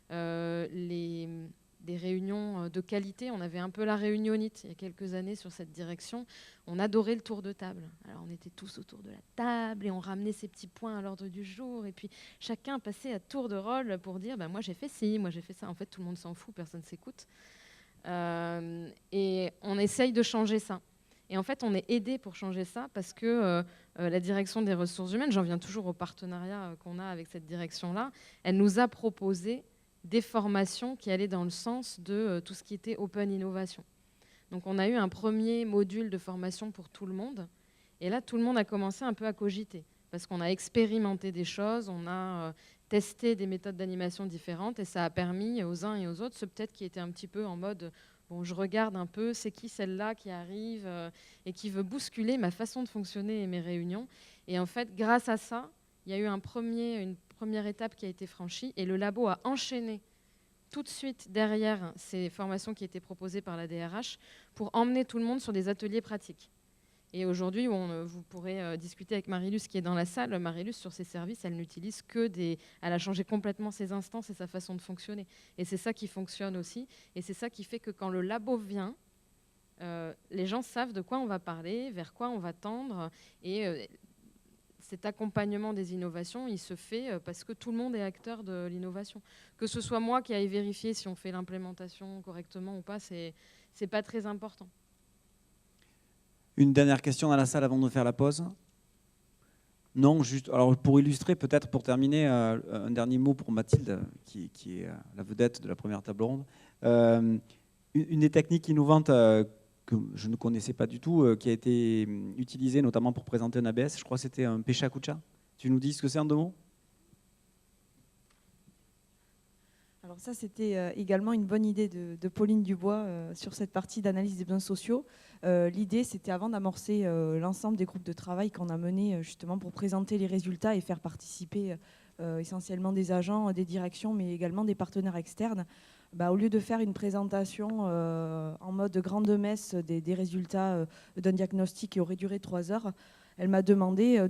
S6: des réunions de qualité. On avait un peu la réunionnite il y a quelques années sur cette direction. On adorait le tour de table. Alors on était tous autour de la table et on ramenait ces petits points à l'ordre du jour. Et puis chacun passait à tour de rôle pour dire moi j'ai fait ci, moi j'ai fait ça. En fait, tout le monde s'en fout, personne ne s'écoute. Et on essaye de changer ça. Et en fait, on est aidé pour changer ça parce que la direction des ressources humaines, j'en viens toujours au partenariat qu'on a avec cette direction-là, elle nous a proposé des formations qui allaient dans le sens de tout ce qui était Open Innovation. Donc on a eu un premier module de formation pour tout le monde. Et là, tout le monde a commencé un peu à cogiter parce qu'on a expérimenté des choses, on a testé des méthodes d'animation différentes et ça a permis aux uns et aux autres, ceux peut-être qui étaient un petit peu en mode bon, je regarde un peu, c'est qui celle-là qui arrive et qui veut bousculer ma façon de fonctionner et mes réunions. Et en fait, grâce à ça, il y a eu une première étape qui a été franchie et le labo a enchaîné tout de suite derrière ces formations qui étaient proposées par la DRH pour emmener tout le monde sur des ateliers pratiques. Et aujourd'hui, vous pourrez discuter avec Marie-Luce qui est dans la salle. Marie-Luce, sur ses services, elle n'utilise que elle a changé complètement ses instances et sa façon de fonctionner. Et c'est ça qui fonctionne aussi. Et c'est ça qui fait que quand le labo vient, les gens savent de quoi on va parler, vers quoi on va tendre. Et cet accompagnement des innovations, il se fait parce que tout le monde est acteur de l'innovation. Que ce soit moi qui aille vérifier si on fait l'implémentation correctement ou pas, c'est pas très important.
S1: Une dernière question dans la salle avant de faire la pause? Non, juste. Alors pour illustrer, peut-être pour terminer, un dernier mot pour Mathilde, qui est la vedette de la première table ronde. Une des techniques innovantes que je ne connaissais pas du tout, qui a été utilisée notamment pour présenter un ABS, je crois que c'était un Pecha-Kucha. Tu nous dis ce que c'est en 2 mots?
S4: Alors ça, c'était également une bonne idée de Pauline Dubois sur cette partie d'analyse des besoins sociaux. L'idée, c'était avant d'amorcer l'ensemble des groupes de travail qu'on a menés justement pour présenter les résultats et faire participer essentiellement des agents, des directions, mais également des partenaires externes. Au lieu de faire une présentation en mode grande messe des résultats d'un diagnostic qui aurait duré 3 heures, elle m'a demandé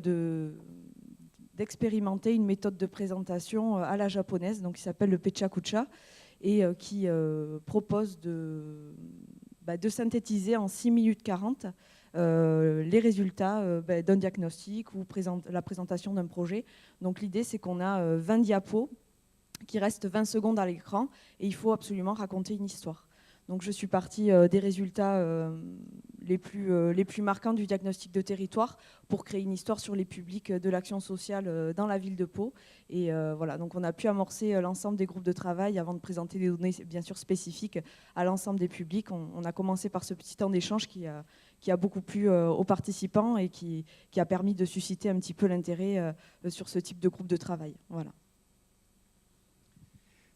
S4: d'expérimenter une méthode de présentation à la japonaise, donc qui s'appelle le Pecha-Kucha, et qui propose de synthétiser en 6 minutes 40 les résultats d'un diagnostic ou la présentation d'un projet. Donc l'idée, c'est qu'on a 20 diapos qui restent 20 secondes à l'écran et il faut absolument raconter une histoire. Donc je suis partie des résultats les plus marquants du diagnostic de territoire pour créer une histoire sur les publics de l'action sociale dans la ville de Pau. Et voilà, donc on a pu amorcer l'ensemble des groupes de travail avant de présenter des données bien sûr spécifiques à l'ensemble des publics. On a commencé par ce petit temps d'échange qui a beaucoup plu aux participants et qui a permis de susciter un petit peu l'intérêt sur ce type de groupe de travail. Voilà.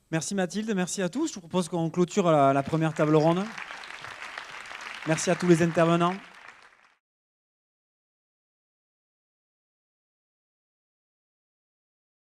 S1: Merci Mathilde, merci à tous. Je vous propose qu'on clôture la première table ronde. Merci à tous les intervenants.